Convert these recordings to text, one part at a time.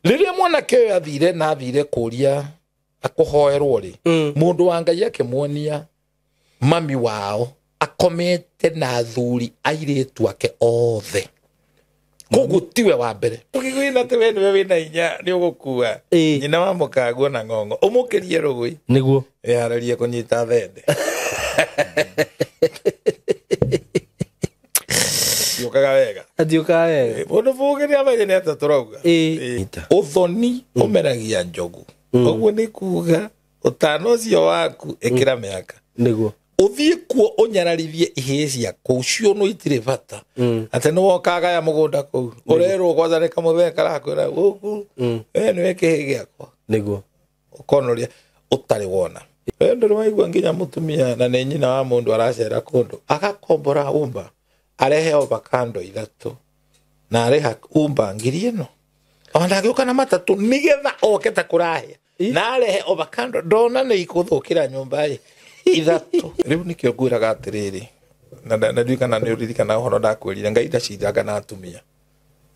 riria mwana ke athire na athire kuria akuhoerwo ri mundu wa Ngai akimwonia mami wao akomete na thuri airetu ake othe koguo tiwe wa mbere ukigwina te wenu wina inya ni ugukua nyina wa mukaguo na ngongo umukirie rugui niguo yararie kunyita thende yokaga wega atioka wega mundu bugiri amenye ni ataturauga uthoni umeragia njogu oguo ni kuga utano cio waku ekira miaka niguo uthie kuo unyararithie ihisia ku cio no itire bata ate no wokaga ya mugunda ku urerwo kwanza reka mutheka rakwira guku ni wekihigia kwa niguo ukonoria utari wona ndio waigua nginya mutumia na ne nyina wa mundu aracera kundu agakombora umba arehe ovakando ithatu na areha umba ngiri ino ona gioka na matatu nigetha oketa kurahia na arehe ovakando ndona ni ikuthukira nyumba ithatu riu nikio ngwiraga atiriri na ndirikana ni uririkana uhoro ndakwirire Ngai ndaciraga na atumia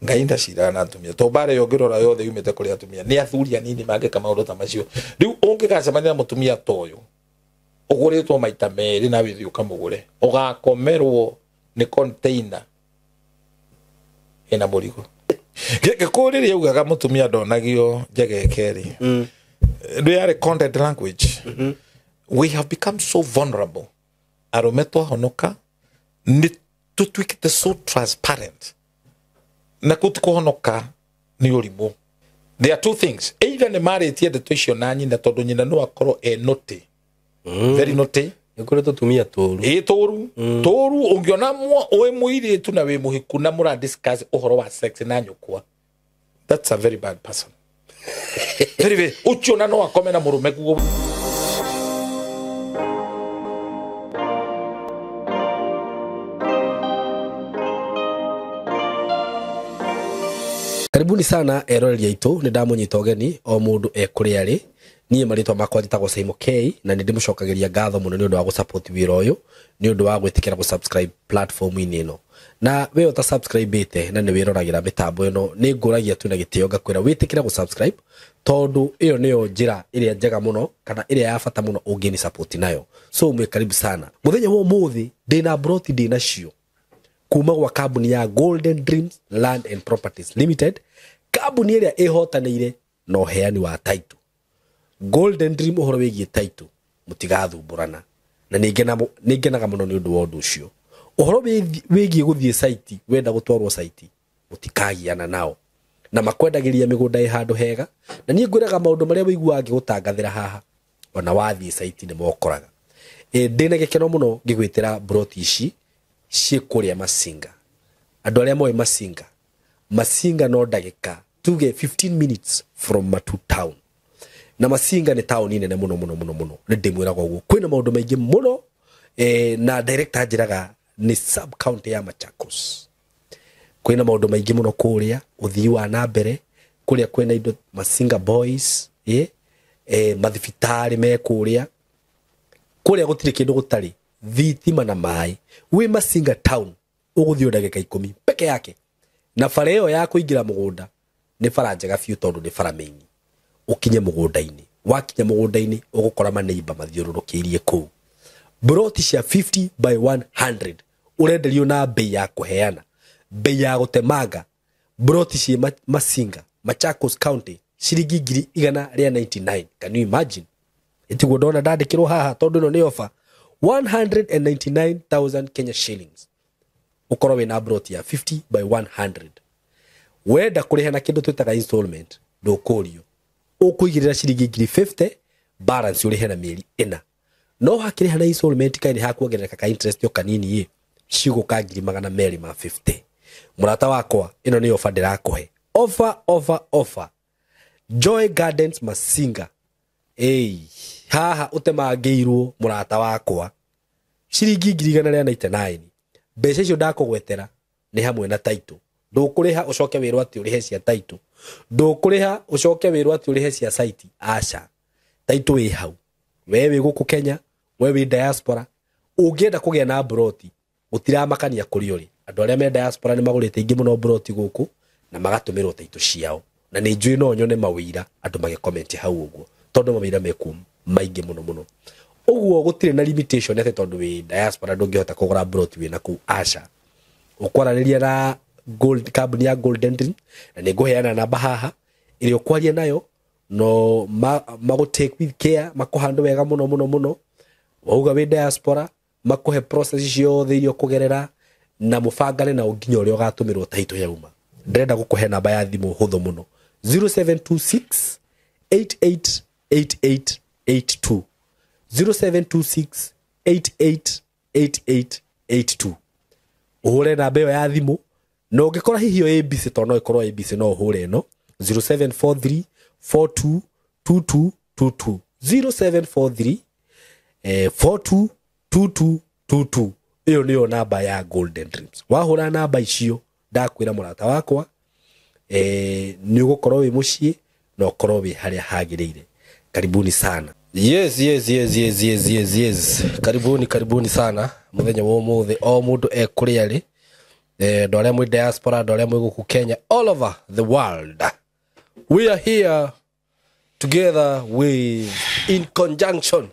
Ngai ndaciraga na atumia to bare yongirora yothe yumite kuri atumia ni athuria nini mangika maundu ta macio riu ungigacemania na mutumia toyo uguritwo maita meri na withi ukamugure ugakomerwo ni container ina murigo gekuri yugaga mutumia ndonagio njegekeri we are content language we have become so vulnerable arometwa honoka ni tutwikite so transparent na kutukohonoka ni urimu there are two things either ni maritie ndeto icio na nyina tondu nyina no akorwo noti very noti nikore tutumia toru toru ungiona we muiritu na we muhiku na mura discuss uhoro wa sex na nyukwa that's a very bad person very uchiona no akome na murume guo karibuni sana eroreri aitu ni ndamunyita ogeni o mundu ekuri ari nie maritwa makwa njitagwo Simon K na ndi mucokagiria ngatho muno ni undu wa gusupport wira uyu ni undu wa gwitikira gusubscribe platform ino na we uta subscribe ite na ni wiroragira mitambo ino ni nguragia tu na gitio ngakwira witikira gusubscribe tondu iyo niyo njira iria njega muno kana iria ya bata muno ungini support nayo so mwe karibu sana muthenya wo muthi ndina broti ndina cio kuma gwa kambuni ya Golden Dreams Land and Properties Limited kambuni iria ihotanire no heani wa title Golden Dream uhoro wigie title mutigathumburana na ningenaga muno ni undu wa undu ucio uhoro wigie guthie site wenda gutwarwo site mutikagiana nao na makwendagiria migunda ihandu hega na nie ngwiraga maundu maria wigua ngigutangathira haha ona wathie site ni mokoraga ndina gikeno muno ngigwitira broti ici ciikuria Masinga andu aria moe Masinga no ndagika tuge 15 minutes from Matu town na Masinga ni town nene muno ndimwiraga uguo kwina maundu maingi muno na director njiraga ni sub county ya Machakos kwina maundu maingi muno kuria uthii wa na mbere kuria kwina indo Masinga boys mathibitari me kuria gutire kindu gutari thitima na mai wi Masinga town uguthio ndagika 10 peke yake na fareo ya kuingira mugunda ni faranja biu tondu ni faramenyi ukinye mugunda-ini wakinya mugunda-ini ugukora maneiba mathiururukirie ku broti cia 50 by 100 urenderio na bei ya kuheana bei ya gutemanga broti cia Masinga Machakos County ciringi 199 can you imagine itigo ndona ndandikirwo haha tondu no ni offer 199,000 Kenya shillings ukoro we na broti ya 50 by 100 wenda kuriha na kindu twitaga installment ndukurio ukuigirira ciringi 50 balance urihe na mieri 4 no hakiriha na installment kaini hakuongereka ka interest yo kanini ye ciguka 250 murata wakwa ino ni offer ndirakuhe offer Joy Gardens Masinga haha utemangiirwo murata wakwa ciringi 199 mbeca icio ndakugwetera ni hamwe na title ndukuriha ucoke wirwo ati urihe cia title ndukuriha ucoke wirwo ati urihe cia site acha title wi hau wewe guku Kenya wewe diaspora ungienda kugia na broti utiramakania kuri uri andu aria me diaspora ni magurite ingi muno broti guku na magatumirwo title ciao na nä njå no nyone mawĩira andå magä hau ũguo tondũ mawĩira meku maingĩ mũno ũguo gũtirĩ na limitation atĩ tondũ wĩ diaspora ndũngĩhota kũgũra plot wĩ na kũu aca ũkwaranĩria na gold company ya Golden Dream na nĩ ngũheana namba haha ĩrĩa ũkwaria nayo no magũ take with care makũhandũ wega mũno wauga wĩ diaspora makũhe process ciothe iria ũkũgerera na mũbangane na nginya ũrĩa ũgatũmĩrwo taito yauma ndĩrenda gũkũhe namba ya thimũ hũthũ mũno 0726 888882 0726 888882 ũhũre namba ĩyo ya thimũ no ũngĩkora hihi yo ABC tondũ no ĩkorwo ABC no ũhũre ĩno 0743 422222 0743 422222 ĩyo nĩyo namba ya Golden Dreams wahũra namba icio ndakwĩra mũrata wakwa nĩ ũgũkorwo wĩ mũciĩ na ũkorwo wĩ harĩa hagĩrĩire karibuni sana yes karibuni sana muthenya wa ũmũthĩ o mũndũ kũrĩa arĩ andũ arĩa mwĩ diaspora andũ arĩa mwĩ gũkũ Kenya all over the world we are here together in conjunction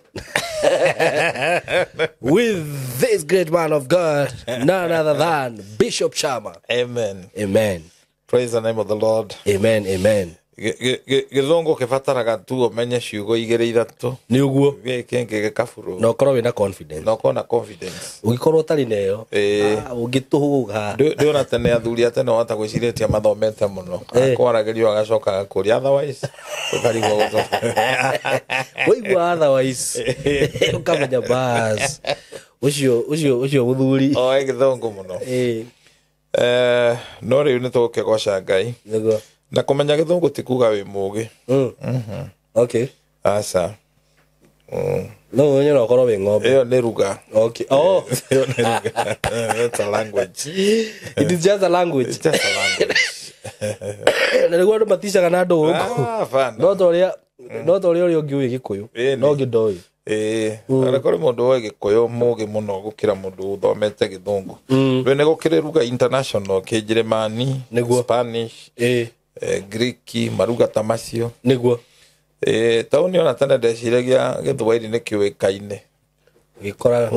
with this great man of God none other than Bishop Shama. Amen. Praise the name of the Lord. Amen. Githongo kibataraga tu umenye ciugo igere ithatu ni uguo gikenge gikaburu no korwo wina confidence ugikorwo tari neyo ungituhuga ndiona tene athuri atene wata gwiciritia mathomete muno akwaragirio agacoka gakuria otherwise ukarigwo guto woigua otherwise ukamenya bas ucio muthuri githongo muno no riu ni tukigoca Ngai na kumenya githungu ti kuga wi mugi okay asa no wenye no korwo wi ng'ombe iyo ni ruga okay iyo ni ruga it's a language it is just a language na rĩguo andũ maticaga na andũ no toria ũrĩa ũngĩ ũĩ Gĩkũyũ no ngĩndoĩ ara kore mundu wa Gĩkũyũ mugi muno gukira mundu uthomete Gĩthũngũ rĩu nĩ gũkĩrĩ ruga international Kĩnjĩrĩmani Spanish Greek maruga ta macio niguo tauni ona tana ndeciragia Gĩthwaĩri nĩ kĩũĩkaine gĩkora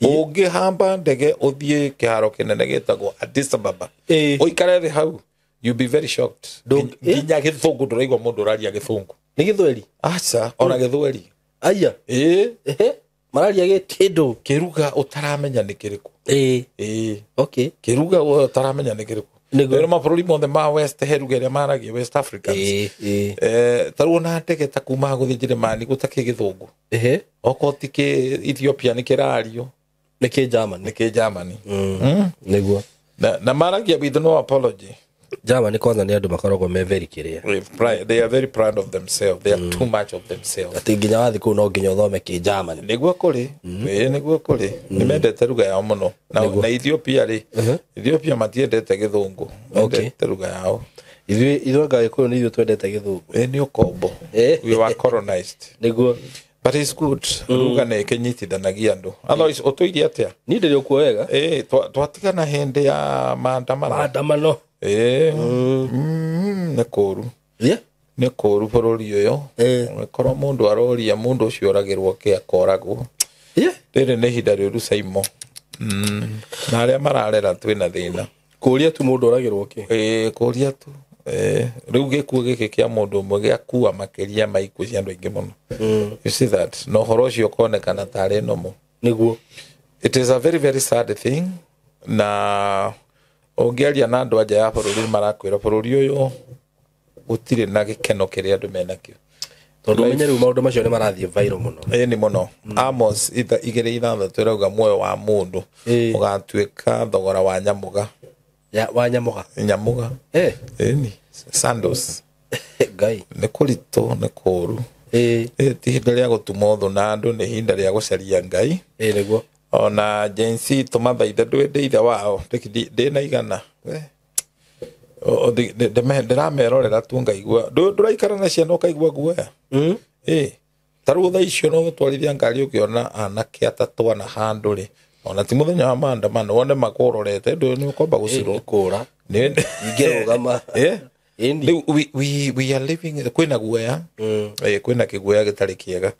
ũngĩhamba ndege ũthiĩ kĩharo kĩnene gĩtagwo Addis Ababa ũikare thĩ hau you be very shocked nginya Gĩthũngũ ndũraigua mũndũ ũraria Gĩthũngũ nĩ Gĩthweri aca ona Gĩthweri aya mararia gĩkĩndũ kĩruga ũtaramenya nĩ kĩrĩkũ okay kĩruga ũtaramenya nĩ kĩrĩkũ nĩguo mabũrũri mothe ma West heruga ĩrĩa maragia West Africans tarwo na ndege ta kuma gũthiĩ Njĩrĩmani gũtakĩ Gĩthũngũ okorwo ti kĩ Ethiopia nĩ kĩrario nĩ kĩ Germany nĩguo na maragia with no apology Germany kwanza nĩ andũ makoragwo me very kĩrĩa they are very proud of themselves they are too much of themselves atĩ nginya wathi kũu no nginya ũthome kĩ Germany nĩguo kũrĩ nĩ mendete ruga yao mũno na Ethiopia rĩ Ethiopia matiendete Gĩthũngũ mendete ruga yao ithuĩ Gĩkũyũ nĩ ithuĩ twendete Gĩthũngũ nĩ ũkombo we were colonized nĩguo but it's good ruga nĩ kĩnyitithanagia andũ otherwise ũtũirie atĩa niĩ ndĩrĩ ũkuo wega twatigana hĩndĩ ya maandamano nĩ kũru nĩ kũru bũrũri ũyũ korwo mũndũ aroria mũndũ ũcio oragĩrwo akoragwo rĩrĩ nĩ ihinda rĩũru Saimo na arĩa mararera twĩna thĩna kũria tu mũndũ oragĩrwo kũria tu rĩu gĩkuũ gĩkĩ kĩa mũndũ ũmwe gĩakua makĩria ma ikuũ cia andũ aingĩ mũno you see that na ũhoro ũcio ũkonekana tarĩ nomo nĩguo it is a very very sad thing na ũngĩaria na andũ anja ya bũrũri marakwĩra bũrũri ũyũ gũtirĩ na gĩkeno kĩrĩa andũ menakĩo tondũ menye rĩu maũndũ macio nĩ marathiĩ viral mũno nĩ mũno Amos 2:6 ĩrauga muoyo wa mũndũ ũgatuĩka thogora wa nyamũga nyamũga ni sandals Ngai nĩ kũritũ nĩ kũru ti ihinda rĩa gũtuma ũthũ na andũ nĩ ihinda rĩa gũcaria Ngai nĩguo ona Gen Z tũmathaitha ndĩitha wao ndĩna igana ndĩramerorera tu ngaigua ndũraikara na ciana ũkaigua guoya tarĩu thaa icio no gũtwarithia ngari ũkĩona anake atatũ ana handũ rĩ ona ti mũthenya wa maandamano wone makũrorete ndũ nĩ ũkomba gũcirwo kũra ingĩrũgama Indi. We are living kwina guoya kwina kiguoya gitari kiega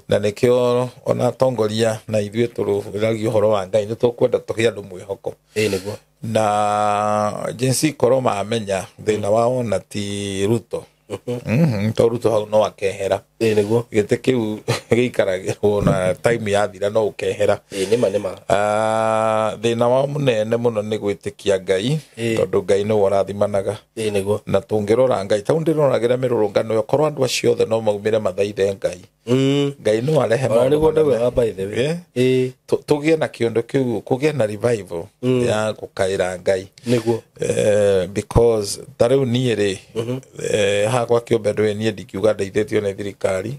na nikio ona tongoria na ithuĩ tũragio horo wa Ngai nĩ tũkwenda tũgĩa andũ mwĩhoko niguo na jinsi korwo mamenya thĩna wao na ti Ruto to Ruto hau no akehera niguo gĩtĩ kĩu gĩikaragĩrwo na time yathira no ũkehera nĩma thĩna wao mũnene mũno nĩ gwĩtĩkia Ngai tondũ Ngai nĩwe ũrathimanaga niguo na tũngĩrora Ngai tondũ ndĩroragĩra mĩrũrũngano ĩyo korwo andũ acio othe no maumĩre mathaithe Ngai Ngai no arehe nĩguo ndauga by the way tũgĩe na kĩũndũ kĩu kũgĩe na revival ya gũkaĩra Ngai niguo because tarĩu niĩ rĩ hakwa kĩũmbe ndũĩ niĩ ndikiuga ndeithĩtio nĩ thirikari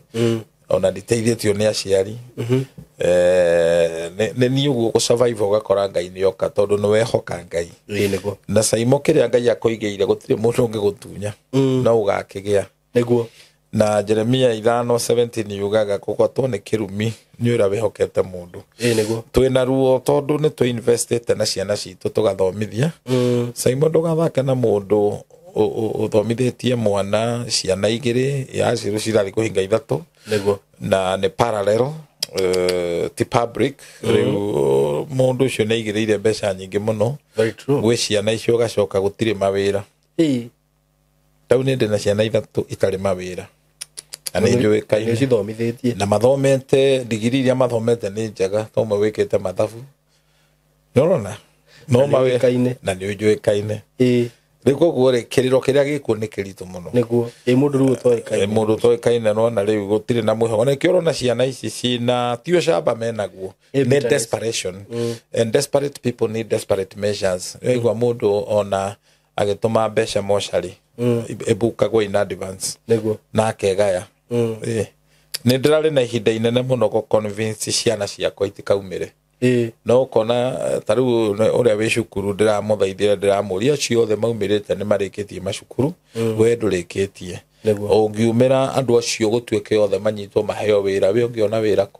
ona nditeithĩtio nĩ aciari nĩ niĩ ũguo gũsurvive ũgakora Ngai nĩoka tondũ nĩwehoka Ngai niguo na caimo kĩrĩa Ngai akũigĩire gũtirĩ mũndũ ũngĩgũtunya no ũgakĩgĩa niguo na Jeremia 5:17 yugaga kũgwatwo nĩ kĩrumi nĩ ũrĩa wĩhokete mũndũ niguo twĩna ruo tondũ nĩ twĩinvestĩte na ciana citũ tũgathomithia caimo ndũgathake na mũndũ uthomithĩtie mwana ciana igĩrĩ yaciru cirathiĩ kũhinga ithatũ niguo na nĩ parallel ti public rĩu mũndũ ũcio nĩ aigĩrĩire mbeca nyingĩ mũno gwĩ ciana icio gacoka gũtirĩ mawĩra tau nĩ ndĩ na ciana ithatũ itarĩ mawĩra na nĩ njũĩkaine na mathomete ndigiri iria mathomete nĩ njega to ũmwe wĩkĩte mathabu nĩũrona no mawĩra na nĩ njũĩkaine rĩu koguo rĩ kĩrĩro kĩrĩa gĩkuo nĩ kĩritũ mũno nĩguo mũndũ rĩu ũtoĩkaine mũndũ ũtoĩkaine no na rĩu gũtirĩ na mwĩhoko nĩkĩo ũrona ciana ici cina ti ũcamba menaguo nĩ desperation and desperate people need desperate measures ĩgua mũndũ ona agĩtũma mbeca mocarĩ ebukagwo in advance nĩguo na akegaya nĩ ndĩrarĩ na ihinda inene mũno gũconvince ciana ciakwa itikaumĩre no ũkona tarĩu ũrĩa wĩ cukuru ndĩramũthaithĩra ndĩramũria ciothe maumĩrĩte nĩ marĩkĩtie macukuru we ndũrĩkĩtie ũngiumĩra andũ acio gũtuĩke othe manyitwo maheo wĩra we ũngĩona wĩra kũ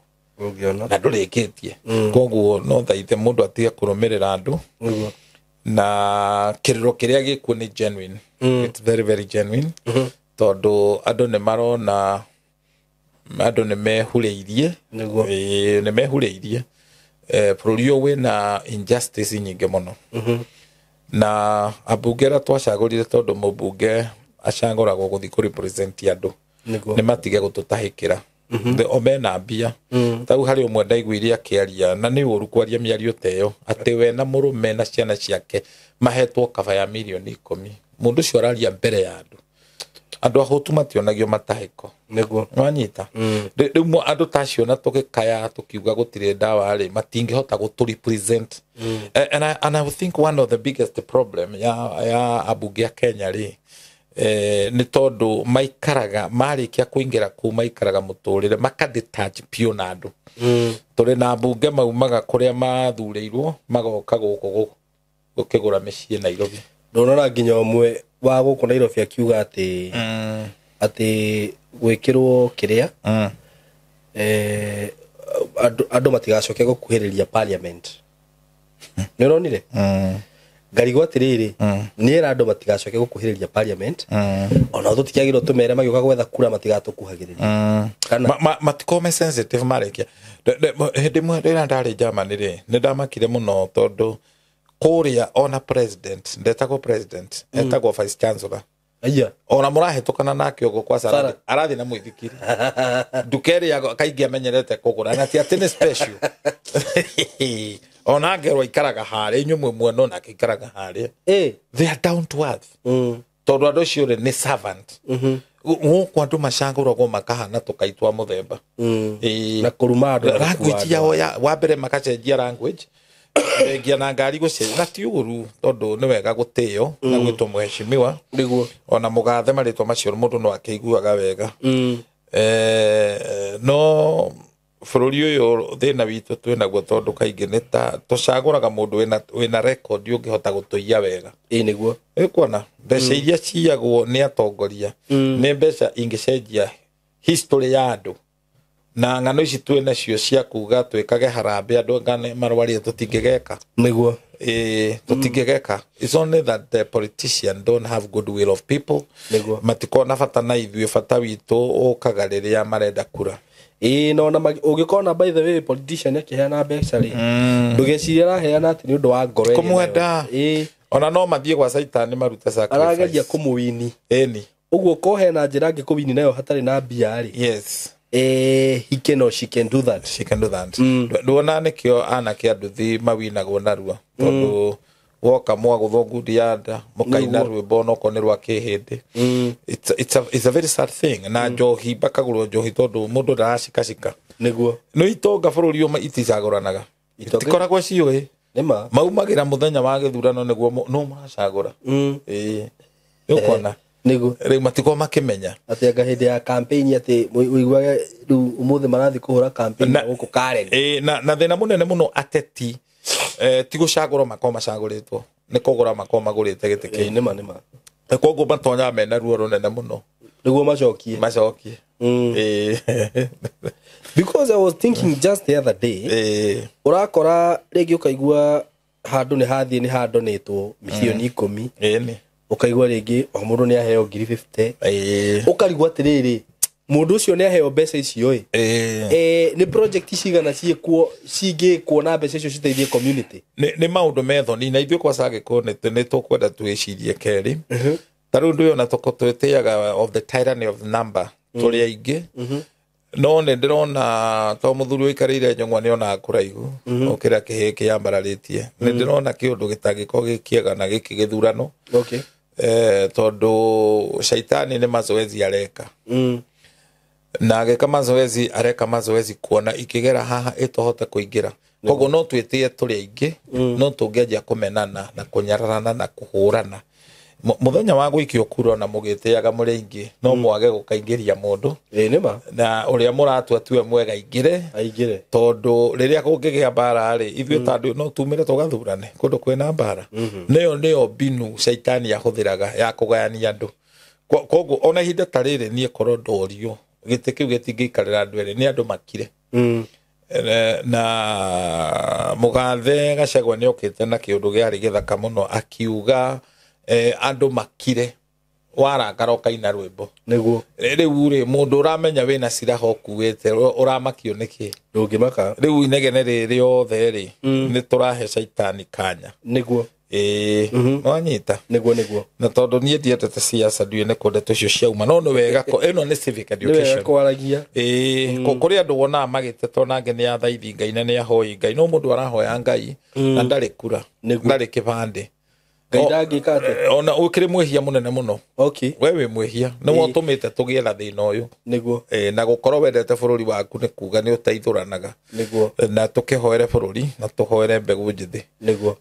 na ndũrĩkĩtie koguo no thaithe mũndũ atige kũrũmĩrĩra andũ na kĩrĩro kĩrĩa gĩkuo nĩ genuine it's very very genuine tondũ andũ nĩ marona andũ nĩ mehurĩirie nĩ mehurĩirie bũrũri ũyũ wĩna injustice nyingĩ mũno na ambunge arĩa twacagũrire tondũ mũmbunge acagũragwo gũthiĩ kũrepresent andũ nĩ matige gũtũtahĩkĩra o mena mbia tau harĩ ũmwe ndaiguire akĩaria na nĩ ũru kwaria mĩario ta ĩyo atĩ we na mũrũme na ciana ciake mahetwo kaba ya mirioni 10 mũndũ ũcio araria mbere ya andũ ahũtu mationagio matahĩko nĩguo wanyita rĩu andũ tacio na tũgĩkaya tũkiuga gũtirĩ ndawa rĩ matingĩhota gũtũrepresent and I think one of the biggest problem ya ambunge ya Kenya rĩ nĩ tondũ maikaraga marĩkia kũingĩra kũu maikaraga mũtũrĩre makadetach pio na andũ tũrĩ na ambunge maumaga kũrĩa mathurĩirwo magoka gũkũ gũkĩgũra mĩciĩ Nairobi ndonora nginya ũmwe wa gũkũ Nairobi akiuga atĩ gwĩkĩrwo kĩrĩa andũ matigacoke gũkuhĩrĩria parliament nĩ ũronire ngarigwo atĩrĩrĩ nĩera andũ matigacoke gũkuhĩrĩria parliament ona tũtikĩagĩrwo tũmere magĩũka gwetha kura matigatũkuhagĩrĩria matikome sensitive marĩkia hĩndĩ ĩmwe rĩrĩa ndarĩ Germany rĩ nĩ ndamakire mũno tondũ kũrĩa ona president ndetagwo president etagwo vice chancellor ona mũrahĩtũkana nake ũguo kwa Sara arathiĩ na mũithikiri ndukeri kaingĩ amenyerete kũgũra na ti atĩ nĩ special ona ngerwo ikaraga harĩa inyuĩ mwena na ikaraga harĩa they are down to earth tondũ andũ acio nĩ servant gũkũ andũ macagũragwo makahana tũkaitwa mũthemba na kũruma andũ language yao wa mbere makacenjia language ngia na ngari gũcenjia na ti ũru tondũ nĩ wega gũtĩo na gwĩtwo mheshimiwa nĩguo ona mũgathe marĩtwa macio mũndũ no akĩiguaga wega no bũrũri ũyũ thĩna witũ twĩnaguo tondũ kaingĩ nĩ ta tũcagũraga mũndũ wĩna record ũngĩhota gũtũiya wega nĩguo ĩkuona mbeca iria ciagwo nĩ atongoria nĩ mbeca ingĩcenjia history ya andũ na ng'ano ici twĩnacio cia kuga twĩkage harambĩ andũ ngane marwarie tũtingĩgeka nĩguo tutingegeka. It's only that the politicians don't have goodwill of people. Matikona fata na ithuĩ fata witũ ũkaga rĩrĩa marenda kura. No na ũngĩkona by the way politician akĩheana mbeca rĩ ndũgeciria araheana atĩ nĩ ũndũ wa ngoro kũmwenda ona no mathiĩ gwa Saitani marute sacrifice arageria kũmũwini ũguo kohe na njĩra angĩkũwini nayo hatarĩ na mbia rĩ yes he can or she can do that ndona nĩkĩo anake anduthi mawinagwo narua tondũ woka mwagũthwo ngundi ya nda mũkaina rwĩmbo onoko nĩ rwa kĩhĩndĩ it's a very sad thing na njohi bakagũrwo njohi tondũ mũndũ ndaracikacika nĩguo no itonga bũrũri ũma iticagũranaga itikoragwo ciũĩ nĩma maumagĩra mũthenya wa gĩthurano nĩguo no maracagũra ũkona nĩguo rĩu matiko makĩmenya atĩ anga hĩndĩ ya campaign atĩ ũiguage rĩu ũmũthĩ marathiĩ kũhũra campaign gũkũ Karen na thĩna mũnene mũno ateti ti gũcagũra makoma macagũrĩtwo nĩ kũgũra makoma magũrĩte gĩtĩ kĩu nĩma koguo matonya mena ruo rũnene mũno nĩguo macokie because I was thinking just the other day urakora rĩngĩ ũkaigua handũ nĩ hathiĩ nĩ handonetwo milioni 10 ukaigua rĩngĩ o mũndũ nĩ aheo 50 ũkarigwo atĩrĩrĩ mũndũ ũcio nĩ aheo mbeca icio nĩ project cigana cingĩkwo na mbeca icio citeithie community nĩ maũndũ methoni na ithuĩ kwa Sagĩkũyũ nĩ tũkwenda twĩcirie kerĩ ta rĩu ndĩ ona twĩtĩaga of the tyranny of number tũrĩ aingĩ no nĩ ndĩrona to mũthuri ũikarĩire Njong'wa nĩ onaga kũraihu ũkĩra kĩhĩ kĩambararĩtie nĩ ndĩrona kĩũndũ gĩtangĩkorwo gĩkĩega na gĩkĩ gĩthurano tondũ Shaitani nĩ mazoezi areka na agĩka mazoezi areka mazoezi kuona ikĩgera haha ĩtohote kũingĩra koguo no twĩtĩe tũrĩ aingĩ no tũngĩanjia kũmenana na kũnyararana na kũhũrana muthenya wa gwikio kura na mugĩtĩaga mũrĩ aingĩ no mwage gũkaingĩria mũndũ nĩma na ũrĩa mũratua tuwe mwega aingĩre tondũ rĩrĩa kũngĩgĩa mbara rĩ ithuĩ tandũ no tumĩre tũgathurane kũndũ kwĩna mbara nĩyo mbinu Shaitani ahũthĩraga ya kũgayania andũ koguo ona ihinda ta rĩrĩ niĩ korwo ndorio gĩtĩ kĩu gĩtingĩikarĩra andũ erĩ nĩ andũ makire na mũgathe Gachagua nĩ okĩte na kĩũndũ gĩarĩ gĩthaka mũno akiuga andũ makire warangara ũkaina rwĩmbo nĩguo rĩu rĩ mũndũ ũramenya wĩna ciraha ũkuĩte ũramakio nĩkĩ ndũngĩmaka rĩu inegene rĩrĩ othe rĩ nĩ tũrahe Shaitani kanya nĩguo wanyita nĩguo na tondũ niĩ ndiendete siasa ndiũĩ nĩ kũ ndeto icio ciauma no nĩ wega ĩno nĩ civic education kwaragia kũrĩ andũ wonaga magĩtetwo nangĩ nĩ athaithi Ngai na nĩ ahoi Ngai no mũndũ arahoya Ngai na ndarĩ kura ndarĩ kĩbandĩ ona ũkĩrĩ mwĩhia mũnene mũno we wĩ mwĩhia nĩ wotũmĩte tũgĩe na thĩna ũyũ na gũkorwo wendete bũrũri waku nĩ kuga nĩ ũteithũranaga na tũkĩhoere bũrũri na tũhoere mbegũ njĩthĩ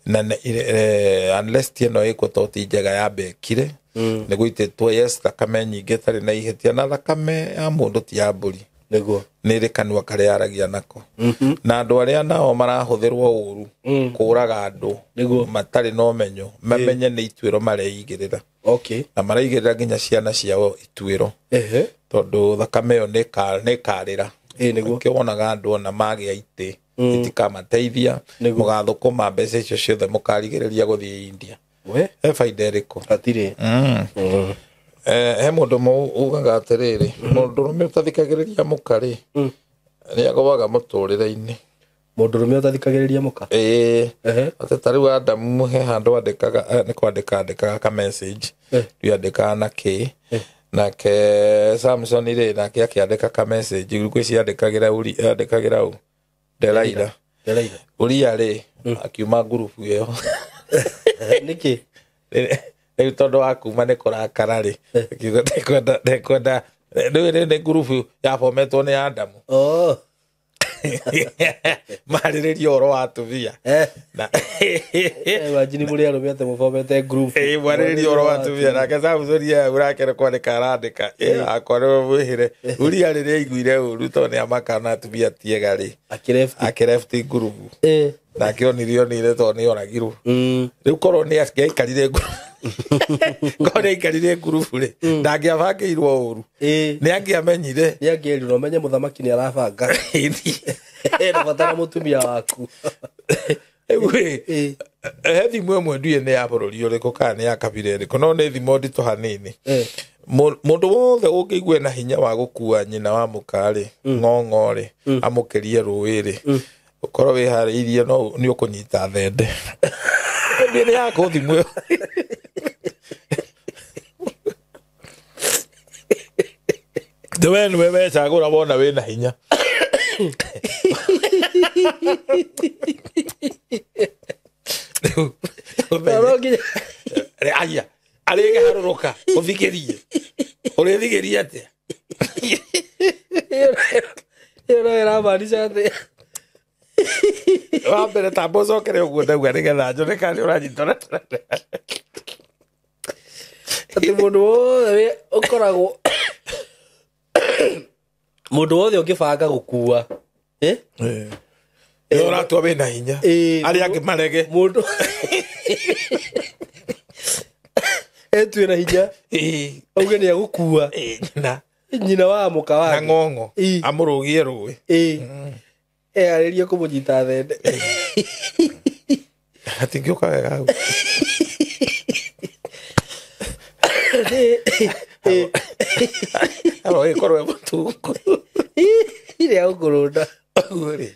na unless ĩno ĩkwo to ti njega ya mbekire nĩ gũitĩtwo yes thakame nyingĩ tarĩ na ihĩtia na thakame ya mũndũ ti ya mbũri nĩrĩ kanua karĩa aragia nako na andũ arĩa nao marahũthĩrwo ũru kũraga andũ matarĩ na ũmenyo mamenye nĩ ituĩro mareigĩrĩra na mareigĩrĩra nginya ciana ciao ituĩro tondũ thakame ĩyo nĩ karĩra ũkĩwonaga andũ ona magĩa itĩ itikamateithia mũgathũkũma mbeca icio ciothe mũkarigĩrĩria gũthiĩ India he baida ĩrĩkũ hatirĩ he mũndũ ugaga atĩrĩrĩ mũndũrũme ũtathikagĩrĩria mũka rĩ nĩ agũaga mũtũrĩre-inĩ mũndũrũme ũtathikagĩrĩria mũka atĩ ta rĩu Adamu he handũ andĩkaga nĩ kwandĩkaga ka message rĩu andĩkaga na kĩ nake Samson rĩ nake akĩandĩka ka message rĩu andĩkagĩra Delaila Uria rĩ akiuma ngurubu ĩyo nĩkĩ rĩu tondũ wa kuma nĩ kũrakara rĩ ndekwenda nĩ ngurubu yabometwo nĩ Adamu marĩrĩria ũhoro wa atumia wajini mũrĩ arũme atĩ mũbomete group marĩrĩria ũhoro wa atumia nake Samson ũrakere kwandĩka arandĩka akorwo mwĩhĩre Uria rĩrĩa aiguire ũru tondũ nĩ amakana atumia tiega rĩ akĩrefti ngurubu nake onire tondũ nĩ oragirwo rĩu korwo nĩ aikarire korwo aikarire ngurubu rĩ ndangĩabangĩirwo ũru nĩ angĩamenyire nĩ angĩerirwo menye mũthamaki nĩ arabanga na batara mũtumia waku he thimå ĩmwe nduä nä ya bũrũri ũrĩkũ kana nĩ ya kabira ĩrĩkũ no nĩ thimũ nditũ hanini mũndũ wothe ũngĩigua na hinya wa gũkua nyina wa mũka-rĩ ng'ong'o-rĩ amũkĩrie rũĩ-rĩ ũkorwo wĩharĩirie no nĩ ũkũnyita thende nĩ yakũ thimũ ĩyo we nĩwe wecagũra wona wĩna hinya aya arĩgeharũrũka ũthikĩrie ũrĩthikĩrie atĩa ĩyo no ĩramaanisha atĩa wa mbere tamba ũcokere ũguo ndauga nĩgetha njone kana nĩ ũranyitana atĩ mũndũ wothe ũkoragwo mũndũ wothe ũngĩbanga gũkua ũratua wĩna hinya arĩa angĩ marege mũndũ etuĩra hinya auge nĩ agũkua nyina wa mũka wake na ng'ong'o amũrũgie rũĩ eharĩrie kũmũnyita thende hatingĩũka wega hau ĩkorwo e mũtungu ĩrĩa ũkũrũnda ũguo-rĩ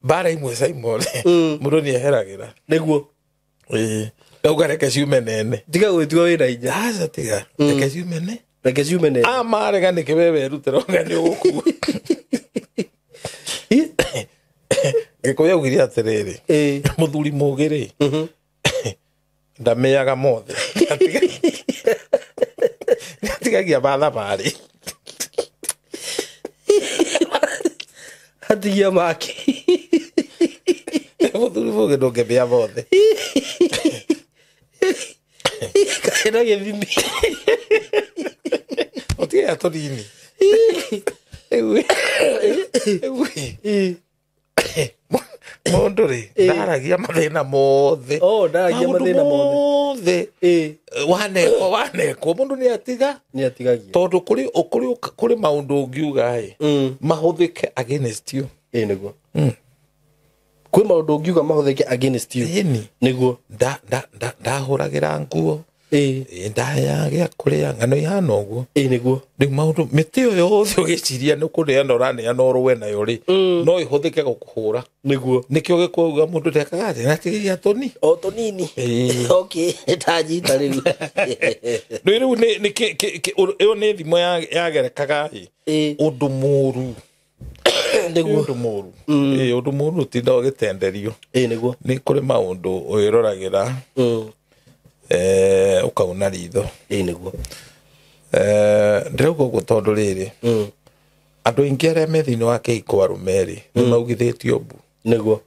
mbara imwe Simon mũndũ nĩ eheragĩra nĩguo auga reke ciume nene tiga gwĩtua wĩna hinya aca tiga reke ciume ne reke ciume nene marega nĩkĩ we werutĩra ũga nĩ ũgũkua Gĩkũyũ augire atĩrĩrĩ mũthuri mũgĩ-rĩ ndamĩaga mothe atigagia mathabarĩ atigia make mũthuri mũgĩ ndũngĩmĩa mothe kaena gĩthimi ũtigaga tũnini mũndũ-rĩ ndaragia mathĩna mothe ndaragia mathĩna mothe wanekwo mũndũ nĩ atigagia tondũ kũrĩ maũndũ ũngiuga-ĩ mahũthĩke against you nĩguo kwĩ maũndũ ũngiuga mahũthĩke against you nĩguo ndahũragĩra nguo ndaheaga gĩa kũrĩa ng'ano ihana ũguo nĩguo rĩu maũndũ mĩtĩ ĩyo yothe ũgĩciria nĩ kũneana ũraneana ũrũe nayo-rĩ no ĩhũthĩke gũkũhũra nĩguo nĩkĩo gĩkũuga mũndũ ndekaga atĩ natigagia tũni tũnini nĩtanyita rĩu rĩu ĩyo nĩ thimũ yagerekaga-ĩ ũndũ mũũru ũndũ mũũru ũndũ mũũru ũtinda ũgĩtenderio nĩguo nĩ kũrĩ maũndũ wĩroragĩra ũkauna ritho nĩguo ndĩrauga ũguo tondũ rĩrĩ andũ aingĩ arĩa me thĩinĩ wa kĩhiko arũme-rĩ nĩ maugithĩtio mbu nĩguo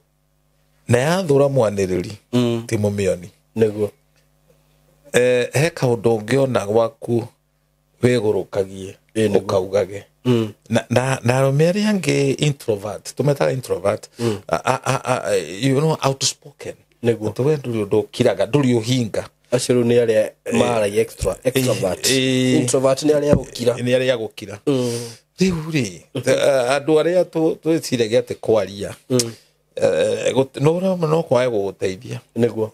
na yathũra mwanĩrĩri ti mũmĩoni nĩguo he kaũndũ ũngĩona gwaku wĩgũrũkagie ũkaugage na arũme arĩa angĩ introvert tũmetaga introvert outspoken nĩguo tũwe ndũrĩ ũndũ ũkiraga ndũrĩ ũhinga acio rĩu nĩ arĩa maragia extrovert introvert nĩ arĩa gũkira rĩu-rĩ andũ arĩa twĩciragia atĩ kwaria no kwae gũgũteithia nĩguo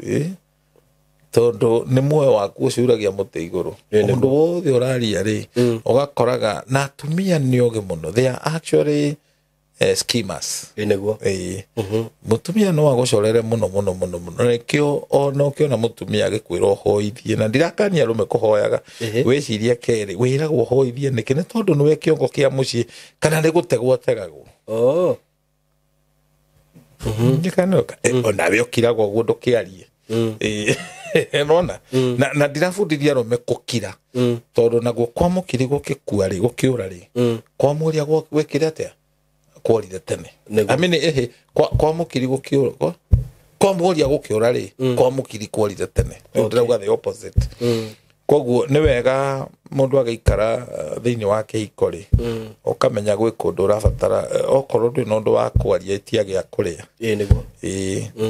tondũ nĩ muoyo waku ũciũragia mũtĩ igũrũ mũndũ wothe ũraria-rĩ ũgakoraga na atumia nĩ ogĩ mũno they are actually schemers nĩguo mũtumia no agũcorere mũno nĩkĩo ona ũkĩona mũtumia agĩkwĩra ũhoithie na ndirakania arũme kũhoyaga wĩcirie kerĩ wĩragwo ũhoithie nĩkĩ nĩ tondũ nĩwe kĩongo kĩa mũciĩ kana nĩ gũtegwo tegagwo onawe ũkiragwo ũguo ndũkĩarie nona na ndirabundithia arũme gũkira tondũ naguo kwa mũkiri gũkĩkua-rĩ gũkĩũra-rĩ kwa mũria gwĩkĩre atĩa kwarire tene amini kwa mũkiri gũkĩũra kwa mũria gũkĩũra-rĩ kwa mũkiri kwarire tene ndĩrauga the opposite koguo nĩ wega mũndũ agĩikara thĩinĩ wa kĩhiko-rĩ ũkamenya gwĩ kũndũ ũrabatara okorwo ndwĩ na ũndũ wa kwaria itia gĩa kũrĩa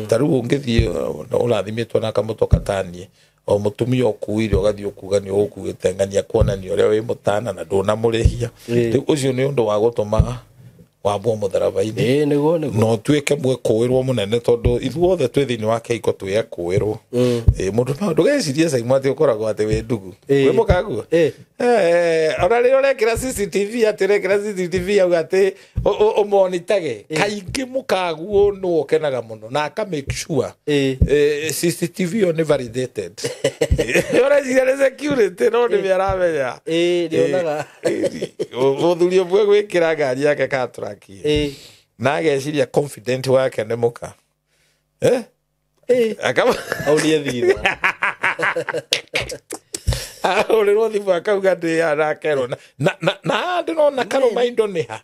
ta rĩu ũngĩthiĩ ũrathimĩtwo na kamũto katanie o mũtumia ũkuire ũgathiĩ ũkuga nĩ ũgũkuĩte ng'ania kuonania ũrĩa wĩ mũtana na ndũnamũrĩhia rĩu ũcio nĩ ũndũ wa gũtũma wambwo mutharabaini niguo no tuike mwekuirwo munene tondu ithuothe twi thiini wa keiko twekuirwo mundu ma ndugecirie Simon ati ukoragwo ati wi ndugu wi mukaguo ona ri urekira CCTV ati urekira CCTV au ati umonitage kaingi mukaguo no ukenaga muno na aka make sure CCTV on validated ora jira security no ni aramenya ndionaga muthuri umwe gwikira ngari yake katuraki na ageciria confident wake nĩ muka akama aulie thira ahũrĩrwo thimũ akauga ndĩ arakerwo na ndĩrona karũma indo nĩ ha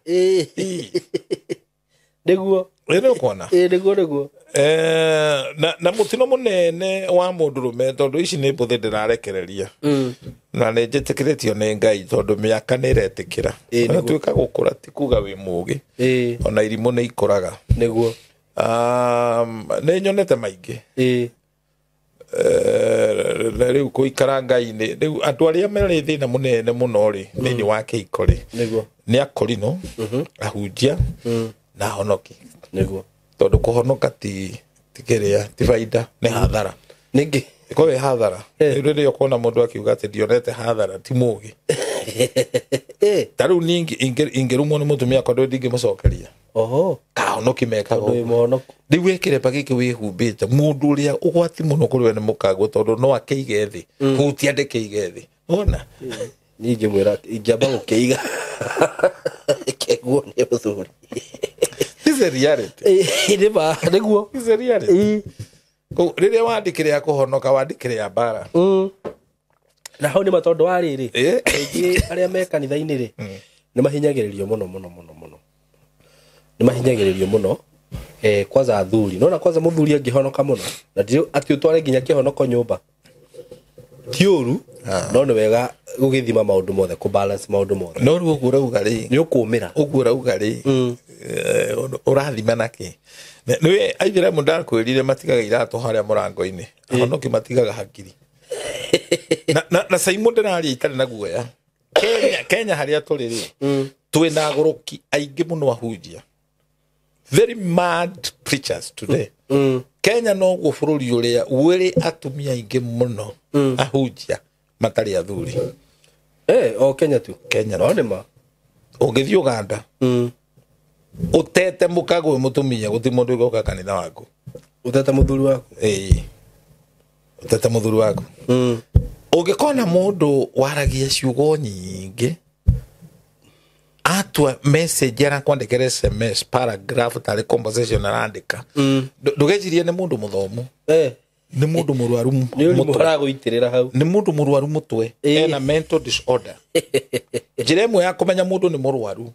nĩguo nĩ ũkuona nĩguo na mũtino mũnene wa mũndũrũme tondũ ici nĩ mbũthĩ ndĩrarekereria na nĩ njĩtĩkĩrĩtio nĩ Ngai tondũ mĩaka nĩ ĩretĩkĩra tuĩka gũkũra ti kuga wĩ mũũgĩ ona irimũ nĩ ikũraga nĩguo nĩ nyonete maingĩ na rĩu kũikara Ngai-inĩ rĩu andũ arĩa marĩ thĩna mũnene mũno rĩ thĩinĩ wa kĩhiko rĩ nĩ akorino ahunjia na honoki nĩguo tondu kuhonoka ti kĩrĩa ti faida nĩ hathara ningĩ ĩkorwo hathara rĩrĩa ũkona mũndũ akiuga atĩ ndionete hathara ti mũũgĩ tarĩu niĩ ingĩrumwo nĩ mũtumia kwa ndingĩmũcokeria kahonoki mekaga rĩu wĩkĩremba gĩkĩ wĩhumbĩte mũndũ ũrĩa ũgwati mũno kũrĩ we nĩ mũkanguo tondũ no akĩige thĩ hutia ndĩkĩige thĩ ona niĩ ingĩmwĩra ingĩamba gũkĩiga kĩguo nĩ mũthuri is a reality nĩguo is a reality rĩrĩa wandĩkĩre ya kũhonoka wandĩkĩre ya mbara na hau nĩ matondũ wa rĩrĩ aingĩ arĩa me kanitha-inĩ rĩ nĩ mahinyagĩrĩrio mũno nĩ mahinyagĩrĩrio mũno kwanza athuri nona kwanza mũthuri angĩhonoka mũno na atĩ ũtware nginya kĩhonoko nyũmba ti ũru no nĩ wega gũgĩthima maũndũ mothe kũbalance maũndũ mothe no rĩu ũguo ũrauga rĩ nĩ ũkũũmĩra ũguo ũrauga rĩ ũrathima nakĩ nĩwe aithĩramu ndakwĩrire matigaga iratũ harĩa mũrango-inĩ ahonoki matigaga hakiri na Simon ndĩraria itarĩ na guoya Kenya harĩa tũrĩ rĩ twĩna agũrũki aingĩ mũno ahunjia very mad preachers today Kenya noguo bũrũri ũrĩa wĩrĩ atumia aingĩ mũno ahunjia matarĩ athuri o Kenya tu Kenya no nĩma ũngĩthiĩ Uganda utete mũkago mũtumia gũti mũndũ ũgoka kanitha waku utete mũthuri waku utete mũthuri waku ũngĩkona mũndũ waragia ciugo nyingĩ atwa message arakwandĩkĩra SMS paragraph tarĩ conversation arandĩka ndũgecirie nĩ mũndũ mũthomu nĩ mũndũ mũrwaru mũtwe hau nĩ mũndũ mũrwaru mũtwe ena mental disorder njĩra ĩmwe ya kũmenya mũndũ nĩ mũrwaru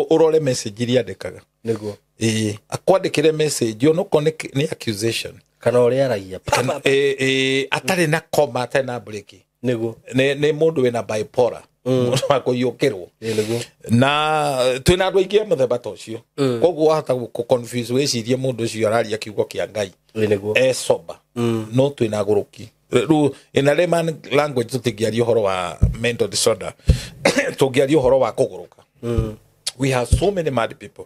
ũrore message iria andĩkaga nĩguo akwandĩkĩre message onokorwo nĩ accusation kana ũrĩa aragia atarĩ na koma atarĩ na break nĩguo nĩ mũndũ wĩna bipolar mũndũ wa kũiyũkĩrwo na twĩna andũ aingĩ mũthemba ta ũcio koguo wahota gũconfuse wĩcirie mũndũ ũcio araria kiugo kĩa Ngai sober no twĩna agũrũki rĩu in a layman language tũtingĩaria ũhoro wa mental disorder tũngĩaria ũhoro wa kũgũrũka we have so many mad people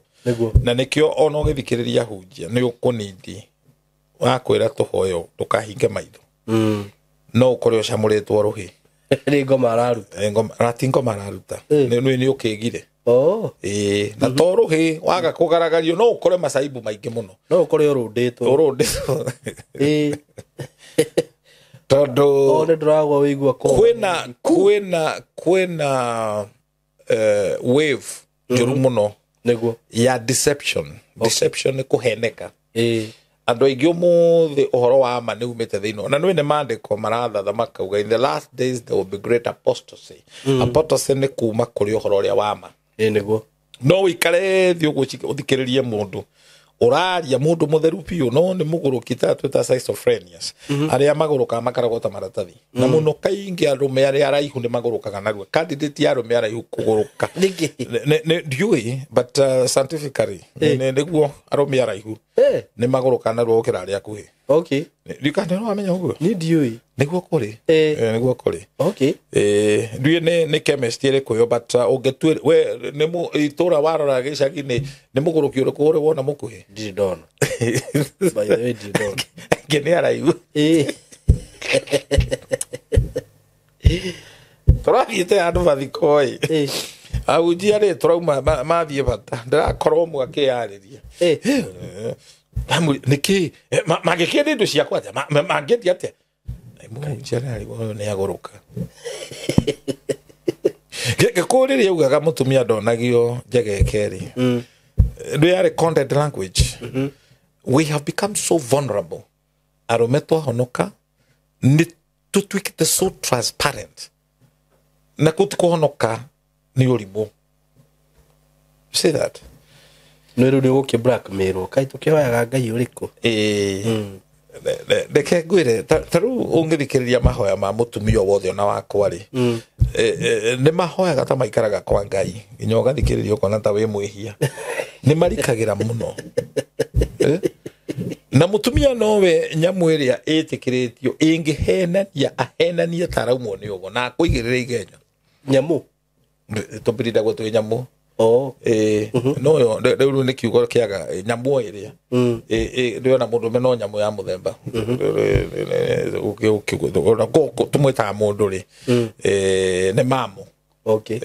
na nĩkĩo ona ũgĩthikĩrĩria hunjia nĩ ũkũnindi wakwĩra tũhoyo tũkahinge maitho no ũkore ũcamũrĩtwo rũhĩ nĩ ngoma araruta ngoma araruta nĩ ũkĩgire na to rũhĩ waga kũgaragario no ũkore macaibu maingĩ mũno no ũkore ũrũndĩtwo tondũ nĩ ndũragwa wĩigua kwĩna wave njũru mũno nĩguo ya deception nĩ kũheneka andũ aingĩ ũmũthĩ ũhoro wa ma nĩ umĩte thĩinĩ na nĩ mandĩko marathatha makauga in the last days there will be great apostasy apostasy nĩ kuma kũrĩ ũhoro ũrĩa wa ma nĩguo no wĩikare thĩ ũguo ũthikĩrĩrie mũndũ ũraria mũndũ mũtheru biũ no nĩ mũgũrũki ta twĩta schizophrenias arĩa magũrũkaga makarogota maratathi na mũno kaingĩ arũme arĩa araihu nĩ magũrũkaga narua candidate ya arũme araihu kũgũrũka ndiũĩ but scientifically nĩguo arũme araihu nĩ magũrũkaga narua gũkĩra arĩa akuhĩ ndikana no wamenya ũguo nĩ ndiũĩ niguo kuri niguo kuri okay ndui ni chemist ire kuyo but ungetwire we ni mu itura warora gicagi ni muguruki uri kure wona mukuhi didon by the way didon ngene araigu tũrathiĩte andũ mathikoi ahunjia rĩ tũrauma mathiĩ bata ndĩrakorwo mwakĩarĩria nĩkĩ mangĩkĩenda indo ciakwa atĩa mangĩendia atĩa mũhunjia nĩ agũrũka gĩkũyũ rĩrĩa augaga mũtumia ndonagio njegekerĩ ndũ yarĩ content language we have become so vulnerable arũme twahonoka nĩ tũtuĩkĩte so transparent na kutikuhonoka ni urimu say that no ru niguki blackmail kai tukihoyaga ngai uriku ndeke ngwire taru ungithikiriria mahoya ma mutumia wothe na wakwa ri ni mahoyaga ta maikaraga kwa ngai nginya ugathikiriria ukona ta we mwihia ni marikagira muno na mutumia nowe nyamu iria itikiritio ingihenania ahenania taraumwo ni ugo na kuigirira igenyo nyamu tupirida gutwe nyamu no yo riu ni kiugo kiaga nyamu iria ndio na mundu meno nyamu ya muthemba ukigutho goko tumwita mundu ri ni mamu okay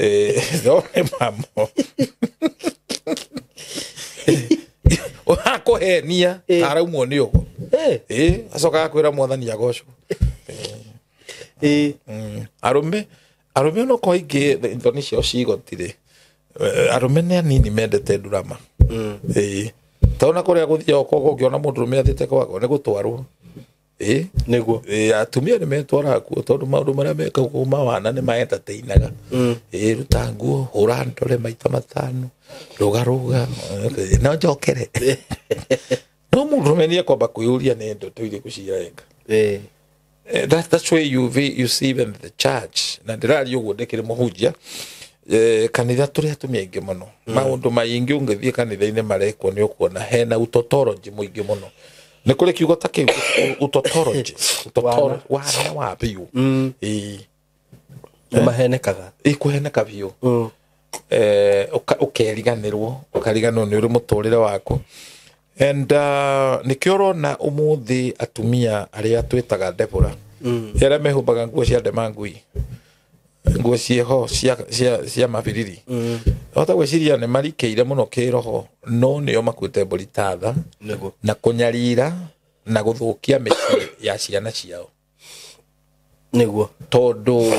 no ni mamu hakuhenia taraumwo ni ugo acoka kwira mwathani agocwo arume no koingi thoni cio cigotire arume ni anini mendete drama taona kuria guthia okoko ngiona mundu rume athite kwako ni gutwarwo niguo atumia ni metwara kuo tondu maundu maria meka kuma wana ni maentertainaga ruta nguo hura ndore maita matano rugaruga no njokere no mundu rume ni kwamba kuyuria ni ndo tuire kucirenga that's why you see even the church na ndirari uguo ndikire muhunjia kanitha turi atumia ingi muno maundu maingi ungithie kanitha-ini marekwo ni ukuona hena utotoroji muingi muno ni kuri kiugo ta kiu utotoroji wana wa biu mahenekaga ikuheneka biu ukeriganirwo ukariganwo ni uri muturire wako and nikiorona umuthi atumia aria twitaga Deborah yara mehumbaga nguo cia ndemangui nguo cieho cia mabiriri ota gwiciria ni marikeire muno kiroho no nio makuite mbulitatha na kunyarira na guthukia mĩciĩ ya ciana ciao niguo tondu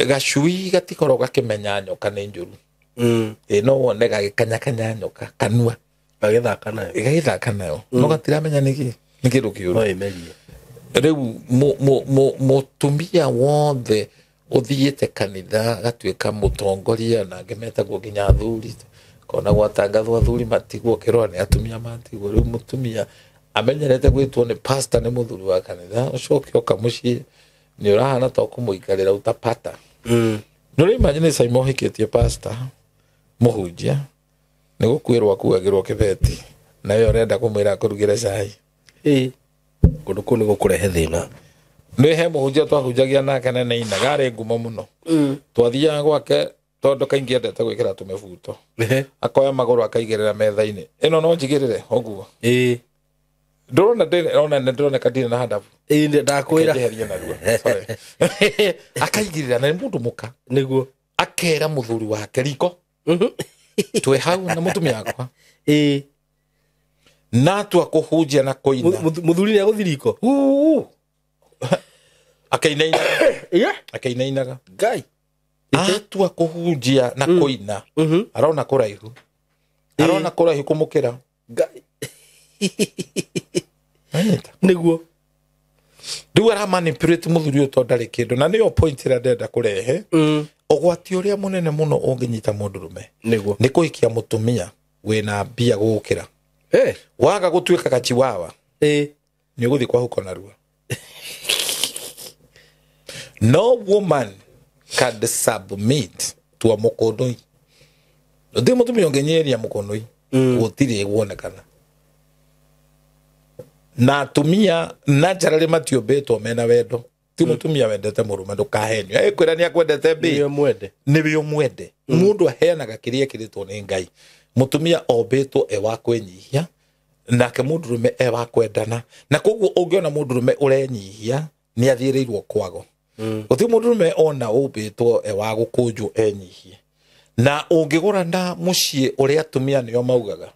gacui gatikoro gakimenya nyoka ni njuru no wone gagikanya nyoka kanua gagithaka nayo no gatiramenya niki kindu kiuru no imerie riu mutumia wothe uthiite kanitha gatuika mutongoria na ngemetagwo nginya athuri kona gwatangathwo athuri matigwo kirwa ni atumia matigwo riu mutumia amenyerete gwitwo ni pastor ni muthuri wa kanitha ucoke okamucii ni urahana ta kumuikarira utapata no imagine Simon hikitie pastor muhunjia ni gukwirwa kuagirwo kibeti na yo renda kumwira kurugire cai kundu kuni gukurehe thina ni he muhunjia twahunjagia nake nene inagare ngumo muno twathiaga gwake tondu kaingi endete gwikira tumebuto akoya maguru akaigirira metha-ini ino no njigirire oguo ndorona kadina na hadabu ndakwira akaigirira na mundu muka niguo akera muthuri wake riko twe hau na mutumia yakwa na tu akuhunjia na koina muthuri ni aguthiriko akainainaga ngai atua kuhunjia na koina arona kuraihu kumukira ngai niguo riu aramanipulate muthuri uyu tondu ndari kindu na niyo point ira ndenda kurehe ugwati uria munene muno unginyita mundurume niguo ni kuhikia mutumia wina mbia gukira waga gutuika kachiwawa ni uguthi kwa huko narua no woman can submit to a mukondoi ndi mutumia ungenyeria mukondoi gutiri gwonekana na atumia naturally matiobetwo mena wendo ti mutumia wendete murume ndukahenio kwira ni akwendete bi ni mwende mundu aheanaga kiria kiritwo ni Ngai mutumia obetwo wa kwenyihia nake mundurume wa kwendana na koguo ungiona mundurume urenyihia ni athirirwo kwago uti mundurume ona obetwo wa gukunjwo enyihie na ungigora na mucie uria atumia nio maugaga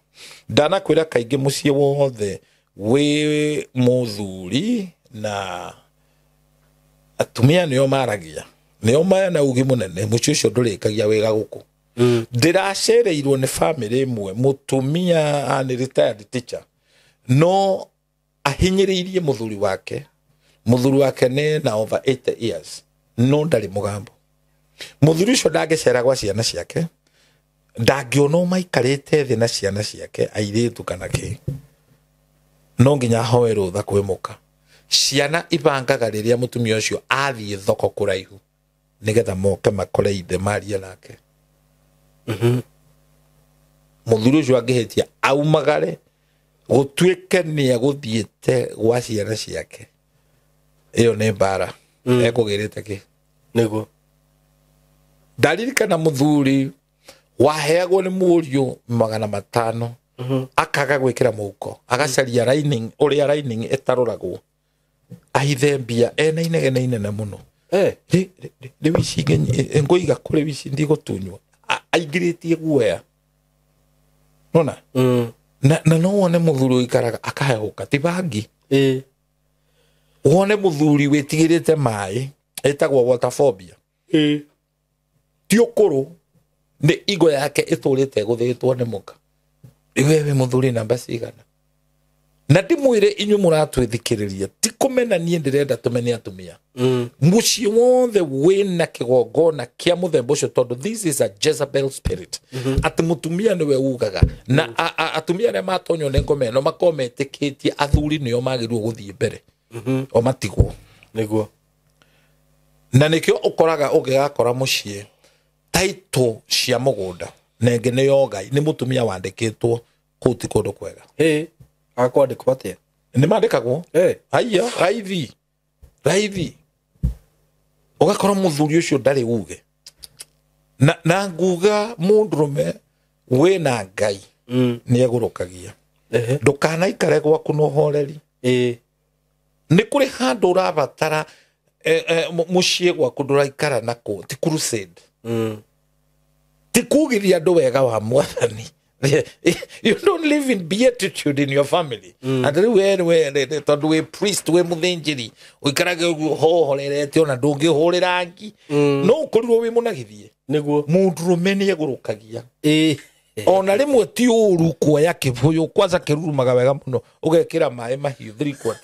ndana kwira kaingi mucie wothe we muthuri na atumia nio maragia nio mana ugi munene mucio cio ndurikagia wega guku ndiracereirwo ni family imwe mutumia ani retired teacher no ahinyiriirie muthuri wake ne na over 80 years no ndari mugambo muthuri cio ndagecera gwa ciana ciake ndangiono maikarite thi na ciana ciake airitu kana ki no nginya hoe rutha kwimuka ciana ibangaga riria mutumia ucio athie thoko kuraihu nigetha moke makore ithe maria nake muthuri ucio angihetia aumagare gutwike ni aguthiete gwa ciana ciake iyo ne bara ekugirite ki niguo ndaririkana muthuri waheagwo ni muriu 500 akaga gwikira muko agacaria lining uria lining etaruragwo ahithe mbia ena inegene inene muno ri wici ngoiga kuri wici ndi gutunywa aingiritie guoya nona na no wone muthuri ikaraga akahehuka tibangi wone muthuri witigirite mai etagwo waterphobia ti ukuru ni igo yake iturite guthitwo ni muka wewe muthuri namba cigana na ndimwire inyu muratwithikiriria ti kumena nie ndirenda tumene atumia muci wothe wina kigongona kia muthemba ucio tondu this is a Jezebel spirit ati mutumia niwe ugaga na atumia ne matonyo ne ngomeno makometikitie athuri nio magirwo guthie mbere o matigwo niguo na nikio ukoraga ugigakora mucie taito cia mugunda nengene yogai ni mutumia wandikitwo kuti kundu kwega akwandikwo atia ni mandikagwo aya raithi ugakora muthuri ucio ndari uge na nguga mundurume wina Ngai ni egurukagia ndukanaikare gwaku no horeri ni kuri handu urabatara mucie gwaku nduraikara nako ti crusade ti kugiria andu wega wa mwathani you don't live in beatitude in your family and we tondu we priest we muthinjiri uikarage hohorerete ona ndungihurirangi no ukorirwo wi munagithie niguo mundurume ni egurukagia ona rimwe ti uru kuoya kibuyu kwanza kirurumaga wega muno ugekira mai mahiu 3/4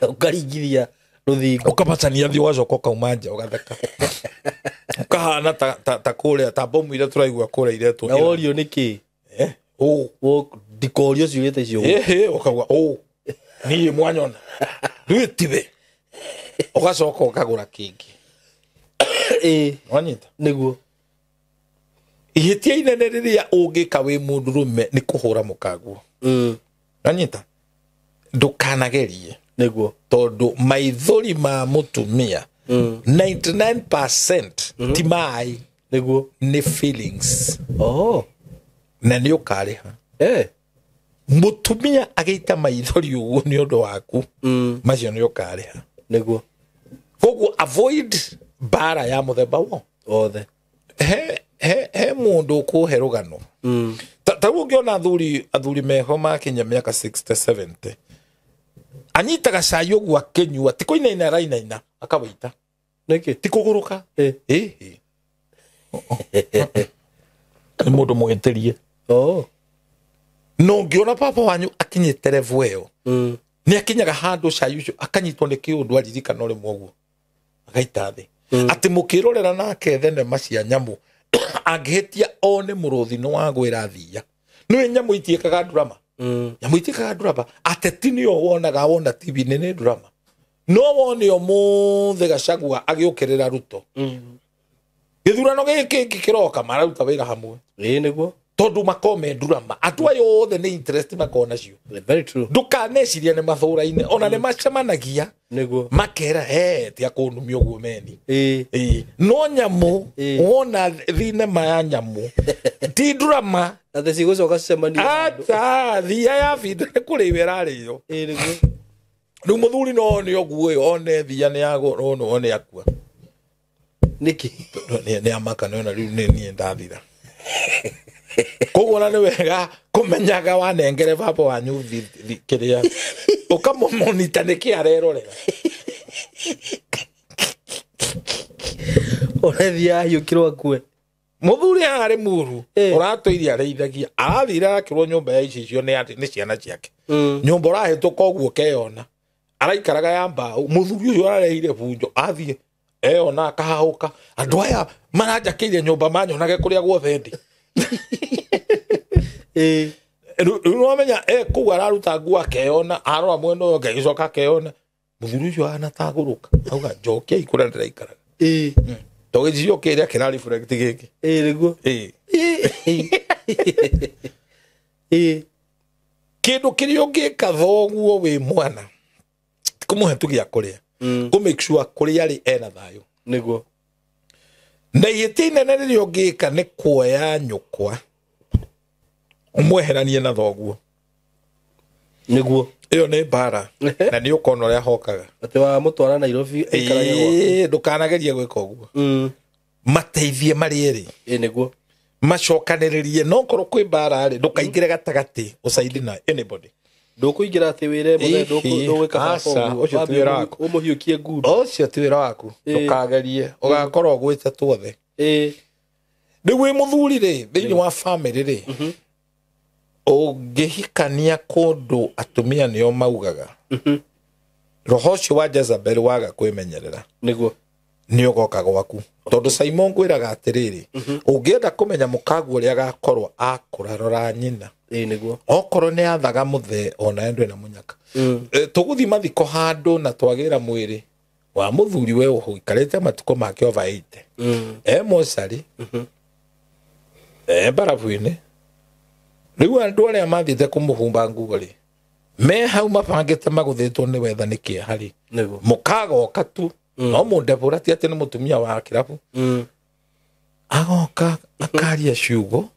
ukaringithia ruthingo ukamacania thi wacoka ukaumanja ugatheka ukahana ta kuria ta bomu ile turaigua kuria iretwo na orio niki dikorio ciurite icio ukagwa ni mwanyona ndwitiwe ugacoka ukagura kingi wanyita niguo ihitia inene riria ungika wi mundurume ni kuhura mukaguo wanyita ndukanagerie niguo tondu maithori ma mutumia 99% ti mai niguo ni feelings na ni ukariha mutumia ageita maithori uguo ni undu waku macio ni ukariha niguo koguo avoid bara ya muthemba wo othe he mundu kuhe rugano ta ungiona athuri meho makinya miaka 60 70 anyitaga cai uguo akinyua ti kuinaina rainaina akawaita niki ti kuguruka ni mundu mwetirie no ngiona papa wanyu akinyite level eo ni akinyaga handu cai ucio akanyitwo ni kiundu aririkana uri mwoguo agaita thi ati mukirorera nake thenema cia nyamu angihitia one muruthi no wagwira thia no nyamu itiekaga drama nyamu itiekaga drama ateti nio wonaga wona TV nene drama no wone o muthe Gachagua agiukirira Ruto githurano giki kiroka mararuta wira hamwe niguo tondu makome drama atua yothe ni interest makona cio Very true. ndukaneciria ni mathura-ine ona ni macemanagia Niguo. makera tia kunumia uguo meni no nyamu wona thinema ya nyamu ti drama Ate cigucoka cemania. ata thia ya video ni kuri wirarĩo Niguo. riu muthuri no ni oguo one thia ni yago no one akua Niki. ni amaka no riu ni ndathira koguo na ni wega kumenyaga wanengere baba wanyu kiria ukamumonita niki arerorera Orethia yukirwa kue. muthuri ari muru uratoiria areithagia arathira akirwo nyumba ya icio ni ciana ciake nyumba urahituka uguo keyona araikaraga ya mbao muthuri uyu arareire bunjo athie eyona akahahuka andu aya maranjakiire nyumba manyonage kuria guothe ndi riu wamenya kuu araruta nguo akeyona arora mwena uyu ngagicoka akeyona muthuri ucio anataguruka auga njokia ikura ndiraikaraga togicio kiria kira reflect giki Niguo. kindu kiria ungika thoguo wi mwana kumuhe tu gia kuria ku make sure kuria ri ena thayo Niguo. na yetine na riria ungika ni kuoya nyukwa umweheranie na thoguo Niguo. iyo ni bara na ni ukona uria hokaga Ate wa mutwara Nairobi ikarage gwaku. ndukanagerie gwika uguo mateithie mari eri Niguo. macokaniririe no korwo kwi bara ri ndukaingire gatagati usaidi na anybody Ndukuingira ati wire muthe ndugwika asa ucio ti wira waku umuhiukie ngundo. ucio ti wira waku ndukagerie ugakorwo gwite tuothe riu wi muthuri ri thiini wa family ri ungihikania kundu atumia nio maugaga roho ucio wa Jezebel waga kwimenyerera Niguo. ni ugoka gwaku tondu Simon ngwiraga atiriri ungienda kumenya mukagu uria agakorwo akura rora nyina Niguo. okorwo ni athaga muthe ona endwe na munyaka tuguthi mathiko handu na twagira mwiri wa muthuri we uikarite matuko make over 80 mosari barafu-ini riu andu aria mathite kumuhumba nguo ri me hau mabangite maguthitwo ni wetha niki hari Niguo. mukagoka tu no mundebura ti ati ni mutumia wa kirabu agoka akaria ciugo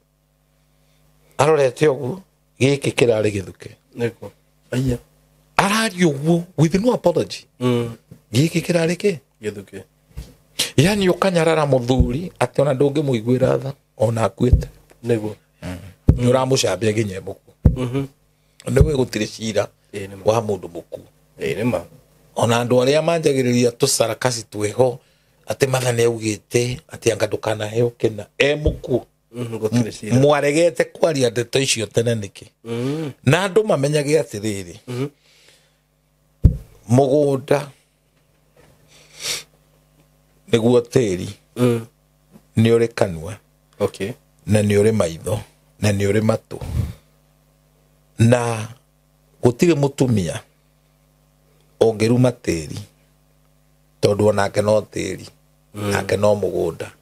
arorete uguo giki kirari githuke Niguo. Aya. araria uguo with no apology giki kirari ki Githuke. yani ukanyarara muthuri ati ona ndungimuiguira tha ona akuite Niguo. ni uramucambia nginya muku ni we gutiri cira wa mundu muku Nima. ona andu aria manjagiriria tusarakasi tweho ati mathane augite ati anga ndukanaheo kina muku Gutire cira. mwaregete kwaria ndeto icio tene niki na andu mamenyage atiriri mugunda niguo tiri ni uri kanua Okay. na ni uri maitho na ni uri matu na gutire mutumia ungiruma tiri tondu onake no tiri nake no mugunda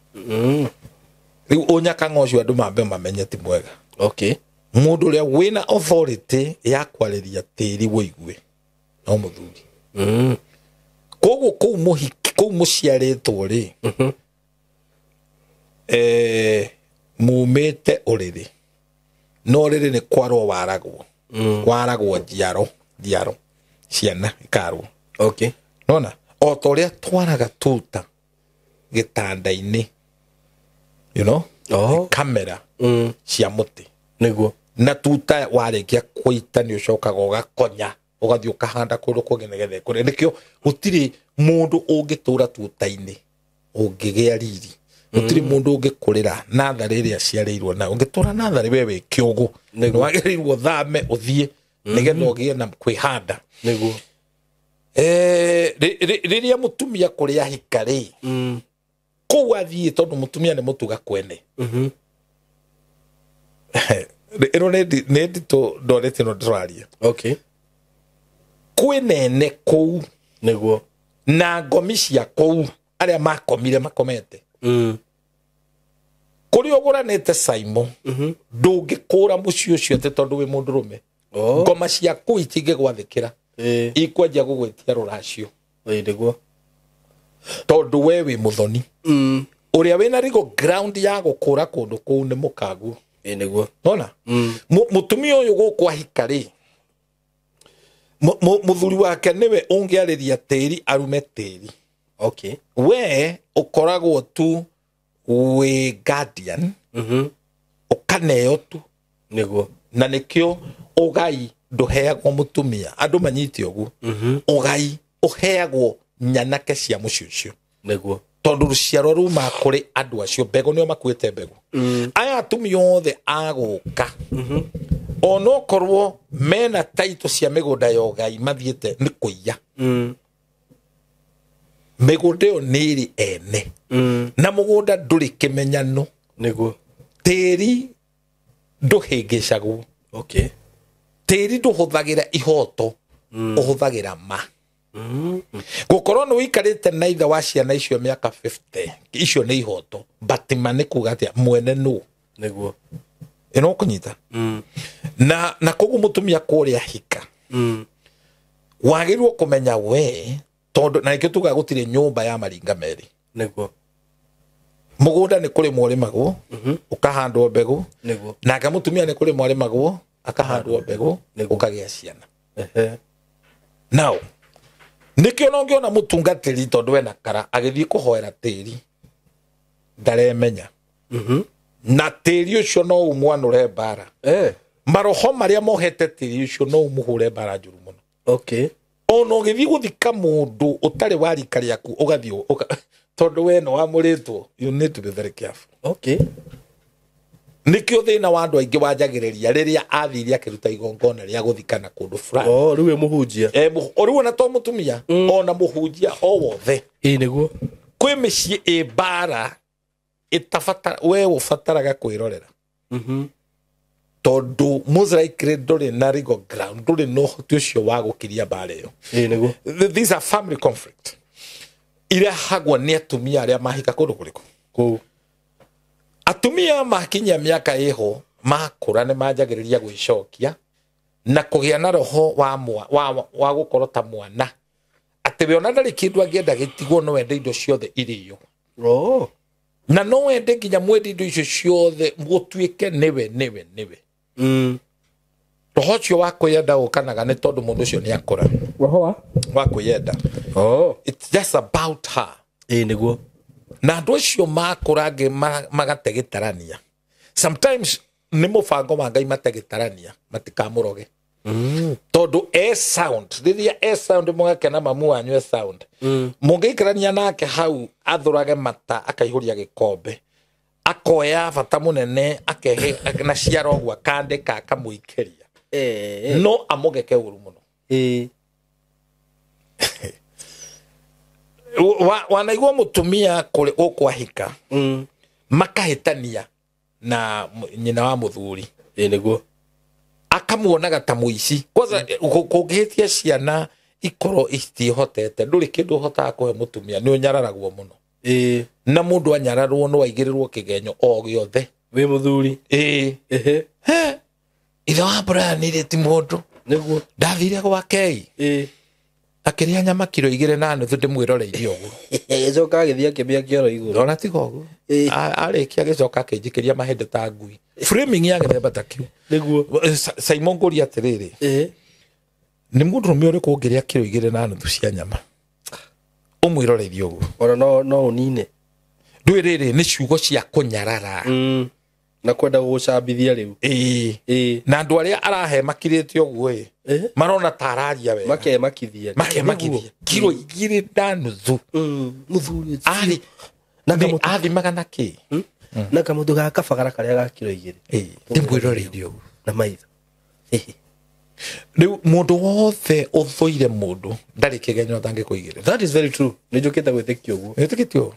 riu unyaka ngocio andu mambe mamenye ti mwega Okay. mundu uria wina authority ya kwariria tiri woigue no muthuri koguo kou muhiki kou muciaritwo ri mumite uriri no riri ni kwarwo waragwo njiaro ciana ikarwo Okay. nona o ta uria twaraga tuta gitanda-ini kamera cia muti Niguo. na tuta warikia kuita ni ucokaga ugakonya ugathii ukahanda kundu kungi nigetha kure nikio gutiri mundu ungitura tuta-ini ungigia riri gutiri mundu ungikurira nathari iria ciareirwo na ungitura nathari wewe kiugu wagiriirwo thame uthie nigetha ugie na kwihanda Niguo. riria mutumia kuria hikari kou athie tondu mutumia ni mutuga kwene ino nä nditå ndorete no ndäraria Okay. kwä nene kou Niguo. na ngomi cia kou arä a makomire makomete kuri oguranite Saimo ndungikura mucio cio te tondu wi mundurume ngoma ciaku itige gwathikira ikwenja gugwitia ruracio niguo tondu we wi muthoni uria wina rigo ground ya gukura kundu kuu ni mukagu niguo nona mutumia uyu gukwa hikari muthuri wake niwe ungiariria tiri arume tiri okay we ukoragwo tu we guardian ukaneo tu niguo na nikio ugai nduheagwo mutumia andu manyite ogu ugai uheagwo nyanake cia muciucio niguo tondu ruciaro ruma kuri andu acio mbego nio makuite mbego aya atumia othe aguka ono korwo mena taito cia migunda ya ugai mathiete ni kuiya migunda yo niri ene na mugunda nduri kimenyano niguo tiri nduhingicagwo okay tiri nduhuthagira ihoto uhuthagira ma gukorwo ni wikarite na ithe wa ciana icio miaka 50 icio ni ihoto batima ni kuga atia mwene nu niguo ino kunyita na kogu mutumia kuria hika wagirwo kumenya we tondu na ikio tuga gutire nyumba ya maringa meri niguo mugunda ni kuri mwarimagwo ukahandwo mbegu niguo na mutumia ni kuri mwarimagwo akahandwo mbegu ukagia ciana now nikio nongiona mutungatiri tondu we na kara agithii kuhoera tiri ndaremenya na tiri ucio no umwanure bara maroho maria mohete tiri ucio no umuhure bara njuru muno okay ono githii guthika mundu utari warika riaku ugathio tondu we no wamuritwo you need to be very careful okay nikio thina wa andu aingi wanjagiriria riria athiria akiruta igongona ria guthikana kundu fulani riwe muhunjia riwe na to mutumia ona muhunjia o wothe niguo kwi micii ibara itafatara we ufataraga kwirorera tondu muzraikire nduri na rigo ground nduri no hoti ucio wa gukiria bara iyo niguo these are family conflict ira hagwa ni atumia aria mahika kundu kuriku ku atumia makinya miaka iho makura ni manjagiriria gwicokia na kugia na roho wa gukorwo ta mwana ati we ona ndari kindu angienda gitigwo no wende indo ciothe iriyo na no wende nginya mwende indo icio ciothe mutuike niwe roho cio wa kwenda ukanaga ni tondu mundu ucio ni akura roho wa kwenda it's just about her niguo na andu acio makurange magategitarania sometimes ni mubango wa Ngai mategitarania matikamuroge tondu sound riria sound mugakena mamu wanyu sound mungeikarania nake hau athurage mata akaihuria gikombe akoya bata munene akehe na ciaro gwa kande kakamuikeria no amugeke uru muno wanaigua mutumia kuri ukwahika makahitania na nyina wa muthuri niguo akamuonaga ta muici kwanza kugihitia ciana ikoro istihotete nduri kindu hotaga kuhe mutumia ni unyararagwo muno na mundu anyararwo no aigirirwo kigenyo o giothe we muthuri ithe wa Brian ni ti mundu niguo ndathire gwake akiria nyama kilo 2.5 ndimwiroreirie uguo gicoka agithia kimia kioro iguru ona tiga uguo arikia gicoka akinjikiria mahende ta ngui framing ya githemba ta kiu niguo Simon Gori atiriri ni mundu rumio uriku ungiria kilo 2.5 cia nyama umwiroreirie uguo ona no unine ndwiriri ni ciugo cia kunyarara na kwenda gucambithia riu na andu aria arahe makirite uguo marona tararia we makithia kilo 2.5 muthuri ari na athimaga na ki na kamundu ga kabagara karia ga kilo 2 ndimwiroreirie uguo na maitho riu mundu wothe uthoire mundu ndari kigenyo tangikuigire that is very true nijukita gwithikio uguo etikitio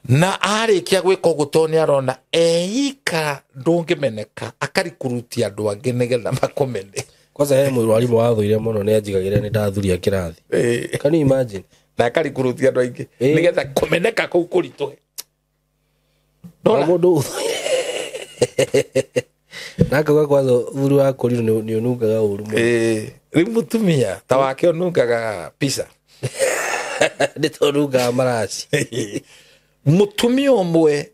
na arikia gwika uguo to ni arona eika ndungimeneka akarikurutia andu angi nigetha makomene kwanza he mwarimu wa thuire muno ni anjigagira ni ndathuria kirathi can you imagine na akarikurutia andu angi nigetha kumeneka kuu kurituhe no mundu nakaga kwazo thuru wa kuri ni onungaga uru mu riu mutumia ta wake onungaga pizza ni tonunga maraci mutumia omwe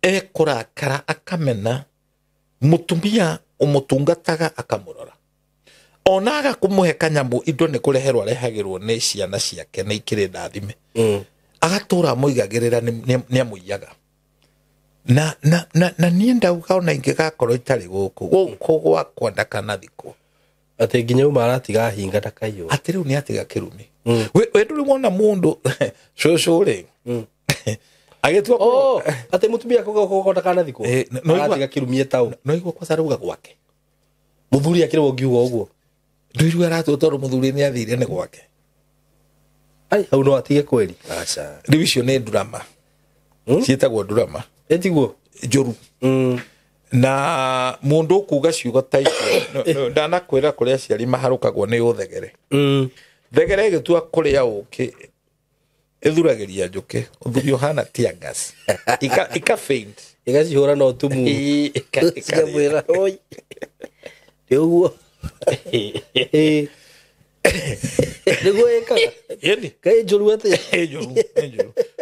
ekurakara akamena mutumia umutungataga akamurora onaga kumuhe kanyamu indo ni kureherwa rehagirwo ni ciana ciake ni ikire ndathime agatura muigagirira ni amuiyaga na nie ndauga ona ingigakorwo itari guku gwakwa ndakanathikwo ati nginya uma aratiga hinga takayo ati riu ni atiga kirumi we nduri wona mundu shoshure agetua ati mutumia ko ndakanathikwo aratiga kirumi etau no igwo kwa saruga gwake muthuri akirwo ngiugo uguo nduiru aratu toru muthuri ni athire ni gwake ai au no atige kweli acha riu icio ni drama cietagwo drama etiguo njuru na mundu kuga ciugo ta icio ndanakwira kuria ciari maharukagwo ni uthegere thegere igitua kuria uki ithuragiria njuki uthurio hana tear gas ika faint igacihura no tumu ikabwira oi niguo niguo ikaga yeni kai njuru ate njuru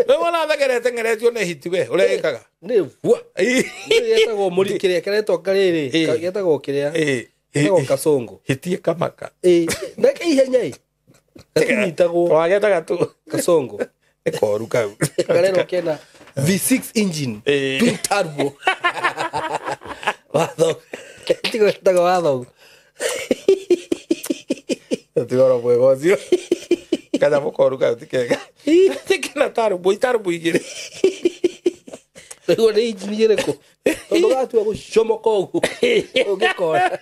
no wala thegere tengeretio ni hitiwe uria ikaga ni vua yetagwo muri kiria keretwo kariri yetagwo kiria yetagwo kasongo hitie kamaka ndake ihenya katinitagwo wagetaga tu kasongo ekoru kau karero kena V6 engine twin turbo watho tigo tago watho tigoro bwegocio kada mukoru kau tikega tikena turbo igire ego ni engine yereko ndo gatu gucomoka ugu ugikora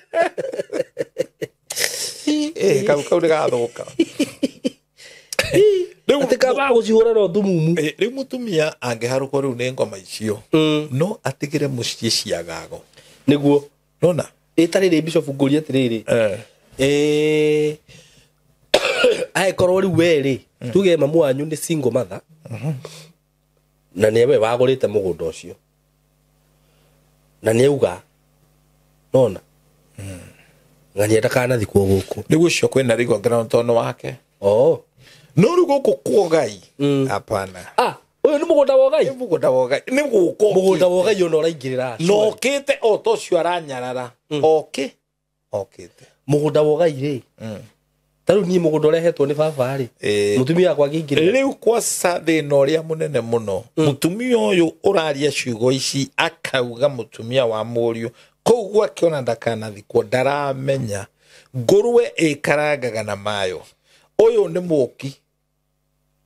kau ni gathuka atika bago cihura no thumumu riu mutumia angiharukwo riu ni ngoma icio no atigire mucie ciagago niguo nona itarire bishop nguri atiriri ai korwo riu weri tuge mamu wanyu ni single mother na niwe wagurite mugunda ucio na niuga nona ngani ndakana thikwo guku niguo cio kwina rigo ground tono wake no rigo kukuogai hapana uyu ni mugunda wogai ni guko mugunda wogai ono raingirira no kite oto cio aranyarara okite mugunda wogai ri taru ni mugunda rehetwo ni baba ri mutumia akwa ngingire riu kwa thina uria munene muno mutumia uyu uraria ciugo ici akauga mutumia wa muriu koguo akiona ndakanathikwo ndaramenya ngurwe ikarangaga na mayo uyu ni muki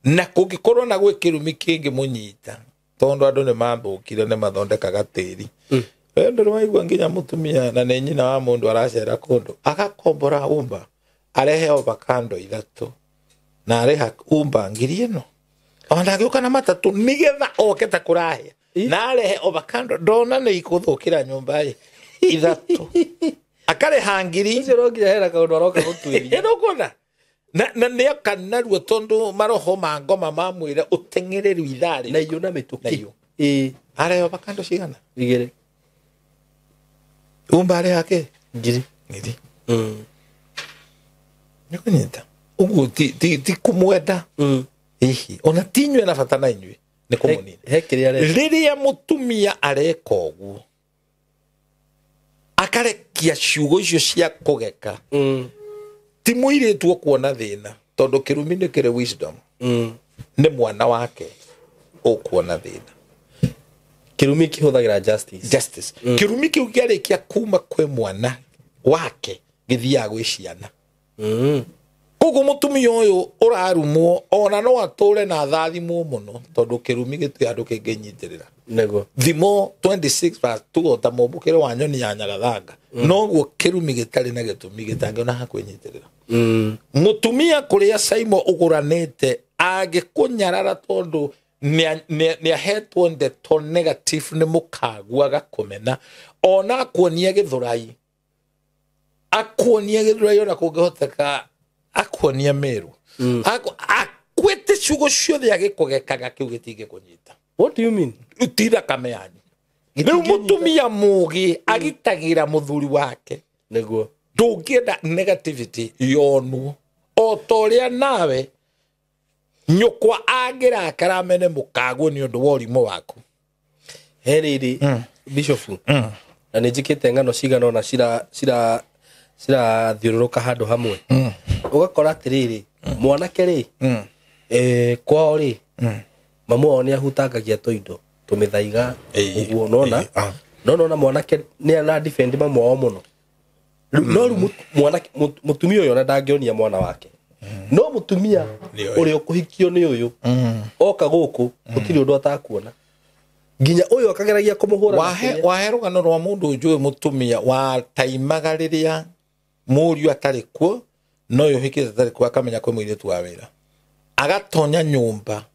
na kungikorwo na gwe kirumi kingi munyita tondu andu ni mambukire ni mathondekaga tiri ndo rwaigwa nginya mutumia na ni nyina wa mundu aracera kundu agakombora umba arehe ovakando 3 na areha umba 1,000 ona gioka na matatu nigetha oke ta kurahe na arehe ovakando ndona ni ikuthukira nyumba 3 akare hangiri icio rongira hera kaundu aroka gutwiria eno kona na ne akanaruo tondu maroho ma ngoma mamwira utengereru ithari na iyo na mituki arehe ovakando cigana 2 umba areha ke ngiri nikunyita ugu ti kumwenda ihi ona tinywe na fatana inywe ni kumunini hekiria riria mutumia areka ugu akarekia ciugo icio cia kugeka ti muiritwo kuona thina tondu kirumi ni kire wisdom ni mwana wake ukuona thina kirumi kihuthagira justice kirumi kiu kiarikia kuma kwe mwana wake githia gwi ciana koguo mutumia uyu urarumwo ona no ature na thathimwo muno tondu kirumi gitwi andu kinginyitirira nego thimo 26:2 ta mobukire wa nyoni ya nyagathanga no guo kirumi gitari na gitumi gitangiona hakwenyitirira mutumia kuria saimo uguranite agikunyarara tondu ni ahetwo ndeto negative ni mukagua gakumena ona kuonia githurai ona kungihoteka akuonia meru akwete ciugo ciothe agikugekaga kiu gitinge kunyita what do you mean utira kame yanyu Riu mutumia mugi agitagira muthuri wake niguo ndungienda negativity yonu o toria nawe nyukwa angirakara mene mukagu ni undu wa urimu waku heriri bishop na nijikite ngano cigano na cira thiururuka handu hamwe ugakora atiriri mwanake ri kwao ri mamu wao ni ahutangagia toindo tumithaiga uguo nona mwanake ni ana defend mamu wao muno no mwanake mutumia uyo na ndangionia mwana wake no mutumia uri ukuhikio ni uyu oka guku gutiri undu atakuona ginya uyu akageragia kumuhura wahe rugano rwa mundu njui mutumia wa taimaga riria muriu atari kuo no yo hikite atari kuo akamenya kwe muiritu wa wira agatonya nyumba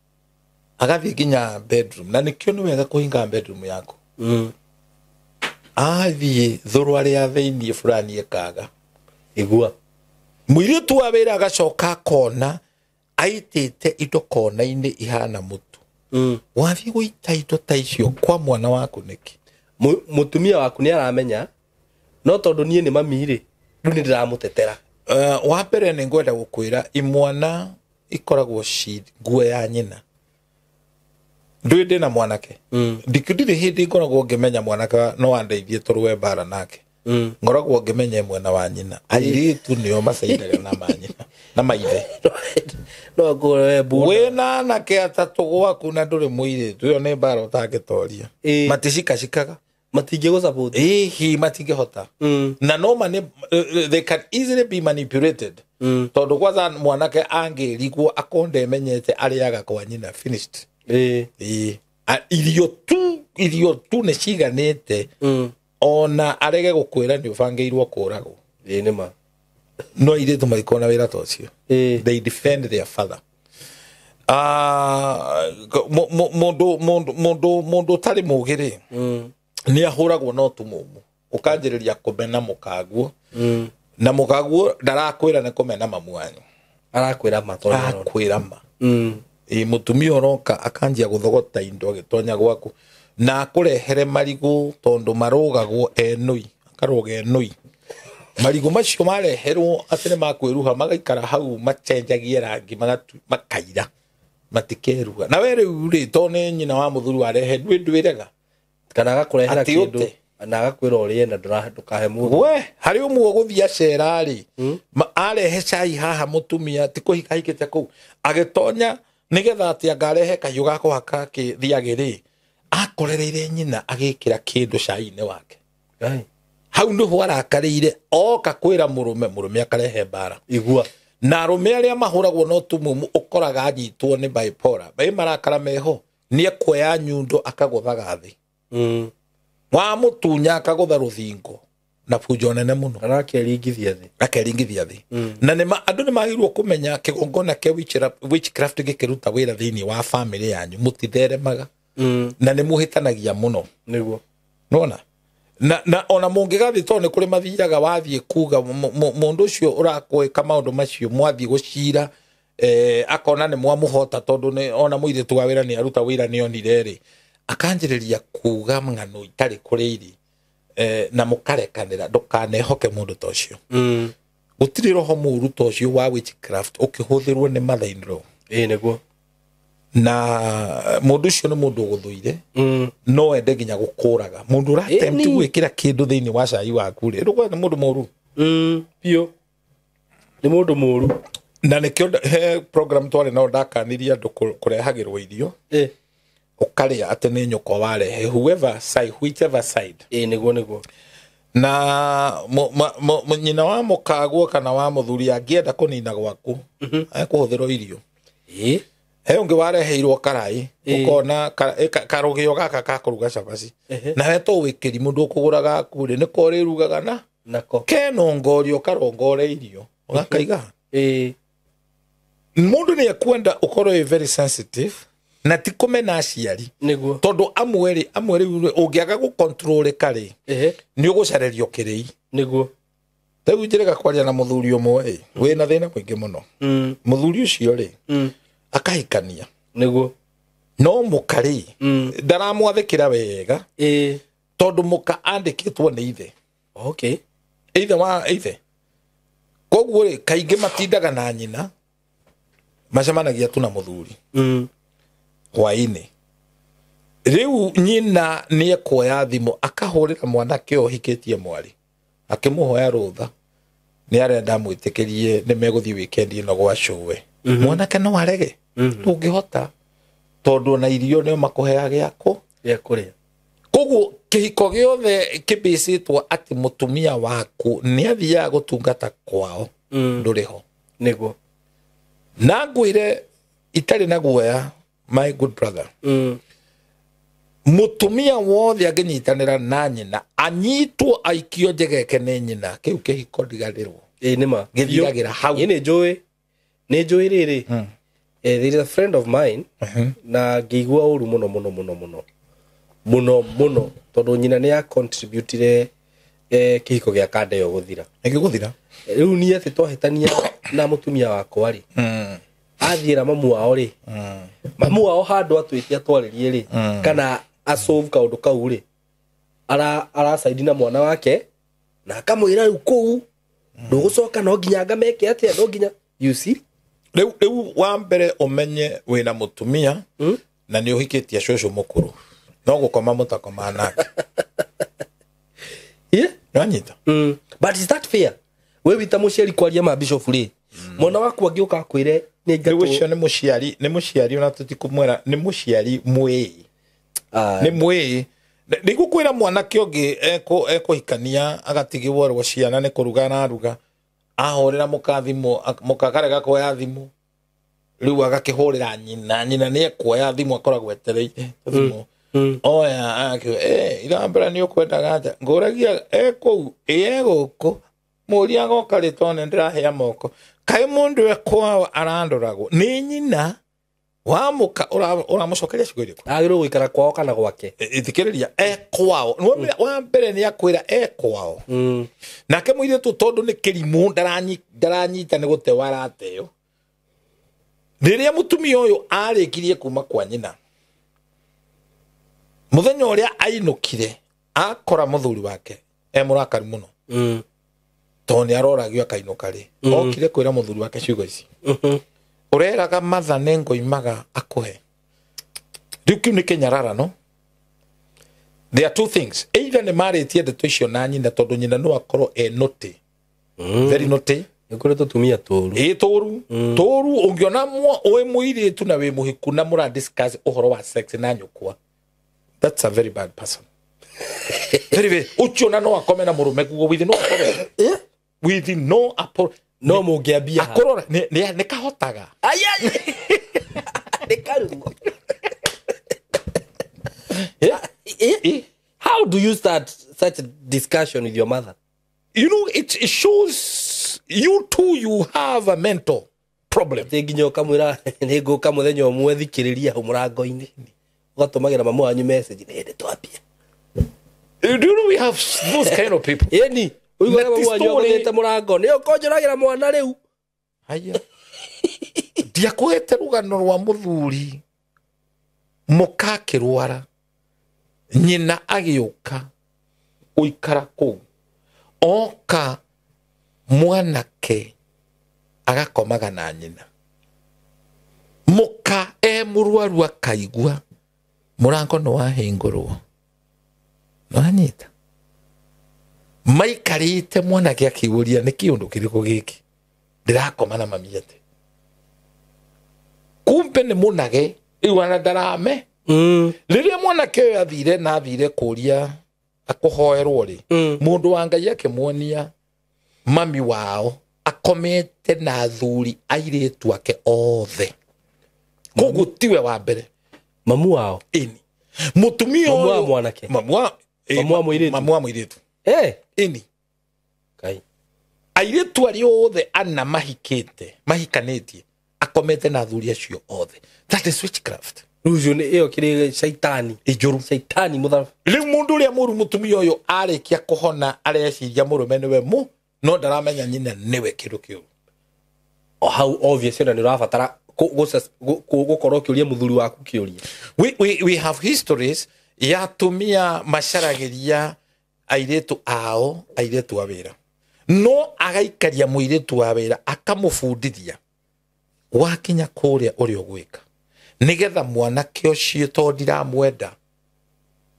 agathie ginya bedroom na nikio ni wega kuhinga bedroom yako athie thurwa ya theinie fulani ekaga igua muiritu wa wira agacoka kona aitite indo kona-ini ihana mutu wathie guita indo ta icio kwa mwana waku niki mutumia waku ni aramenya no tondu nie ni mamiri riu ni ndiramutetera wa mbere ni ngwenda gukwira imwana ikoragwo nguo ya nyina ndwende na mwanake ndikudire hindi ngoragwo ngimenya mwanake no wandeithie turwe bara nake ngoragwo ngimenya mwana wa nyina airitu nio macaidaga na manyina na maithe no ngore bu wena na ke atatu gwaku na nduri muiritu yo ne bara utangitoria matishikashikaga matinge go support hi matingehota na no mani they can easily be manipulated tondu kwanza mwanake angirigwo akonde menyete ariaga kwa nyina finished irio tu ne ciganite ona arege gukwira ni ubangeirwo kuragwo nima no ire tu marikona wira tocio they defend their father mundu tari mugire ni ahuragwo no tumumu ukanjiriria kumena mukaguo na mukaguo ndarakwira ne kumena mamuanyu arakwira matonya arakwira ma mutumia oroka akanjia guthogota indo agitonya gwaku na akurehere marigu tondu marugagwo enui akaroga enui marigu macio mareherwo atene makwiruha magaikara hau machenjagia rangi makaira matikeruga na were uri tone nyina wa muthuru arehe ndwirega kana agakurehera kindu na agakwira uri na ndukahe mundu we hari umwe guthia cerari arehe cai haha mutumia tikuhika hikite ku agitonya nigetha ati angarehe kayu gako haka kithiagiri akorereire nyina agikira kindu cai-ini wake hau ndu arakarire oka kwira murume akarehe bara igua na arume aria mahuragwo no tumumu ukoraga anyitwo ni bipolar bai marakara meho ni ekwoya nyundo akaguthaga thi wa mutunya akagutha ruthingo na fujo nene muno kana akeringithia thi na nima andu ni magirwo kumenya kigongona ke witchcraft gikiruta wira thini wa family yanyu mutitheremaga na ni muhitanagia muno niguo nona na ona mungigathi to ni kuri mathiaga wathie kuga mundu ucio urakwika maundu macio mwathie gucira akona ni mwamuhota tondu ni ona muiritu wa wira ni aruta wira ni onire ri akanjiriria kuga ng'ano itari kuri iri na mukarekanira ndukanehoke mundu tocio gutiri roho muru tocio wa witchcraft ukihuthirwo ni mother-in-law niguo na mundu ucio ni mundu guthuire no ende ginya gukuraga mundu uratempt gwikira kindu thiini wa cai waku ri rugwa ni mundu muru pio ni mundu muru na nikio he program twari no ndakaniria andu kurehagirwo irio ukaria ate ni nyuko warehe whichever side niguo na nyina wa mukaguo kana wa muthuri angienda kunina gwaku akuhuthirwo irio he ungi wareheirwo karai ukona karugio gaka ka kuruga cabaci na we to wikiri mundu ukuguraga kuri ni ko rirugaga na nako kenongorio karongore irio ugakaiga mundu ni akwenda ukorwo very sensitive na ti kumena aciari niguo tondu amweri ungiaga gu control kari ni ugucarerio kirei niguo Tebu njirega kwaria na muthuri umwe wina thina mwingi muno muthuri ucio ri akahikania niguo no mukari ndaramwathikira wega tondu muka andikitwo ni ithe. Okay. Ithe wa ithe. Koguo ri kaingi matindaga na nyina macemanagia tu na muthuri. Hwaini. Riu nyina ni ekoya thimu akahurira mwanake ohikitie mwari. Akimuhoya rutha. Ni arenda mwitikirie ni meguthii weekend ino gwa showe. Mwanake no arege. Tungihota tondu na irio ni makuhea giako ya kuria. Koguo kihiko giothe kibicitwo ati mutumia waku ni athia gutungata kwao nduriho niguo na ngwire itari na guoya my good brother mutumia wothe anginyitanira na nyina anyitwo aikio njegeke ni nyina kiu kihiko ndigarirwo nima githiagira hau ni njui riri there is a friend of mine na ngigua uru muno tondu nyina ni ya contributire kihiko gia kande yo guthira ngiguthira riu ni ati twahitania na mutumia wakwa ri athiira mamu wao ri mamu wao handu atwitia twaririe ri kana asolve kaundu kau ri ara side na mwana wake na akamwira riu kuu ndugucoka no nginya ngameke atia no nginya you see riu wa mbere umenye wina mutumia na ni uhikitie shosho mukuru no gukoma mutakoma nake yeah nanyita but is that fair we wita muciari kwaria ma bishop ri mwana waku angiuka kwire ni ngatu ucio ni muciari ona tutikumwera ni muciari mwei ni mwei nigukwira mwana kiongi eko hikania agatigirwo rwo ciana ni kuruga na ruga ahorera mukathimo mukakarega kwa thimu riu agakihorera nyina ni ekoya thimu akoragwo etereire thimu oya irambera ni ukwenda aja nguragia eko guku muria goka ritone ndirahea moko kai mundu ekwa arandoragwo ni nyina wa muka uramucokeria cigwiri agiro gwikara kwao kana gwake ithikiriria ekwao wa mbere ni akwira ekwao nake muire tu tondu ni kirimu ndaranyita ni gute warateo riria mutumia uyu arikirie kuma kwa nyina muthenya uria ainukire akora muthuri wake murakari muno toni aroragio akainuka ri okire kwira muthuri wake ciugo ici ureraga matha nengo imaga akuhe riu kiu ni kinyarara no there are two things either ni maritie ndeto icio na nyina tondu nyina no akorwo noti very noti nikuri tutumia toru toru ungiona we muiritu na we muhiku na mura discuss uhoro wa sex na nyukwa that's a very bad person very uchiona no akome na murume guo with no apology with no apology no mungiambia akorora ni kahotaga aya ni karungo how do you start such a discussion with your mother? You know, it shows you too you have a mental problem. Teginyo kamwira nego kamuthenya omwe thikiriria umurango-ini ugatumagira mamu wanyu message nende twapia. Do you know we have those kind of people? Yeni uigora mamu wanyu aguthite murango ni ukonjoragira mwana riu haya ndiakuhete rugano rwa muthuri mukakirwara nyina agiuka uikara ku oka mwanake agakomaga na nyina muka murwaru akaigua murango no wahingurwo nanyita maikarite mwanake akiuria ni kiundu kiriko giki ndirakoma na mami ate kumbe ni munage iwana darame riria mwanake athire na athire kuria akuhoerwo ri mundu wa Ngai akimwonia mami wao akomete na thuri airitu ake othe koguo tiwe wa mbere mamu wao ini mutumia mamu wa mwanake mamu wa muiritu ini kai airitu ari othe ana mahikanitie akomete na thuri acio othe that is witchcraft rujo ni iyo kiri shaitani ijuru shaitani mutha ri mundu uria muru mutumia uyu arikia kuhona areciria murume niwe mu no ndaramenya nyina niwe kindu kiu how obvious na ni rafatara gukorwo kiuria muthuri waku kiuria we have histories ya atumia macaragiria airetu ao airetu awira no agaikaria muiretu wa wira akamufundithia wakinya kuria uri ogwika nigetha mwanake ucio to ndiramwenda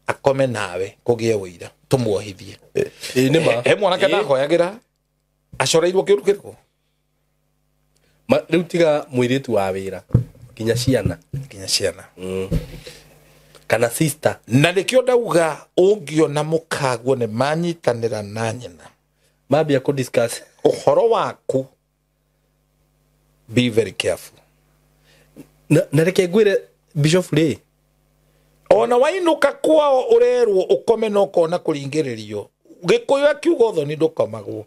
akome nawe kugie wira tumuohithie nima mwanake ndahoyagira acoreirwo kiuru kiriko riu tiga muiretu wa wira kinya ciana kana sister na nikio ndauga ungiona mukaguo ne manyitanira na nyina mabia ku discuss uhoro waku be very careful na reke ngwire Bishop Ray ona wainuka kwao urerwo ukome no kona kuringiririo gikuyu akiuga uthoni ndukomagwo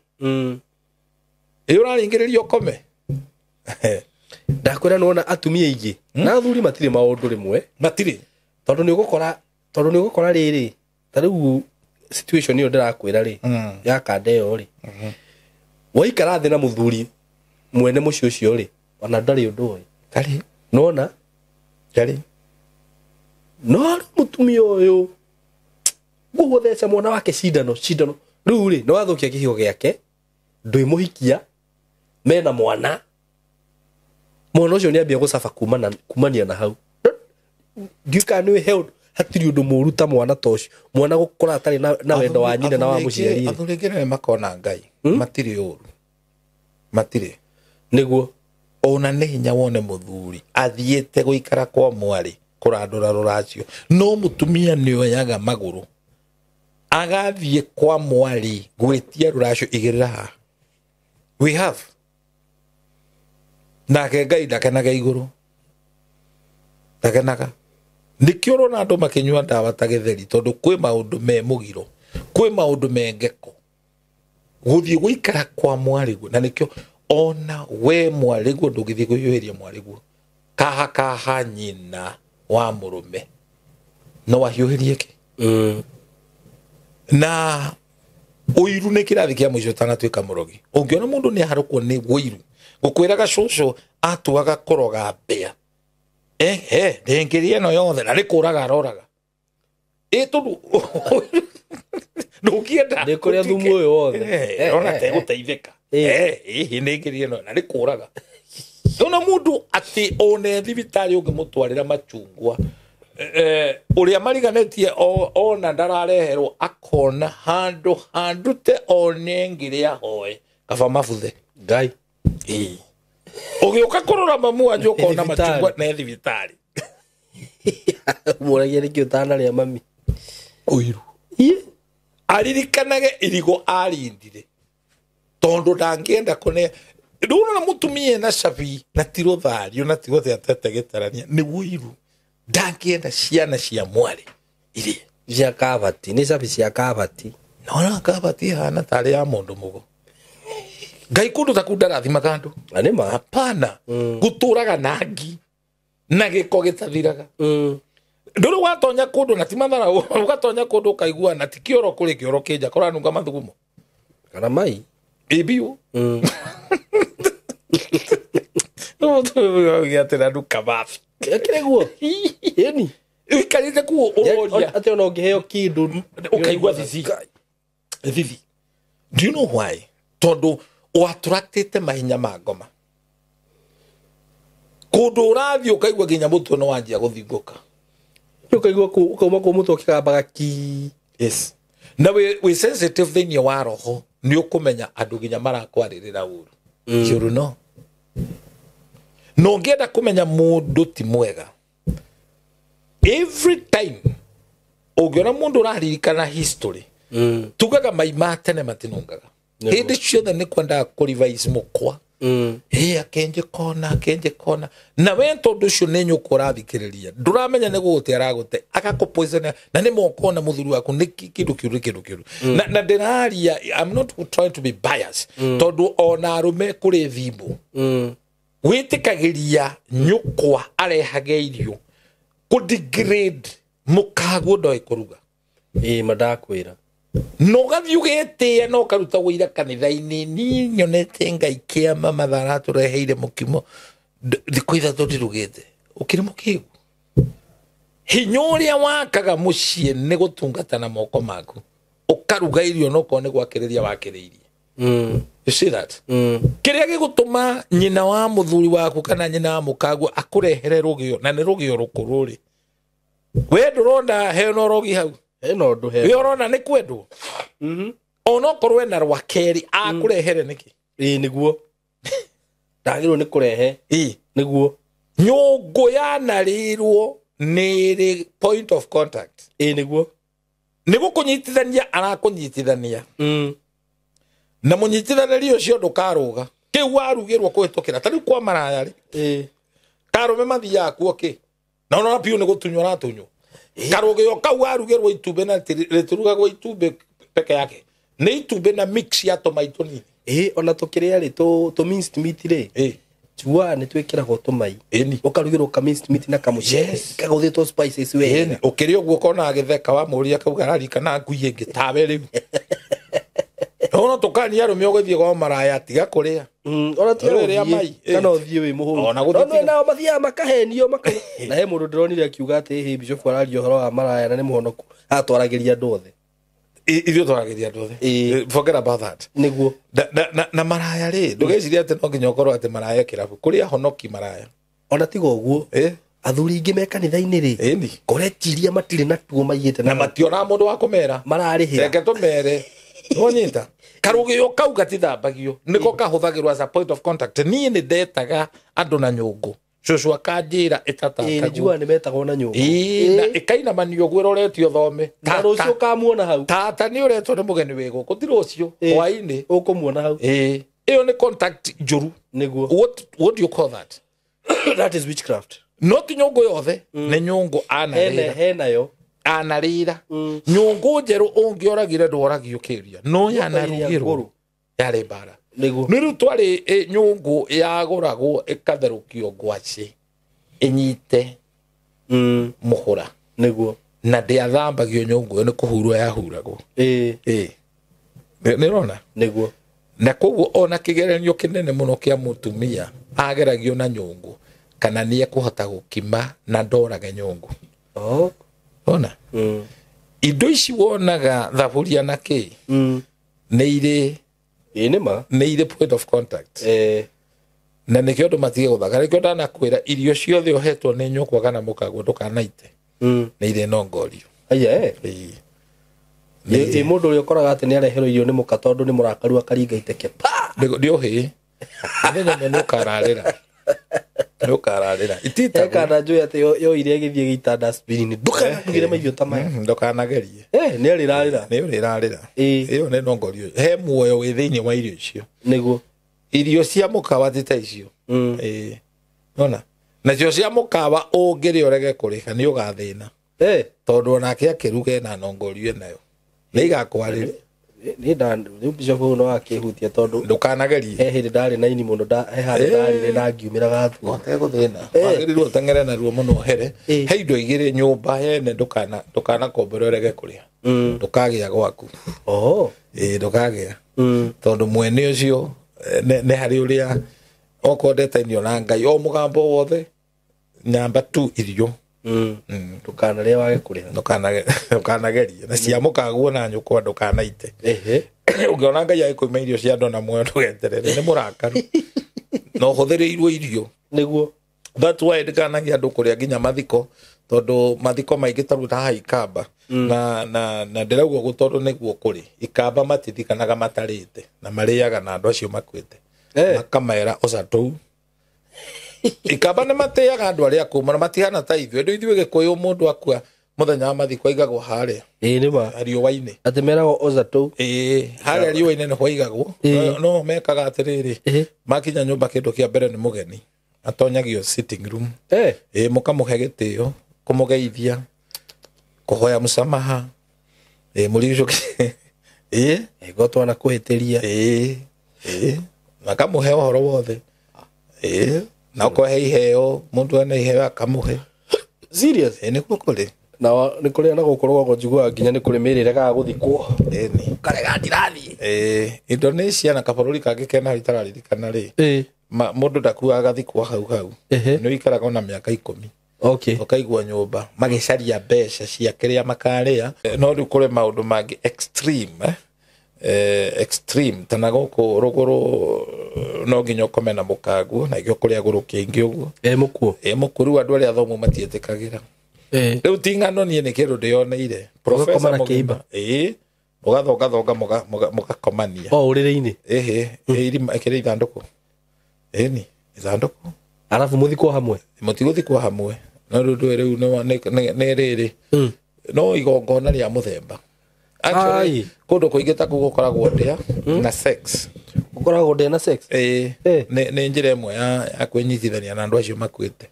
uraringiririo ukome ndakwira nona atumia ingi na athuri matire maundu rimwe matire tondu ni ugukora riri tariu situation iyo ndirakwira ri ya kandeo ri waikara thi na muthuri mwene mucio ucio ri ona ndari undu oi kari nona kari no mutumia uyu gugutheca mwana wake cindano riu ri no athukia kihigo giake ndui muhikia mena mwana ucio ni ambia gucaba kumania na hau ndiuka ni held hatiri undu muru ta mwana tocio mwana gukora atari na wendo wa nyina na wa muciari athuri ngene makona ngai matire uru matire niguo ona ne hinya wone muthuri athiete guikara kwa mwari kurandura ruracio no mutumia ni oyaga maguru agathie kwa mwari gwetia ruracio igirira we have nake ngai ndakenaga iguru ndakenaga nikio rona andu makinyua ndawa ta githeri tondu kwi maundu me mugiro kwi maundu me ngeko guthie guikara kwa mwarigu na nikio ona we mwarigu ndugithie kuyuhiria mwarigu kaha nyina wa murume no wahiuhirie ki na uiru ni kirathi kia mwisho tanatuika murogi ungiona mundu ni harukwo ni wiru gukwiraga cucu atuaga kuroga mbea ndengirie no yothe na rikuraga aroraga tundu ndukienda ni kuria thumu uyu wothe ona te guteithika ndengirie no na rikuraga ona mundu ati one thibitari ungimutwarira machungwa uria mariganetie ona ndarareherwo akona handu te one ngiria hoe kaba mabuthe ngai ugiuka kurora mamu wanju ukona machungwa na thibitari muragia nikio tana ria mami uiru aririkanage irigo arindire tondu ndangienda kune nduna na mutumie na shabi na tiro thario na tigo atete gitarania ni uiru ndangienda ciana cia mwari iri cia kabati ni shabi cia kabati nona kabati hana tari ya mundu mugo ngai kundu ta kundarathima kandu anima hapana guturaga nangi na giko gitathiraga nduru watonya kundu na timathara ugatonya kundu kaigua na tikioro kuri kioro kinja kora nunga mathugumo kana mai ibiu no tu ya tena duka bafi kireguo yani ikarite ku uroria ate ona ngiheo kindu ukaigua thithi do you know why tondu attractete mahinya ma ngoma kundu urathio kaigua ginya mutwe no wanjia guthinguka ukaigua ukauma ku mutwe kikambaga ki yes na we sensitive thing ya waroho ni ukumenya andu ginya marakwaririra uru you know no ngenda kumenya mundu ti mwega every time ugiona mundu uraririkana history tugaga maima tene matinungaga hindi ciothe ni kwenda kurevise mukwa akenje kona na we tondu ucio ni nyuko rathikiriria nduramenya ni gugutia aragute akakupoison na ni mokona muthuri waku ni kindu kiuru na ndiraria I'm not trying to be biased tondu ona arume kuri thimu witikagiria nyukwa arehage irio ku degrade mukagu ndoi kuruga madakwira no gathiugete no karuta wira kanitha-ini ni nyonete ngai kiama mathara tureheire mukimo thikũ ithatũ ndirugĩte ukiri mukigu hinya uria wakaga mucii ni gutungata na moko maku ukaruga irio no kone gwakiriria wakiriirie you see that kiria gigutuma nyina wa muthuri waku kana nyina wa mukagu akurehere rugio na ni rugio rukururi we ndurona he no rogi hau he no ndu he we urona ni kwendwo ono korwe na rwakeri akurehere niki niguo ndagirwo ni kurehe niguo nyungu yanarirwo ni point of contact niguo nigo kunyitithania arakunyitithania na munyitithania ucio ndukaruga kiu warugirwo kuhitukira tari kwa maraya ri karume mathia kuo ki na ona piu ni gutunywa ratunywa karugio kau warugirwo itumbe na riturugagwo itumbe peke yake ni itumbe na mix ya tomato nini ona tukiria ri to minced meat ri chua ni twikiragwo tumai ukarugirwo ka minced meat na kamucere kaguthitwo spices we ukiri uguo kona agitheka wa muria kauga rari kana ngui ingi tawe riu ona tukani arume ugathie kwa maraya tiga kuria ona tiga mai kana uthie wi muhuru ona guthie nao mathia makahenio na he mundu ndironire akiuga ati hi bishop arario horo wa maraya na ni muhonoku atwaragiria andu othe irio twaragiria andu othe forget about that niguo na maraya ri ndugeciria ati no nginya ukorwo ati maraya kirabu kuria honoki maraya ona tiga uguo athuri ingi me kanitha-ini ri koretiria matire na tuo maiyete na mationa mundu wa kumera mararihira reke tumere wonyita karugio kau gatithambagio niko kahuthagirwo as a point of contact ni ndetaga andu na nyungu cucu akanjira itataka njua ni metagwo na nyungu na ikaina manio gwiroretio thome na rucio kamuona hau tata ni uretwo ni mugeni wigo kutiro ucio hwaini ukumuona hau iyo ni contact njuru niguo what do you call that that is witchcraft not nyungu yothe ni nyungu anarira henayo anarira nyungu njeru ungioragire ndoragio kiria no yanarugirwo yari bara niguo niru twari nyungu yaguragwo ikatherukio ngwaci inyite muhura niguo na ndiathambagio nyungu ni kuhurwo yahuragwo nirona niguo na koguo ona kigeranio kinene muno kia mutumia ageragio na nyungu kana nie kuhota gukima na ndorage nyungu ona indo ici wonaga thaburia na ki nĩ irĩ nĩ irĩ point of contact na nĩkĩo andũ matige gũthaka nĩkĩo ndanakwĩra irio ciothe ũhetwo nĩ nyũkwa kana mũkaguo ndũkanaite nĩ irĩ nongorio aya nĩ mũndũ ũrĩa ũkoraga atĩ nĩ areherwo irio nĩ mũka tondũ nĩ mũrakaru akaringa iteke ndĩũhĩ mũthenya ũmwe nĩũkararĩra itita kana njũĩ atĩ yoire gĩthiĩ gĩita dustbin ndũkanagire maithio ta maya ndũkanagerie nĩ arĩrarĩra ĩyo nĩ nongorio he muoyo wĩ thĩinĩ wa irio icio nĩguo irio cia mũkawa ti ta icio ona nacio cia mũkawa ũngĩrĩa ũrege kũrĩka nĩ ũgathĩna tondũ onake akĩruga na nongorio nayo nĩ igakwarĩra ni bishop no akihutia tondu ndukanagerie he hindi ndari na ini muno he hari ndari na ngiumiraga thu gote guthina wagirirwo tengere na ruo muno here he indo igire nyumba yene ndukana komborerege kuria ndukagia gwaku ndukagia tondu mwene ucio ne hari uria okondetanio na Ngai o mugambo wothe nyamba tu irio ndukanaria wage kuria ndukanagerie na cia mukaguo na nyukwa ndukanaite ungiona Ngai agikuima irio cia ndona mwe ndugeterere ni murakaru no huthirirwo irio niguo that's why ndikanagia andu kuria nginya mathiko tondu mathiko maingi taruta ha Ikamba na ndirauga gutondu niguo kuri Ikamba matithikanaga matarite na mariaga na andu acio makwite makamera ocatou Ikamba nĩ mateaga andũ arĩa akũma na matihana ta ithuĩ andũ ithuĩ Gĩkũyũ mũndũ akua mũthenya wa mathiko aigagwo harĩa nĩma riũa-inĩ atĩ meragwo ocatou harĩa riũa-inĩ nĩho aigagwo no mekaga atĩrĩrĩ makinya nyũmba kĩndũ kĩa mbere nĩ mũgeni atonyagio sitting room mũkamũhe gĩtĩo kũmũgeithia kũhoya mũsamaha mũrigicũki gotwa na kũhĩtĩria makamũhe ũhoro wothe na ũkohe iheo mũndũ ena iheo akamuhe serious nĩ kũrĩ na nĩ kũrĩ na gũkorwo gũjigua nginya nĩ kũrĩ mĩrĩre ga gũthikwo ni karega ndirathiĩ Indonesia na kabũrũri kangĩ kena ritararirikana rĩ mũndũ ndakuaga gathikwo hau nĩ ũikaraga ona mĩaka 10 Okay. ukaigua nyumba magicaria mbeca cia kiria makaria no riu kure maundu mangi extreme extreme tana guku ruguru no nginya ukomena mukangu na igyo kuria gurukia ingi uguo muku andu aria athomu matietikagira riu tingano nie ni kindu ndioneire professor Mugimba mugathonga mugakomania urire-ini irima ikire ithanduku ni ithanduku arafu muthikwo hamwe mutiguthikwo hamwe no riu ne riri no igongona ria muthemba actually kundu kuingita gukoragwo ndia na sex gukoragwo ndia na sex ne njira imwe ya kwinyitithania na andu acio makwite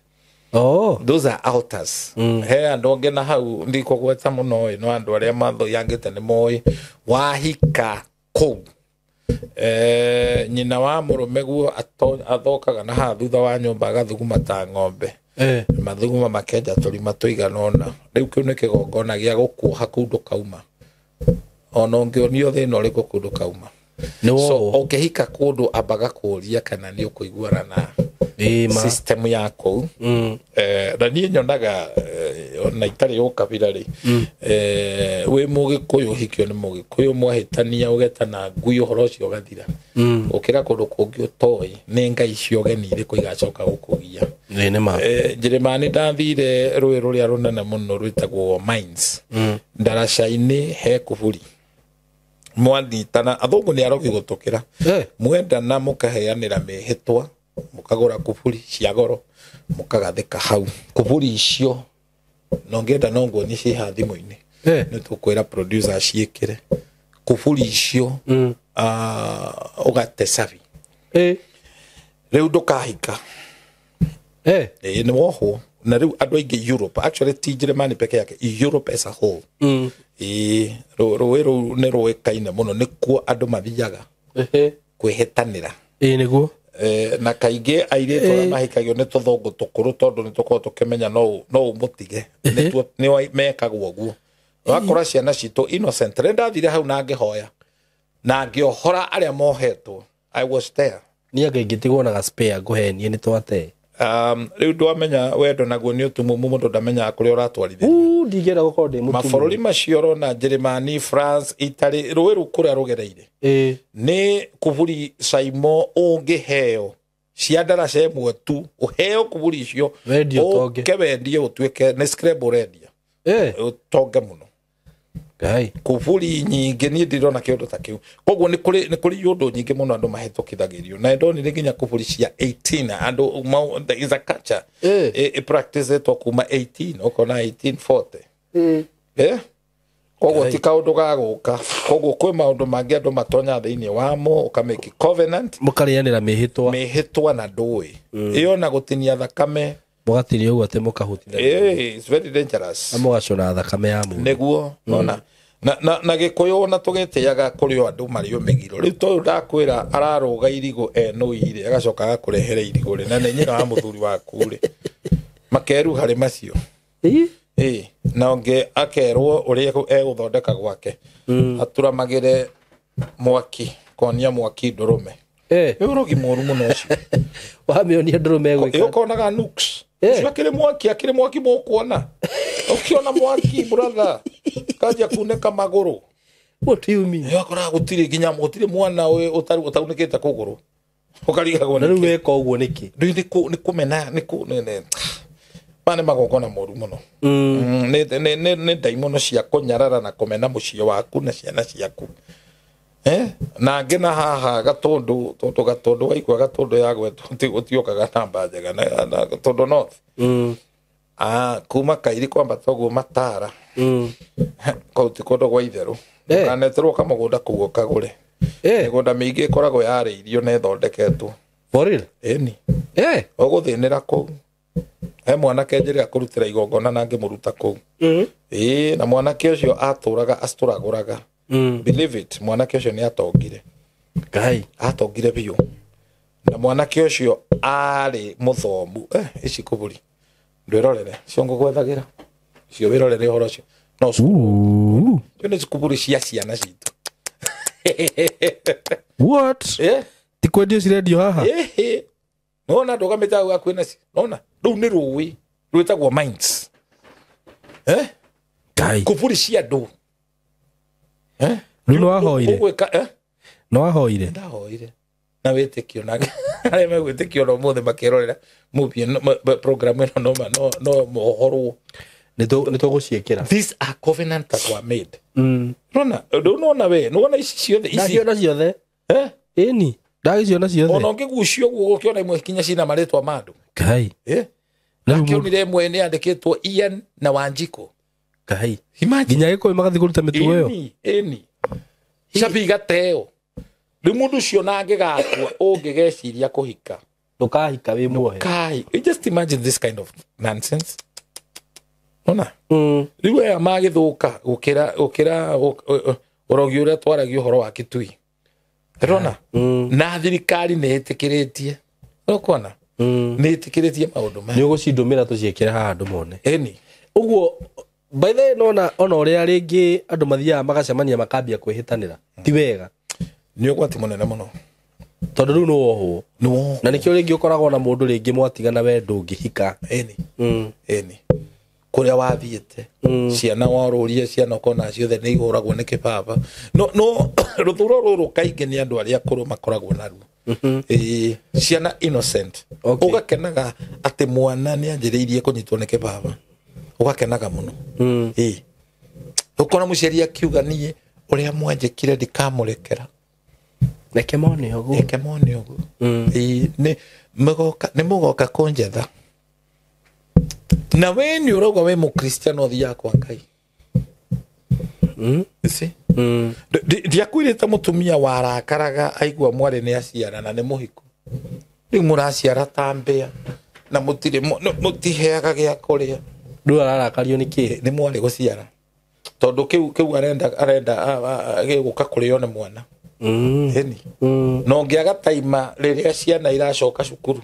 those are altars he andu angi na hau ndiko gweta muno no andu aria matho yangite ni moi wahika kou nyina wa murume guo athokaga na ha thutha wa nyumba agathuguma ta ng'ombe mathuguma makenja turima tuiganona riu kiu ni kigongona gia gukuha kundu kauma ona ungionio thina uriku kundu kauma so ukihika kundu ambaga kuria kana ni ukuiguana na system yako na nie nyonaga ona itari ukabira ri we mugikuyu hikio ni mugikuyu mwahitania ugetana ngui uhoro ucio gathira ukira kundu kungi utoi ni ngai cio geni iri kuigacoka gukugia ni ma Njeremani ndathire rui ruria runene muno rwitagwo mines ndaraca-ini he kuburi mwanyitana athungu ni arogi gutukira mwendana mukaheanira mihitwa mukagura kuburi cia goro mukagathika hau kuburi icio no ngenda no ngo ni ciha thimu-ini ni tukwira producer ciikire kuburi icio ugate savi riu ndukahika ni woho na riu andu aingi Europe actually ti Njeremani peke yake Europe as a whole rũĩ nĩ rũĩkaine mũno nĩkuo andũ mathiaga kwĩhĩtanĩra nĩguo na kaingĩ airĩtu arĩa mahikagio nĩ tũthũngũ tũkũrũ tondũ nĩ tũkoragwo tũkĩmenya no ũmũtige nĩ mekagwo ũguo wakora ciana citũ innocent rĩ ndathire hau na ngĩhoya na ngĩohora arĩa mohetwo I was there niĩ ngĩtigwo na gaspare ngũhenie nĩ twate riu ndwamenya wendo naguo ni utumumu mundu ndamenyaga kuria uratwarithia ndigera gukorwo ndi mutumu mabũrũri macio rona Njeremani France Italy rũĩ rũu kũrĩa rũgereire ni kuburi caimo ũngĩheo cia ndaraca ĩmwe tu ũheo kuburi icio ũkewendie ũtuĩke nĩ scrabble ũrendia ũtonge mũno Gai kuburi nyingĩ niĩ ndirona kĩndũ ta kĩu koguo nĩ kũrĩ yũndũ nyingĩ mũno andũ mahĩtũkithagĩrio na ndonire nginya kuburi cia 18 andũ there is a culture practice to kuma 18 ukona 1840 koguo ti kaũndũ ga gũka koguo kwĩ maũndũ mangĩ andũ matonya thĩinĩ wamo ũkamake covenant mũkarĩanĩra mĩhĩtwa na ndũĩ ĩyo na gũtinia thakame mũgatiria ũguo atĩ mũkahutithia it's very dangerous mũgacũna thakame ya mũndũ nĩguo nona na gĩkũyũ ona tũgĩtĩaga kũrĩ andũ marĩ ũmĩgiro rĩu tondũ ndakwĩra ararũga irigũ enũi-rĩ agacoka agakũrehere irigũ rĩ na nĩ nyina wa mũthuri waku rĩ makeru harĩ macio na ũngĩ akerwo ũrĩa egũthondeka gwake aturamagĩre mwaki konia mwaki ndũrũme ũrogi mũru mũno ũcio wamĩonia ndũrũme gwĩka ũkonaga nuks ucio akĩrĩ mwaki mũkuona ukiona mwaki brother kaja kuneka maguru what do you mean yakora gutire nginya mutire mwana we utaunĩkĩte kũgũrũ ukarigagwo na rĩu weka ũguo nĩkĩ nĩ kũmena pane magongona moru mũno nĩ ndaimono cia kũnyarara na kũmena mũciĩ waku na ciana ciaku na ngena haha gatũndũ waigua gatũndũ yagwetwo gũtiokaga namba njega na gatũndũ north kuma kairi kwambata ũguo matara kũu ti kũndũ gwa itherũ ndũkaneterwo kamũgũnda kũu ũkagũre mĩgũnda mĩingĩ ĩkoragwo yarĩirio na ĩthondeketwo for real ĩni ũgũthĩnĩra kũu he mwanake njĩrĩ akũrutĩra igongona na ngĩmũruta kũu na mwanake ũcio atũragũraga believe it mwanake ũcio nĩ atongire atongire biũ na mwanake ũcio arĩ mũthomu ici kuburi ndwĩrorere cio ngũgwethagĩra cio wĩrorere ũhoro ũcio no cukuru cio nĩ kuburi cia ciana citũ what ti kwendio cirendio haha nona ndũgamĩte hau hakuhĩ nacio nona rĩu nĩ rũĩ rwetagwo minds Kai. kuburi cia ndu Rĩu nĩwahoire? Ũgwĩka Nĩwahoire? ndahoire na wĩtĩkio na arĩa megwĩtĩkio no mũthĩ makĩrorera movie program ĩno no mohorwo nĩtũgũciĩkĩra. These are covenant that were made. Nona we nona ici ciothe Ndaciona ciothe. Ĩni ndagĩciona ciothe. Ona ũngĩgucio ũguo ũkĩona imwe kinya cina marĩtwa ma andũ. Kai. Nakĩonire ĩmwe nĩ yandĩkĩtwo Ian na Wanjiko. Kai. Nginya gĩkũyũ magathiĩ kũruta mĩtugo ĩyo. Ĩni cabi gateo rĩu mũndũ ũcio na angĩgakua ũngĩgeciria kũhika ndũkahika wĩ muohe. Kai, just imagine this kind of nonsense. Ona rĩu aya magĩthũka gũkĩra ũrogi ũrĩa twaragio ũhoro wa Kitui. Rona na thirikari nĩ ĩtĩkĩrĩtie ũkona nĩ ĩtĩkĩrĩtie maũndũ maya. Nĩ ũgũcindũmĩra tũciĩkĩre haha andũ mone. Eni ũguo by the way ona ũrĩa rĩngĩ andũ mathiaga magacemania makambia kwĩhĩtanĩra ti wega. Nĩ ũgwati mũnene mũno tondũ rĩu nĩwohwo na nĩkĩo rĩngĩ ũkoragwo na mũndũ rĩngĩ mwatigana we ndũngĩhika. Eni kũrĩa wathiĩte ciana warũria ciana ũkona ciothe nĩ ihũragwo nĩ kĩbaba no rũthũro rũrũ kaingĩ nĩ andũ arĩa akũrũ makoragwo naruo. Ciana innocent ũgakenaga atĩ mwana nĩ anjĩrĩirie kũnyitwo nĩ kĩbaba ũgakenaga mũno. Ũkona mũciari akiuga niĩ ũrĩa mwanjĩkire ndikamũrekera reke mone ũguo. Nĩ mũgoka kũnjetha na we nĩ ũrauga we mũkristiano ũthiaga kwa Ngai. Ndiakwĩrĩte mũtumia warakaraga aigua mwarĩ nĩ aciara na nĩ mũhiku. Rĩu mũraciara ta mbĩa na mũtiheaga gĩa kũrĩa. Rĩu ararakario nĩ kĩ? Nĩ mwarĩ gũciara tondũ kĩu arenda gĩgũka kũrĩo nĩ mwana. No ngĩaga taima rĩrĩa ciana iracoka cukuru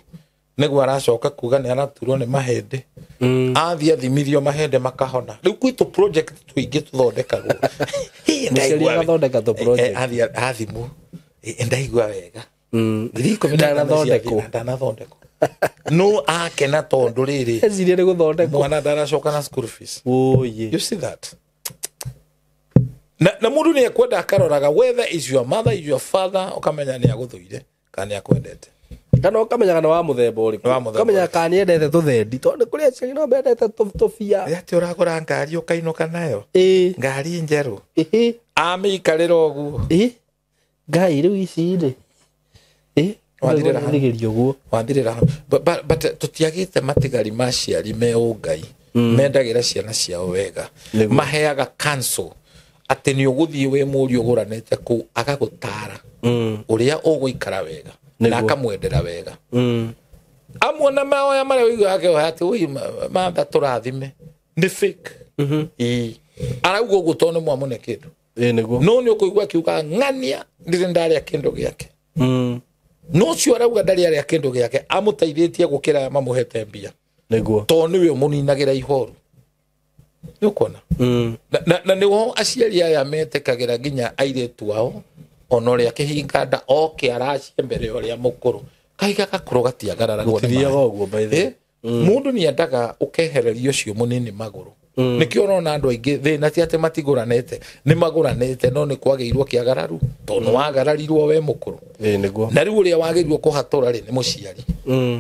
nĩguo aracoka kuga nĩ araturwo nĩ mahĩndĩ. Athiĩ athimithio mahĩndĩ makahona. Rĩu gwitũ project tũingĩ tũthondekagwo. Mũciari agathondeka tũ project. Athimwo ndaigua wega. Ndanathondekwo. No akena tondũ rĩrĩ ecirie nĩ gũthondekwo mwana ndaracoka na school fees. You see that? Na mũndũ nĩ ekwenda akaroraga whether is your mother is your father ukamenya nĩ agũthũire kana nĩ akwendete. Kana ũkamenyaga nĩ wa mũthemba ũrĩkũ. Ũkamenyaga kana nĩ endete tũthendi tondũ kũrĩ aciari no mendete tũbia. Ati ũragũra ngari ũkainũka nayo. Ngari njerũ. Amĩikarĩra ũguo. Ngai rĩu ici rĩ. Wathirĩra ũguo. Wathirĩra. But tũtiagĩte matigari ma ciari me ũngai. Mendagĩra ciana ciao wega. Maheaga cancel. Atĩ nĩ ũgũthiĩ wĩ mũriũ ũgũranĩte kũu agagũtara ũrĩa ũgũikara wega na akamwendera wega. Amwe na maoya marĩa ũiguaga akĩoya atĩ ũi matha tũrathime nĩ fake. Arauga ũguo tondũ nĩ mwamũne kĩndũ. No nĩ ũkũigua akiuga ng'ania ndirĩ ndarĩa kĩndũ gĩake. No ũcio arauga ndarĩ arĩa kĩndũ gĩake amũteithĩtie gũkĩra mamũhete mbia tondũ nĩwe ũmũninagĩra ihoru. Nĩ ũkuona na nĩho aciari aya metĩkagĩra nginya airĩtu ao ona ũrĩa kĩhinga nda oke aracie mbere ũrĩa mũkũrũ kaiga gakũrũ gatiagararagwo mũndũ nĩ endaga ũkehereria ũcio mũnini magũrũ. Nĩkĩo ũrona andũ aingĩ thĩna ti atĩ matigũranĩte nĩ magũranĩte no nĩ kwagĩirwo kĩagararu tondũ wagararirwo we mũkũrũ. Na rĩu ũrĩa wagĩrirwo kũhatũra rĩ nĩ mũciari.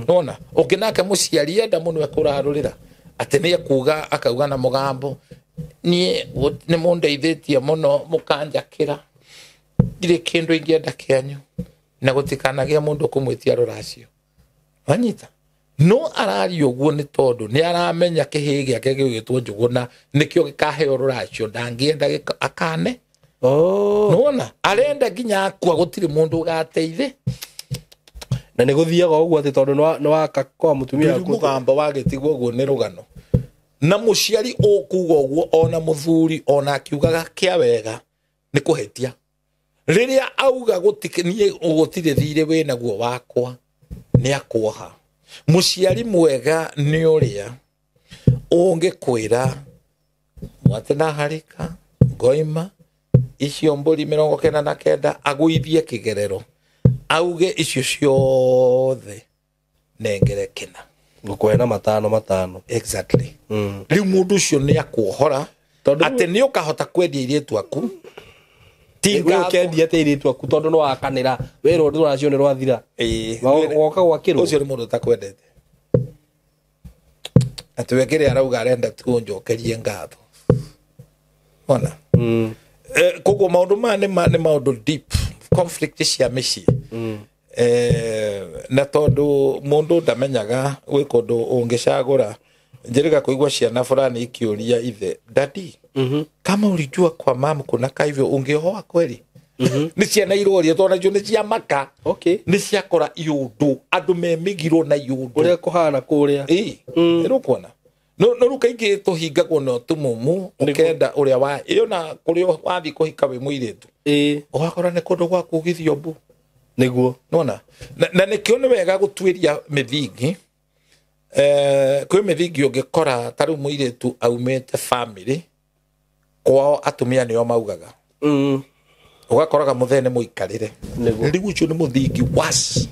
Nona ũngĩ nake mũciari enda mũno ekũrarũrĩra atĩ nĩ akuga akauga na mũgambo niĩ nĩ mũndeithĩtie mũno mũkanjakĩra ndirĩ kĩndũ ingĩenda kĩanyu na gũtikanagĩa mũndũ kũmwĩtia rũracio. Wanyita no arario ũguo nĩ tondũ nĩ aramenya kĩhĩĩ gĩake gĩgwĩtwo Njũgũna nĩkĩo gĩkaheo rũracio ndangĩenda akane. Nona arenda nginya akua gũtirĩ mũndũ ũgateithĩ na nĩ gũthiaga ũguo atĩ tondũ nĩ waka kwa mũtumia mũgambo wagĩtigwo ũguo nĩ rũgano na mũciari ũkuga ũguo ona mũthuri ona akiugaga kĩa wega nĩ kũhetia. Rĩrĩa auga niĩ gũtirĩ thirĩ wĩ naguo wakwa nĩ akuoha. Mũciari mwega nĩ ũrĩa ũngĩkwĩra mwate na harika ngoima icio mbũri 99 agũithie kĩgerero auge icio ciothe nengere kĩna. Ngukwena matano. Exactly. Riu mundu ucio ni akuohora ati ni ukahota kwendia iritu aku tinga kendia te iritu aku tondu no akanira wero nduracio ni rwathira woka gwakirwo ucio ni mundu takwendete ati wekire arauga arenda tu njokerie ngatho ona kogo maundu ni maundu deep conflict cia micii na tondu mundu ndamenyaga gwi kundu ungicagura njiriga kuigwa ciana fulani ikiuria ithe daddy kama ulijua kwa mama kuna kaivyo ungehoa kweli ni ciana iroria tona jo ni cia maka ni ciakora iundu andu memigirwo na iundu uria kuhana kuria ero kuona no rukaingi tuhingagwo no tumumu ukenda uria wa iyo na kurio wathi kuhika we muiritu ugakora ni kundu gwa kugithio mbu niguo nona na nikio ni wega gutwiria mithingi kwi mithingi ungikora taru muiritu aumete family kwao atumia nio maugaga ugakoraga muthene muikarire riu ucio ni muthingi worse.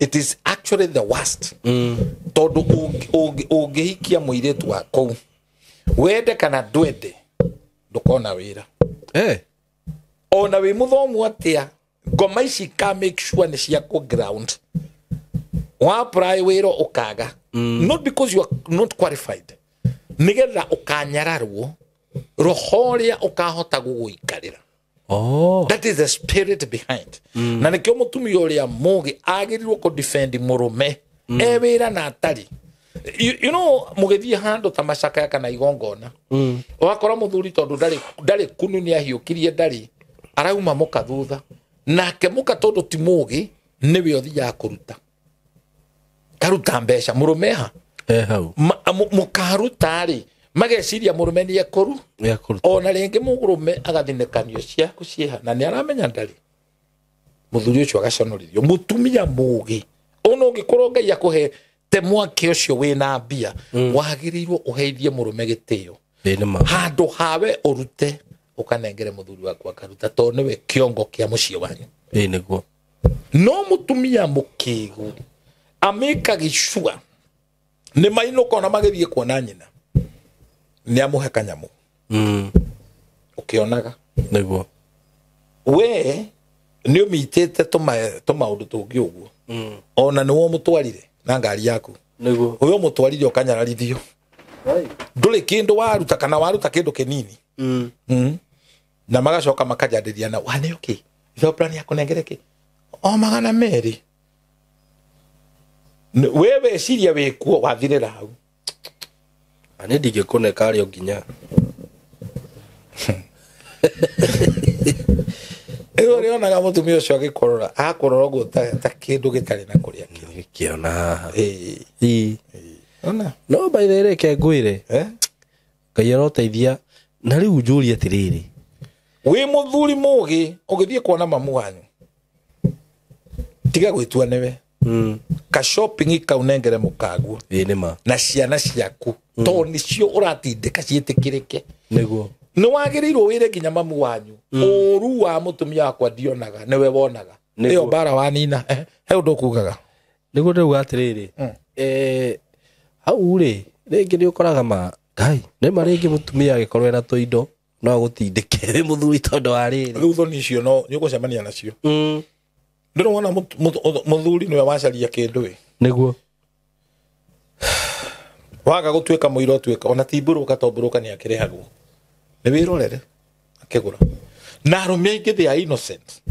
It is actually the worst tondu ungihikia muiritu wako wende kana ndwende ndukona wira ona wi muthomu atia ngoma ici ka make sure ni cia ku ground wa apply wiro ukaga not because you are not qualified nigetha ukanyararwo rohoria ukahota guguikarira that is the spirit behind na nikio mutumia uria mugi agirirwo ku defend murume wira na atari you know mugithie hando ta macaka kana igongona wakora muthuri tondu ndari kunu ni ahiukirie ndari arauma muka thutha nake muka tondu ti mugi niwe othia kuruta karuta mbeca murumeha hau mukaruta ri mageciria murume ni ekuru ona ringi mugurume agathinekanio ciaku cieha na ni aramenya ndari muthuri ucio agaconorithio mutumia mugi ono ngikorwo Ngai akuhe te mwake ucio wina mbia wagirirwo uheithie murume gitio handu hawe urute ukanengere muthuri waku akaruta to niwe kiongo kia mucie wanyu niguo no mutumia mukigu ameka gicua ni maino kona magithie kuona nyina ni amuhe kanyamu ukionaga niguo we ni umitete tuma undu tungi uguo ona ni wo mutwarire na ngari yaku niguo uyo mutwarire ukanyararithio nduri kindu waruta kana waruta kindu kinini na magacoka makajadiria na wane okay itho plan ya kunengereke magana meri wewe ciria wikuo wathirira hau ani ndingĩkuneka arĩ o nginya ĩyo rĩonaga mũtumia ũcio agĩkorora akorora ũguo ta kĩndũ gĩtarĩ na kũrĩa kĩona haha ona no by the way ke ngwĩre Ngai aroteithia na rĩu njũrie atĩrĩrĩ wĩ mũthuri mũgĩ ũgĩthiĩ kuona mamu wanyu tiga gwĩtua nĩwe ka shopping kaunengere mukaguo nĩma na ciana ciaku to nicio uratindika ciĩtĩkĩrĩke niguo ni wagirirwo wire nginya mamu wanyu uru wa mutumia wakwa ndionaga niwe wonaga niyo bara wa nina he undu kugaga niguo ndauga atĩrĩrĩ hau rĩ rĩngĩ nĩ ũkoraga ma Ngai nĩ maringi mutumia agĩkorwo ena tũindo no gũtindĩke wĩ mũthuri tondu wa rĩrĩ rĩu thoni icio no nĩ ũgũcemania nacio ndĩrona wona muthuri niwe wacaria kĩndũ niguo waga gũtuĩka mũira ũtuĩka ona timbũrũka tombũrũka nĩ akĩrehagwo nĩ wĩrorere akĩgũra na arũme aingĩ they are innocent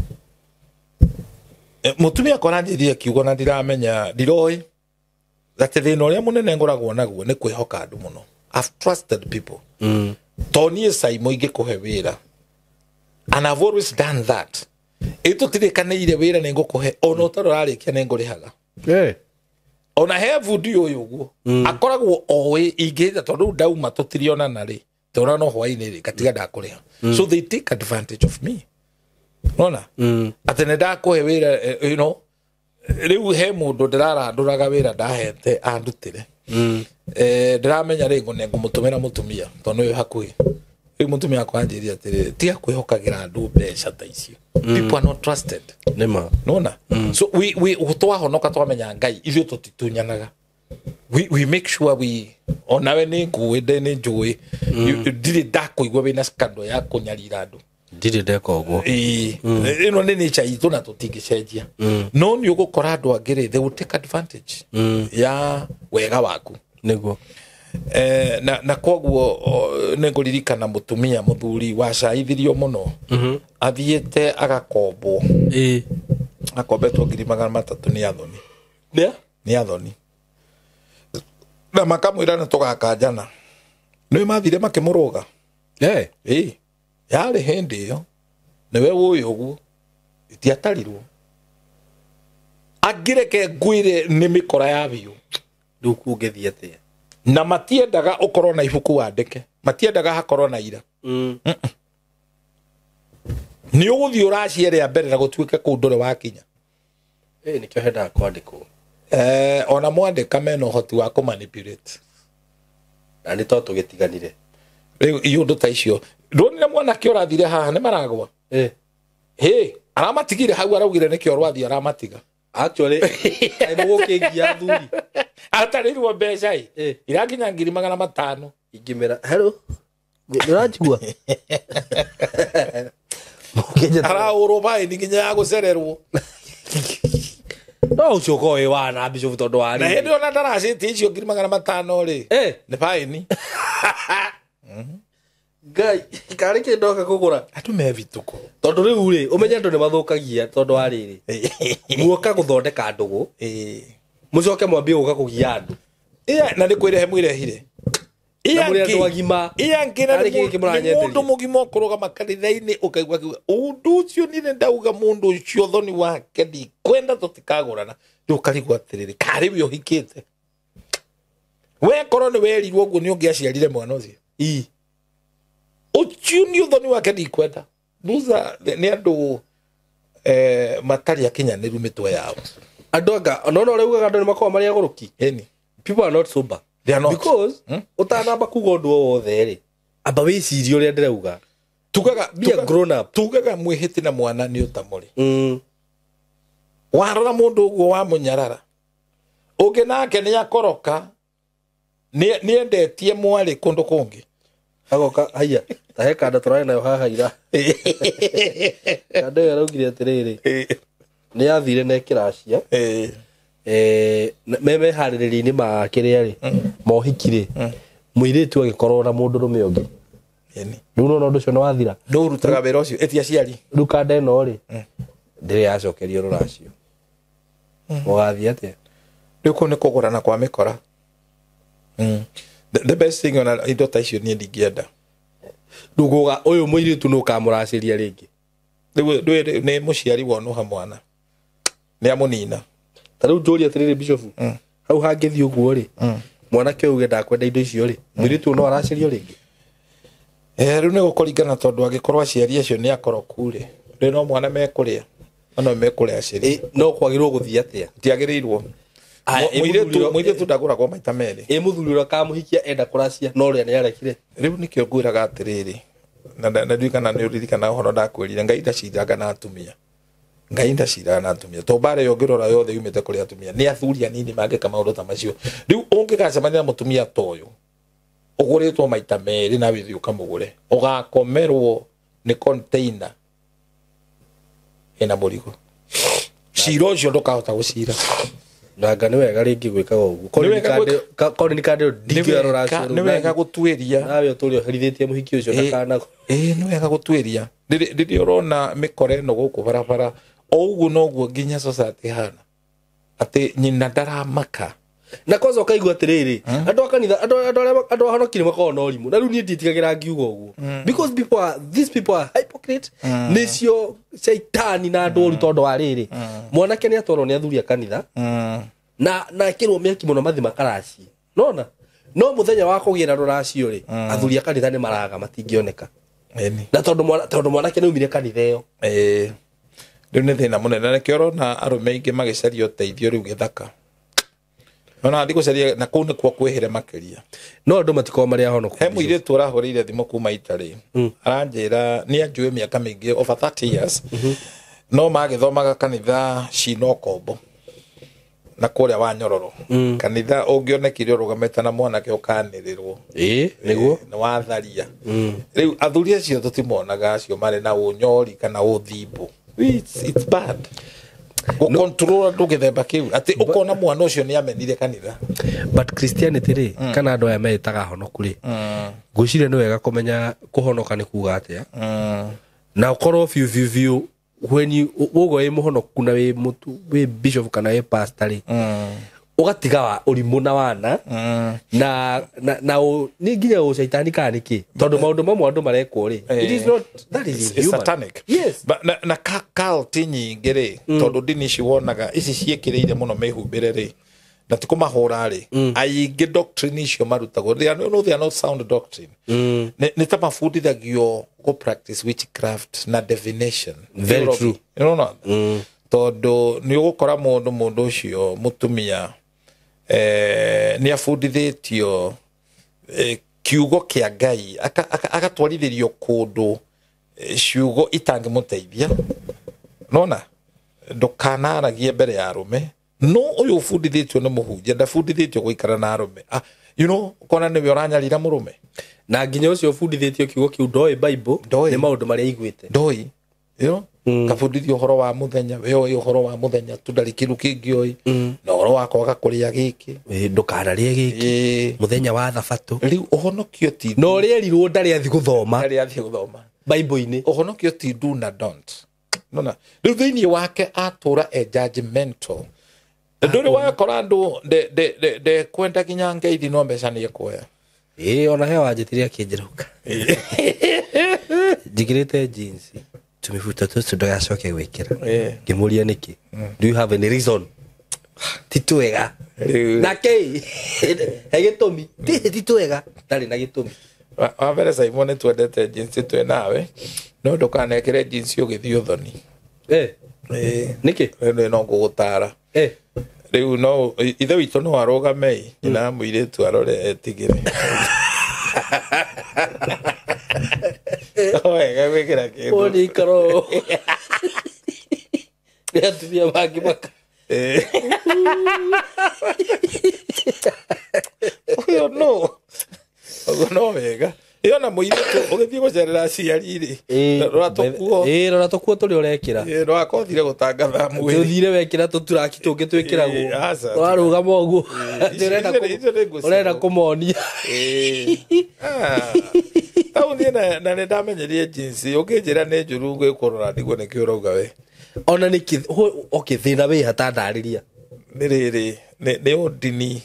mutumia akoranjĩrie kiugo na ndiramenya ndiroĩ atĩ thĩna ũrĩa mũnene ngoragwo naguo nĩ kwĩhoka andũ mũno. I've trusted people to niĩ Saimo ingĩkũhe wĩra and I've always done that ĩtũtirĩkanĩire wĩra nĩ ngũkũhe ona ũtarĩ ũrarĩkia nĩ ngũrĩhaga ona he bundi ũyũ ũguo akoragwo oĩ ingĩhĩta tondũ ndauma tũtirionana rĩ tũra no hwainĩ rĩ gatiga ndakũrĩha so they take advantage of me nona atĩ nĩ ndakũhe wĩra you know rĩu he mũndũ ndĩrarandũraga wĩra ndahete andutĩre ndiramenya rĩ ngũmũtũmĩra mũtumia tondũ ũyũ hakuhĩ rĩu mũtumia akwanjĩria atĩrĩrĩ tiga kwĩhokagĩra andũ mbeca ta icio people are not trusted nĩma nona so we twahonoka twamenya Ngai ithuĩ tũtitunyanaga we make sure we onawe ni nguwe ndene njui ndiri ndakuigwa wina scandal ya kunyarira andu ndiri ndeka uguo ino ni nature itu na tutingicenjia no ni ugukora andu angiri they will take advantage ya wega waku niguo na koguo niguririkana mutumia muthuri wacaithirio muno athiete agakombwo akombetwo 300,000 ni athoni ni athoni na makamwira na tugakanjana niwe mathire makimuruga yari hindi yo niwe uyu uguo itiatarirwo agireke ngwire ni mikora ya biu riu kungethi atia na matiendaga ukorwo na ibuku wandike matiendaga hakorwo na ira ni uguthii uraciere mbere na gutuike ku ndure wakinya nikio hendaga kwandikwo ona mwandika mena uhoti wa kumanipulate na ni to tugitiganire riu iundu ta icio ndonire mwana kä orathire haha nä maragwa aramatigire hau araugire nä kä o rwathi aramatiga actually nä gå kä ngia thuri atarä irwo mbeca irakinya 500,000 ingä hello nä ranjigua araå rwo baä nginya ya gå cererwo no å cio ko wä wana Bishop tondå wa na hä ndä ona ndaracä tä icio 500,000 rä nä baäni ngai karä kä ndoka kå gå ra andå mebitũkå tondå rä u rä å menye andå nä mathå kagia tondå wa rä rä muoka gå thondeka ndå gå må coke mwambie gå ka kå gia andå na nä kwä rehe mwä rehire mundu mugima ukuruga makanitha-ini ukaigua kiuga undu ucio nire ndauga mundu ucio thoni wake ndikwenda tutikagurana riu ukarigwo atiriri kari we uhikite we korwo ni werirwo uguo ni ungiaciarire mwana ucio ucio ni thoni wake ndikwenda buza ni andu matari akinyaniru mitwe yao andu anga nona uraugaga andu ni makorwo mari aguruki people are not sober. They are not. Because utanamba kuga undu wothe ri amba wicirie uria ndirauga tugaga be a grown up tugaga mwihiti na mwana ni utamuri warora mundu uguo wa munyarara ungi nake ni akoroka ni endetie mwari kundu kungi agoka haya tahe kanda turare nayo haha ira kanda yaraugire atiriri ni athire na kiracia meme haririri-ini ma kiria ri mohikire muiritu agikorwo na mundu rume ungi riu no ndu cio no wathira ndurutaga wira ucio etia ciari riu kanda ino ri ndiri yacokerio ruracio mugathie atia riu ko ni kugurana kwa mikora the best thing on indo ta icio ni ndingienda nduguga uyu muiritu no kamuraciria ringi riu ni muciari wonuha mwana ni amunina tariu njuri atiriri Bishop hau hangithi uguo ri mwana ke uge ndakwenda indo icio ri muiritu no aracirio ringi riu ni gukuringana tondu agikorwo aciari acio ni akoroku ri no mwana mekuria ono mekuria aciri no kwagirwo guthia atia tiagirirwo muiritu ndaguragwo maita meri muthuri ura kamuhikia enda kuracia no ria ni arekire riu nikio ngwiraga atiriri na ndirikana ni uririkana horo ndakwirire ngai ndaciraga na atumia ngai ndaciraga na atumia to bare yongirora yothe yumite kuri atumia ni athuri anini mangika maundu ta macio riu ungigacemania na mutumia toyo uguritwo maita meri na withi ukamugure ugakomerwo ni container ina murigo cira ucio ndukahota gucira nanga ni wega ringi gwikaga uguo koni ni kande ndingio ruracio ni wega gutwiria nawe uturi herithitie muhiki ucio ndakana ni wega gutwiria ndi urona mikore no guku barabara ouguo noguo nginya society hana ati nyina ndaramaka na kwanza ukaigua atiriri andu akanitha andu hanokire makoro no rimu na riu ni nditigagira ngiuga uguo because these people are hypocrite nicio shaitani na andu ru tondu wa riri mwanake ni atoro ni athuri akanitha na kirwo meki muno mathi makaraci nona no muthenya wa kugira ruracio ri athuri akanitha ni maraga matingioneka na tondu mwanake ni umire kanitha iyo riu ni thina munene na kioro na arume ingi magicaria uteithio riu githaka ona ndi gucaria na kuu ni kwa kwihire makiria no andu matiko mari ahonoku he muiritu urahurire thimu kuma Itali aranjira ni anjue miaka mingi over 30 years no magithomaga kanitha cino kombo na kuria wa Nyororo kanitha ungionekire rugamete na mwanake ukanirirwo niguo na watharia riu athuri acio tutimonaga acio mari na unyori kana uthimbu it's bad control ndugithemba kiu ati ukona mwana ucio ni amenire kanitha but Christianity ri kana andu aya metaga honoku ri ngwiciria ni wega kumenya kuhonoka ni kuga atia na ukorwo few when you ugo e muhonoku na we bishop kana we pastor ri ugatiga wa urimu na wana na ni nginya ucaitani kana ki tondu maundu mamwe andu marekwo ri it is not that is human. Satanic yes but na cult nyingi ri tondu dini ciwonaga ici ciekiriire muno mehumbire ri na tukumahura ri aingi doctrine icio marutagwo they are not sound doctrine ni ta mafundithagio go practice witchcraft na divination very true you know tondu ni ugukora mundu ucio mutumia ni afundithitio kiugo kia Ngai agatwarithirio kundu ciugo itangimuteithia nona ndukanaragie mbere ya arume no uyu ufundithitio ni muhunjia ndafundithitio guikara na arume you know kona ni uranyarira murume na nginya ucio ufundithitio kiugo kiu ndoi Bible ni maundu maria igwite ndoi you know kabundithio horo wa muthenya we horo wa muthenya tudari kiru kingioi na horo wa kwaga kuria giki ndukararie giki muthenya wa thabatu riu uhonokio ti no rierirwo ndari athi guthoma Bible-ini uhonokio ti do na don't nona riu thiini wake atura judgmental nduri wa korandu de kwenda kinya Ngeithi no mbeca ni ekoya ona he wanjitiria kinjiruka jigirite jeans tumifuta tu ndagacoke gwikira ngimuria niki do you have any reason tituega na kei hegetomi tituega tari na gitumi wa mbere Simon twendete jeans twe nawe no ndukanekire jeans ugithio thoni niki no ngugutara riu no ithe witu no arugame ina muiritu arore etigire oega wekera kindu oni karo ya tubia bagi baka oyo no wega iyo na muiritu ugithie gucerera ciari ri rora tokuo turi urekira rora kothire gutangatha mwiri tuthire wekira tuturaki tungi twikiragwo warugama uguo urenda kumonia au ni na ndamenyerie jinsi ukinjira ni njuru ngwikurora niguo ni kiurauga we ona niki okay thina we hata ndariria niriri ni udini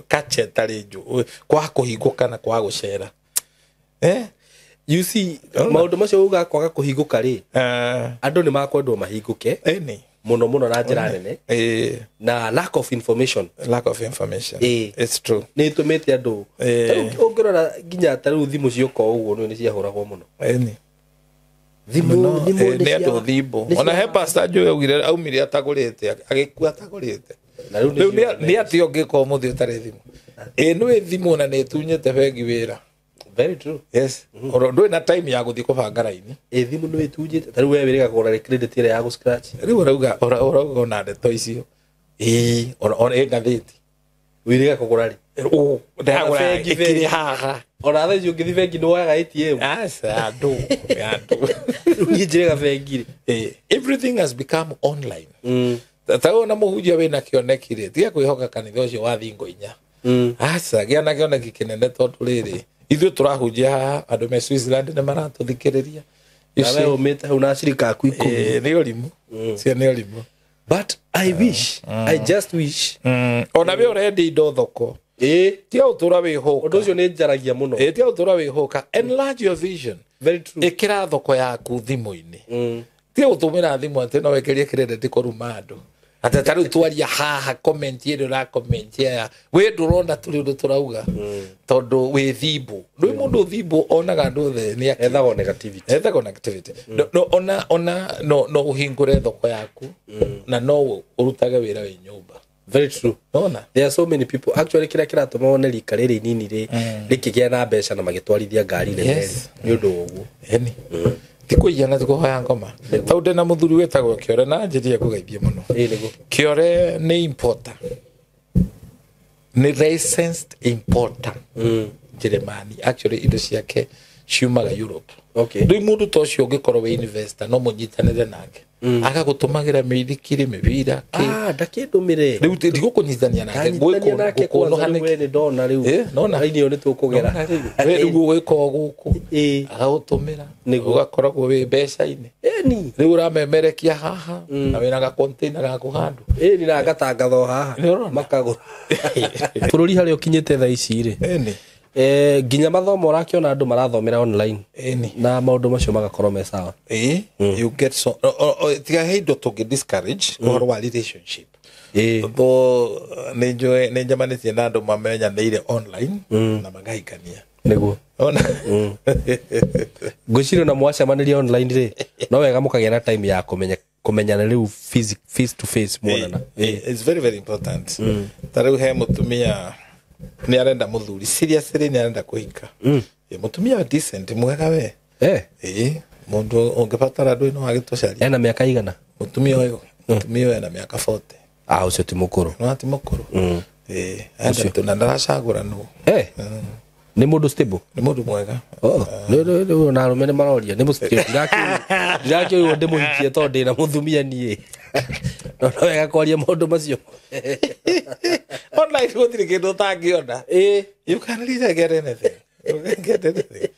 kache tarinju kwa kuhinguka na kwa gucera you see maundu macio uga kwaga kuhinguka ri andu ni makwendwo mahinguke muno na njira nene na lack of information it's true ni tumete andu ungirora nginya taru thimu cioko uguo ni ciahuragwo muno thimu ni andu thimbo ona he pastor jo ugire aumire atagurite agikua atagurite na riu ni ati ungiko muthi utare thimu no thimu na ni tunyete bengi wira very true yes oro ndo na time ya guthi kubanga raini thimu no itujite tari we wirika kugura credit ile ya gu scratch riu urauga ona ndeto icio ona ngathiti wirika kugura ri ndagura ikiri haha ona tha icio ngithi bengi no waga ATM asa ndo ni njira bengi everything has become online tawo na muhujia we na kionekire tia kwihoka kanitha ucio wa thingo inya asa gia na kioneki kinene tondu riri ithu turahujia andu me Switzerland ne maratuthikiriria nawe umete una shirika aku ikumi ni olimu cia ni olimu but I wish I just wish ona we already indo thoko tia utura we hoka undu ucio ni njaragia muno tia utura we hoka enlarge your vision very true ikira thoko yaku thimu-ini tia utumira thimu ati no wekerie credit kuruma andu ata taru twaria haha comment yero ra comment ya we ndurona turi undu turauga tondu we thimbu ndui mundu thimbu onaga ndu the ni ethago negativity no uhingure thoko yaku na no urutage wira we nyumba very true nona there are so many people actually kira tuma one rika riri nini ri rikigia na mbeca na magitwarithia ngari nene ni undu uguo tiko yana tiko haya ngoma taude na muthuri wetagwo Kiore na njirie kugeithie muno Kiore ni importer ni licensed importer Germany actually indo ciake ciumaga Europe rĩu mũndũ ta ũcio ũngĩkorwo wĩ investor no mũnyitanĩre nake agagutumagira mĩithikiri mĩbira ndakĩndũmĩre rĩu ndigũkũnyitania nake gwĩkũno hanĩke nĩ ndona rĩu nona raini ĩyo nĩ tũkũgera rĩu gwĩkwo gũkũ agagũtũmĩra ũgakoragwo wĩ mbeca-inĩ rĩu ũramemerekia haha na wĩna ga container gaku handũ ni na gatangatho haha makagũra bũrũri harĩa ũkinyĩte thaa ici rĩ ginya mathomo ũrakĩona andũ marathomera online na maũndũ macio magakorwo me sawa you get so tiga heindo tũngĩ discourage ũhoro wa relationship though nĩ njamanĩtie na andũ mamenyanĩire online na magahikania nĩguo ona ngwĩciria na mwacemanĩria online rĩ no wega mũkagĩa na time ya kũmenyana rĩu face to face muonana it's very very important ta rĩu he mũtumia ni arenda muthuri seriously ni arenda kuhika mutumia decent mwega we mundu ungebatara ndu ino agitocaria ena miaka igana mutumia uyu ena miaka 40 ucio ti mukuru no ati mukuru anda tu na ndaracagura nu ni mundu stable ni mundu mwega no na rumene maroria ni mustable ndakio ndimuhikie to ndina muthumia nie no wega kwaria maundu macio online gũtirĩ kĩndũ ũtangĩona you can really get anything you can get anything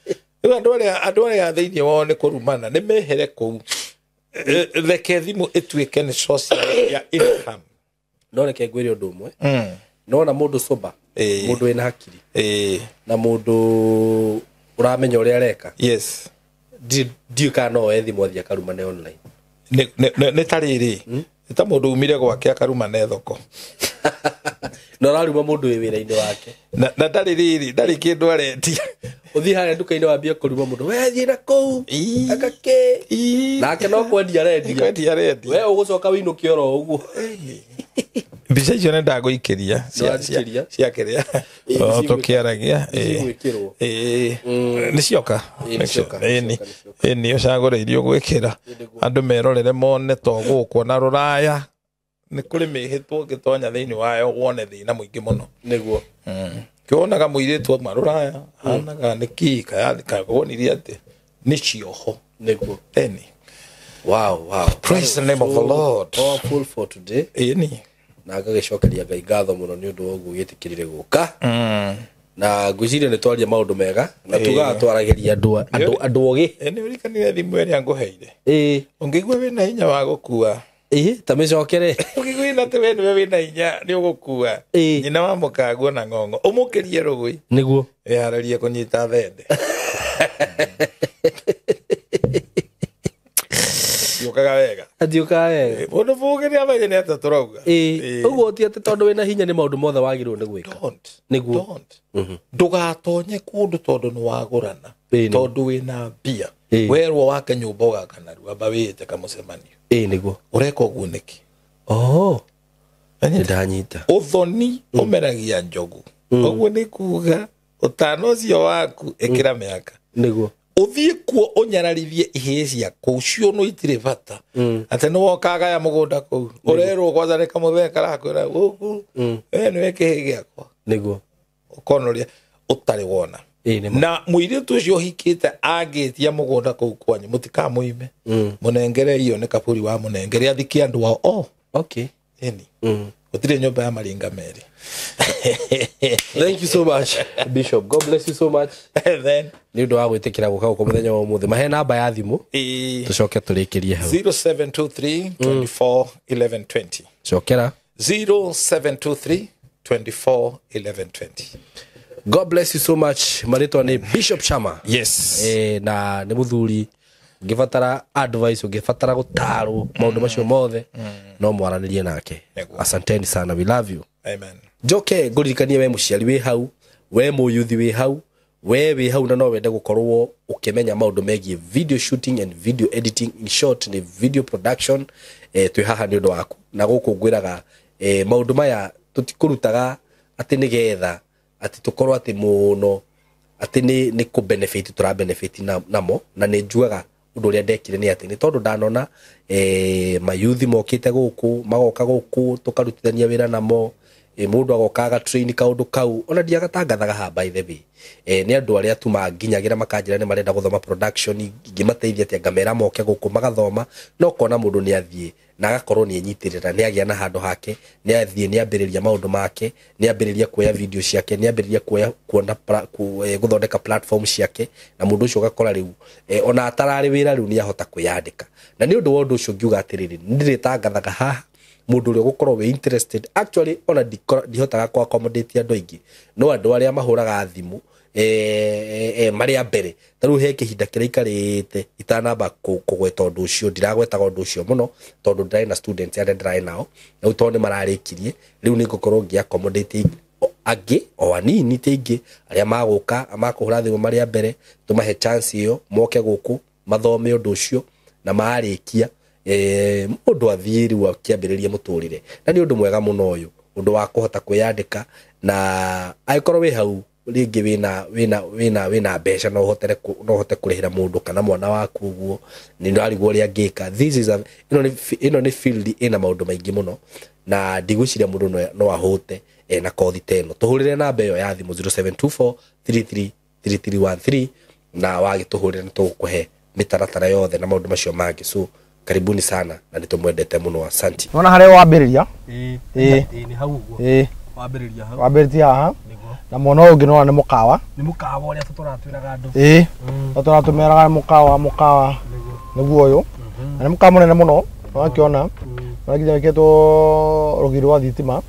andũ arĩa thĩinĩ wao nĩ kũrumana nĩ mehere kũu reke thimũ ĩtuĩke nĩ source ya income no reke ngwĩre ũndũ ũmwe nona mũndũ sober mũndũ wĩna hakiri na mũndũ ũramenya ũrĩa areka yes ndiũ kana no thimũ athiĩ akarumane online nĩ ta rĩrĩ nĩ ta mũndũ umire gwake akarumane thoko no raruma mũndũ wĩ wĩra-inĩ wake na ndarĩ rĩrĩ ndarĩ kĩndũ arendia ũthiĩ harĩa nduka-inĩ wambia kũruma mũndũ we thiĩ na kũu akake nake no kwendia arendia we ũgũcoka wĩinũke oro ũguo mbica icio nĩ ndagũikĩria cia kĩrĩa tũkĩaragia nĩ cioka nĩ ũcagũrĩirio gwĩkĩra andũ merorere mone to gũkwo na rũraya nĩ kũrĩ mĩhĩtwo ngĩtonya thĩinĩ wayo wone thĩna mũingĩ mũno nĩguo kĩwonaga mũirĩtu auma rũraya hanaga nĩ kii kawonirie atĩ nĩ cioho nĩguo wow praise the name of the Lord powerful for today na ngagĩcokeria Ngai ngatho mũno nĩ ũndũ wa ũguo gĩtĩkĩrire gũka na ngwĩciria nĩ twaria maũndũ mega na tugaga twaragĩria andũ ogĩ nĩ ũrikanire thimũ ĩrĩa ngũheire ũngĩigua wĩna hinya wa gũkua ta mĩcokere ũngĩigua atĩ we nĩwe wĩna hinya nĩ ũgũkua nyina wa mũkanguo na ng'ong'o ũmũkĩrie rũgũi nĩguo wĩharĩrie kũnyita thende Diukaga wega. Mũndũ bũgĩ nĩ amenye nĩ atĩ tũrauga. Ũguo ti atĩ tondũ wĩna hinya nĩ maũndũ mothe wagĩrĩirwo nĩ gwĩka. Nĩguo. Ndũgatonye kũndũ tondũ nĩ wagũrana. Tondũ wĩna mbia. Werwo wake nyũmba ũgaka narua amba wĩte kamũcemanio. Nĩguo. Ũreka ũguo nĩkĩ? Ndanyita. Ũthoni ũmeragia njogu. Ũguo nĩ kuga ũtano ũcio waku ĩkĩra mĩaka. Nĩguo. Uthie kuo unyararithie ihĩĩ ciaku ucio no itirĩ bata atĩ no wokaga ya mũgũnda kũu ũrerwo kwanza reka mũthee karakwĩra gũkũ nĩ weke gĩakwa nĩguo ũkonoria ũtarĩ wona na mũirĩtu ũcio hikĩte angĩtia mũgũnda kũu kwanyu mũtikamũime mũnengere iyo nĩ kaburi wa mũnengere athikie andũ ao gũtirĩ nyũmba ya maringa merĩ. Thank you so much, Bishop. God bless you so much. Then nĩ ũndũ wa gwĩtĩkĩra gũka gũkũ mũthenya wa ũmũthĩ. Mahe namba ya thimũ tũcoke tũrĩkĩrie hau. 0723 24 11 20. Cokera 0723 24 11 20. God bless you so much. Marĩtwa nĩ Bishop Chama. Yes. Na nĩ mũthuri ũngĩbatara advice, ũngĩbatara gũtarwo maũndũ macio mothe no mwaranĩrie nake. Asanteni sana, we love you. Amen. Njoke ngũririkanie we mũciari wĩ hau, we mũyuthi wĩ hau, we wĩ hau na no wende gũkorwo ũkĩmenya maũndũ megiĩ video shooting and video editing, in short nĩ video production. Twĩ haha nĩ ũndũ waku na gũkũ ngwĩraga maũndũ maya tũtikũrutaga atĩ nĩgetha atĩ tũkorwo atĩ mũno atĩ nĩ kũ benefit tũra benefit namo, na nĩ njugaga undu uria ndekire ni ati ni tondu ndanona mayuthi mokite guku magoka guku tukarutithania wira namo mundu agokaga train kaundu kau ona ndiagatangathaga ha by the way ni andu aria tu manginyagira makanjira ni marenda guthoma production ngimateithia ati ngamera moke guku magathoma no kona mundu ni athie na agakorwo ni enyitirira ni agia na handu hake ni athie ni ambiriria maundu make ni ambiriria kuoya video ciake ni ambiriria kuona guthondeka platform ciake na mundu ucio gakora riu ona atarari wira riu ni ahota kwiyandika na ni undu wa undu ucio ngiuga atiriri ndiritangathaga haha mundu uri gukorwo we interested actually ona dihotaga kwa accommodate andu aingi no andu aria mahuraga thimu maria mbere taru he kihinda kiraikarite itanamba kugweta undu ucio ndiragwetaga undu ucio muno tondu ndrai na students aria ndrai nao na tondu mararikirie riu ni ngukorwo ngi accommodate agi o anini tingi aria maguka amakuhura thimu maria mbere tumahe chance iyo moke guku mathome undu ucio na maarikia mundu athiri wa kiambiriria muturire na ni undu mwega muno uyu undu wa kuhota kwiyandika na aikorwo we hau ringi wina besha no hote kurihira mundu kana mwana waku uguo ni ndarigwo ria ngika this is ino ni field ina maundu maingi muno na ndigwiciria mundu no ahote na kothi teno tuhurire namba iyo ya thimu 0724333313 na wagituhurira nitukuhe mitaratara yothe na maundu macio mangi so karibuni sana na nitumwendete muno asanti nona hare wambiriria ni hau uguo wambiriria haha na mono ungi nona ni mukawa uria turatwiraga andu turatumiraga mukawa niguo uyu na ni mukawa munene muno wakiona wakinya wiketwo rugiri wa thitima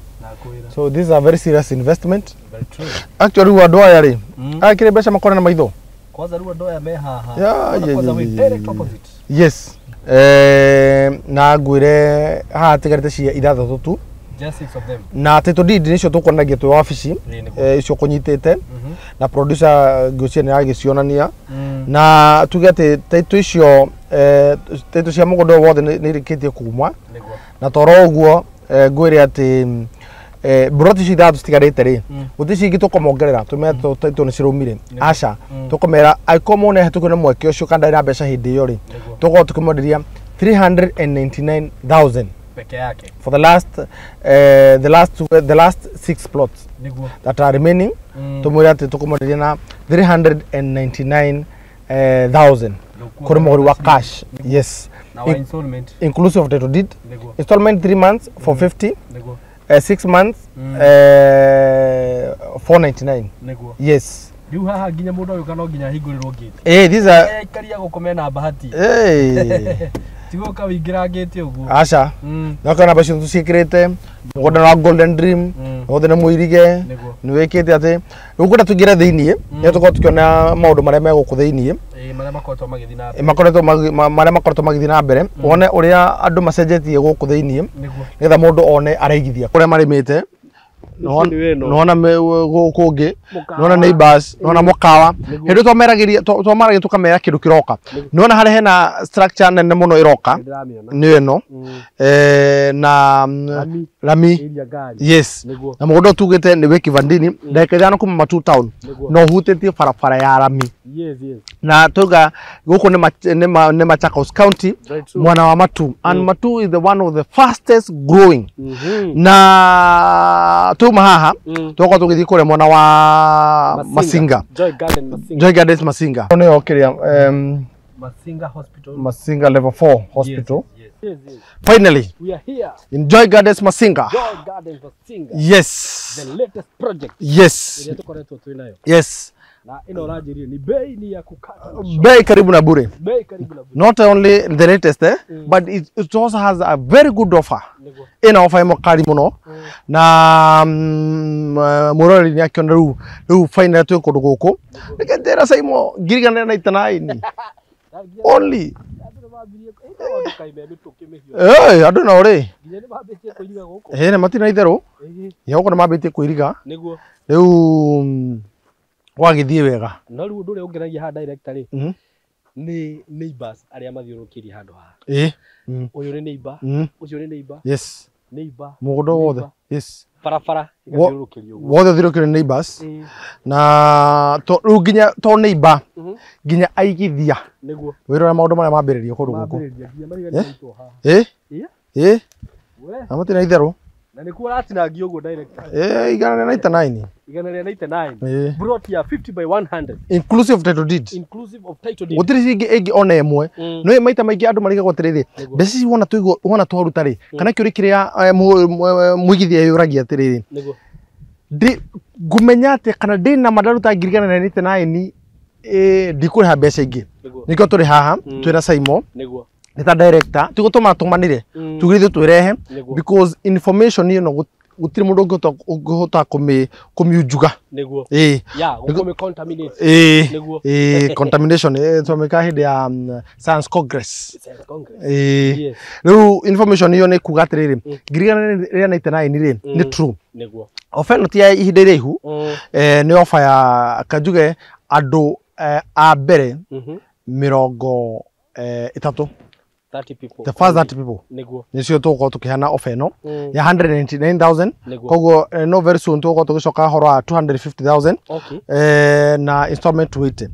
so this is a very serious investment very true actually andu aya ri akire mbeca makore na maitho kwanza riu andu aya me haha kwanza we direct opposite yes na ngwire haha tigarite cia ithathatu tu just 6 of them na title deed nicio tukonagia twi wabici icio kunyitite na producer ngucia ni agicionania na tuge ati title icio title cia mugondo wothe ni rikitie kumwa na toro uguo ngwire ati broti cia ithatu citigarite ri guti cingi tukomongerera tumetwo title ni cirumire aca tukomera aikomone hetukune mweke ucio kana ina mbeca hindi iyo ri tugo tukomonderia 399,000 peke yake for the last 6 plots that are remaining tumwira ati tukomonderia na 399,000 kuri mogori wa cash yes now installment inclusive of title deed installment 3 months for 50 6 months 499 yes riu haha nginya mundu uyu kana nginya hingurirwo gate these are ikaria gukomena bahati tigoka wingira gate uguo aca nako na bacio tucikirite mugondo wa Golden Dream wothe na muirige ni wikite ati rukuda tugira thiini ni tuko tukiona maundu maria meguku thiini maria makoretwo magithii na maria makoretwo magithii na mbere wone uria andu macenjetie guku thiini nitha mundu one araigithia kuria marimite nona gukungi nona neighbors nona mukawa hindu twameragiria tukamera kindu kiroka nona hari hena structure nene muno iroka ni eno na Rami yes na mugondo tugite ni wiki vandini ndekethana kuma Matu town no hutetie barabara ya Rami na tuga guku ni Machakos County mwana wa Matu and Matu is the one of the fastest growing na tuma haha tuko tugithi kure mwana wa Masinga Joy Gardens Masinga no yokiria Masinga level 4 hospital yes. Finally we are here in Joy Gardens Masinga yes the latest project yes yes na ino rajirio ni bei ni ya kukata bei karibu na bure not only the latest but it also has a very good offer ina offer imo kari muno na murori ni akiona ru final tu kundu guku nikendera saimo girigana na itanaini only andu na uri ne matina itheru yoko na mabitie kuiriga niguo riu wagithie wega no riu undu uri ungeragia ha director ri ni neighbors aria mathiurukirie handu ha uyu ni neighbor ucio ni neighbor yes neighbor mugondo wothe yes barabara wothe ũthiũrũrũkĩirio nĩ neighbors na rĩu nginya to neighbor nginya aigithia nĩguo wĩrora maũndũ marĩa mambĩrĩrio kũndũ gũkũ amatina itherũ na nĩkuo ũratinangio ũguo director 199 brought ya 50 by 100 inclusive of title deed gũtirĩ cingĩ ĩngĩ ona ĩmwe no maita maingĩ andũ marigagwo atĩrĩrĩ mbeca ici wona twaruta rĩ kana kĩũria kĩrĩa mũigithia yũragia atĩrĩrĩ ngũmenya atĩ kana ndĩ na mandaruta 199 ndikũrĩha mbeca ingĩ nĩkĩo tũrĩ haha twĩna Saimo nĩta director tũgũtũma tũmanire tugĩrithio twĩrehe because information ĩno gũtirĩ mũndũ ũngĩhota kũmiunjuga nĩguo contamination tũmĩka hĩndĩ ya Science Congress rĩu information ĩyo nĩ kuga atĩrĩrĩ 199 rĩ nĩ true ofa ĩno ti ya ihinda iraihu nĩ ofa ya kanjuge andũ a mbere 30 the first 30 people nicio tuko tukihana ofa ino ya 199,000 koguo no very soon tuko tugicoka horo 250,000 na installment 20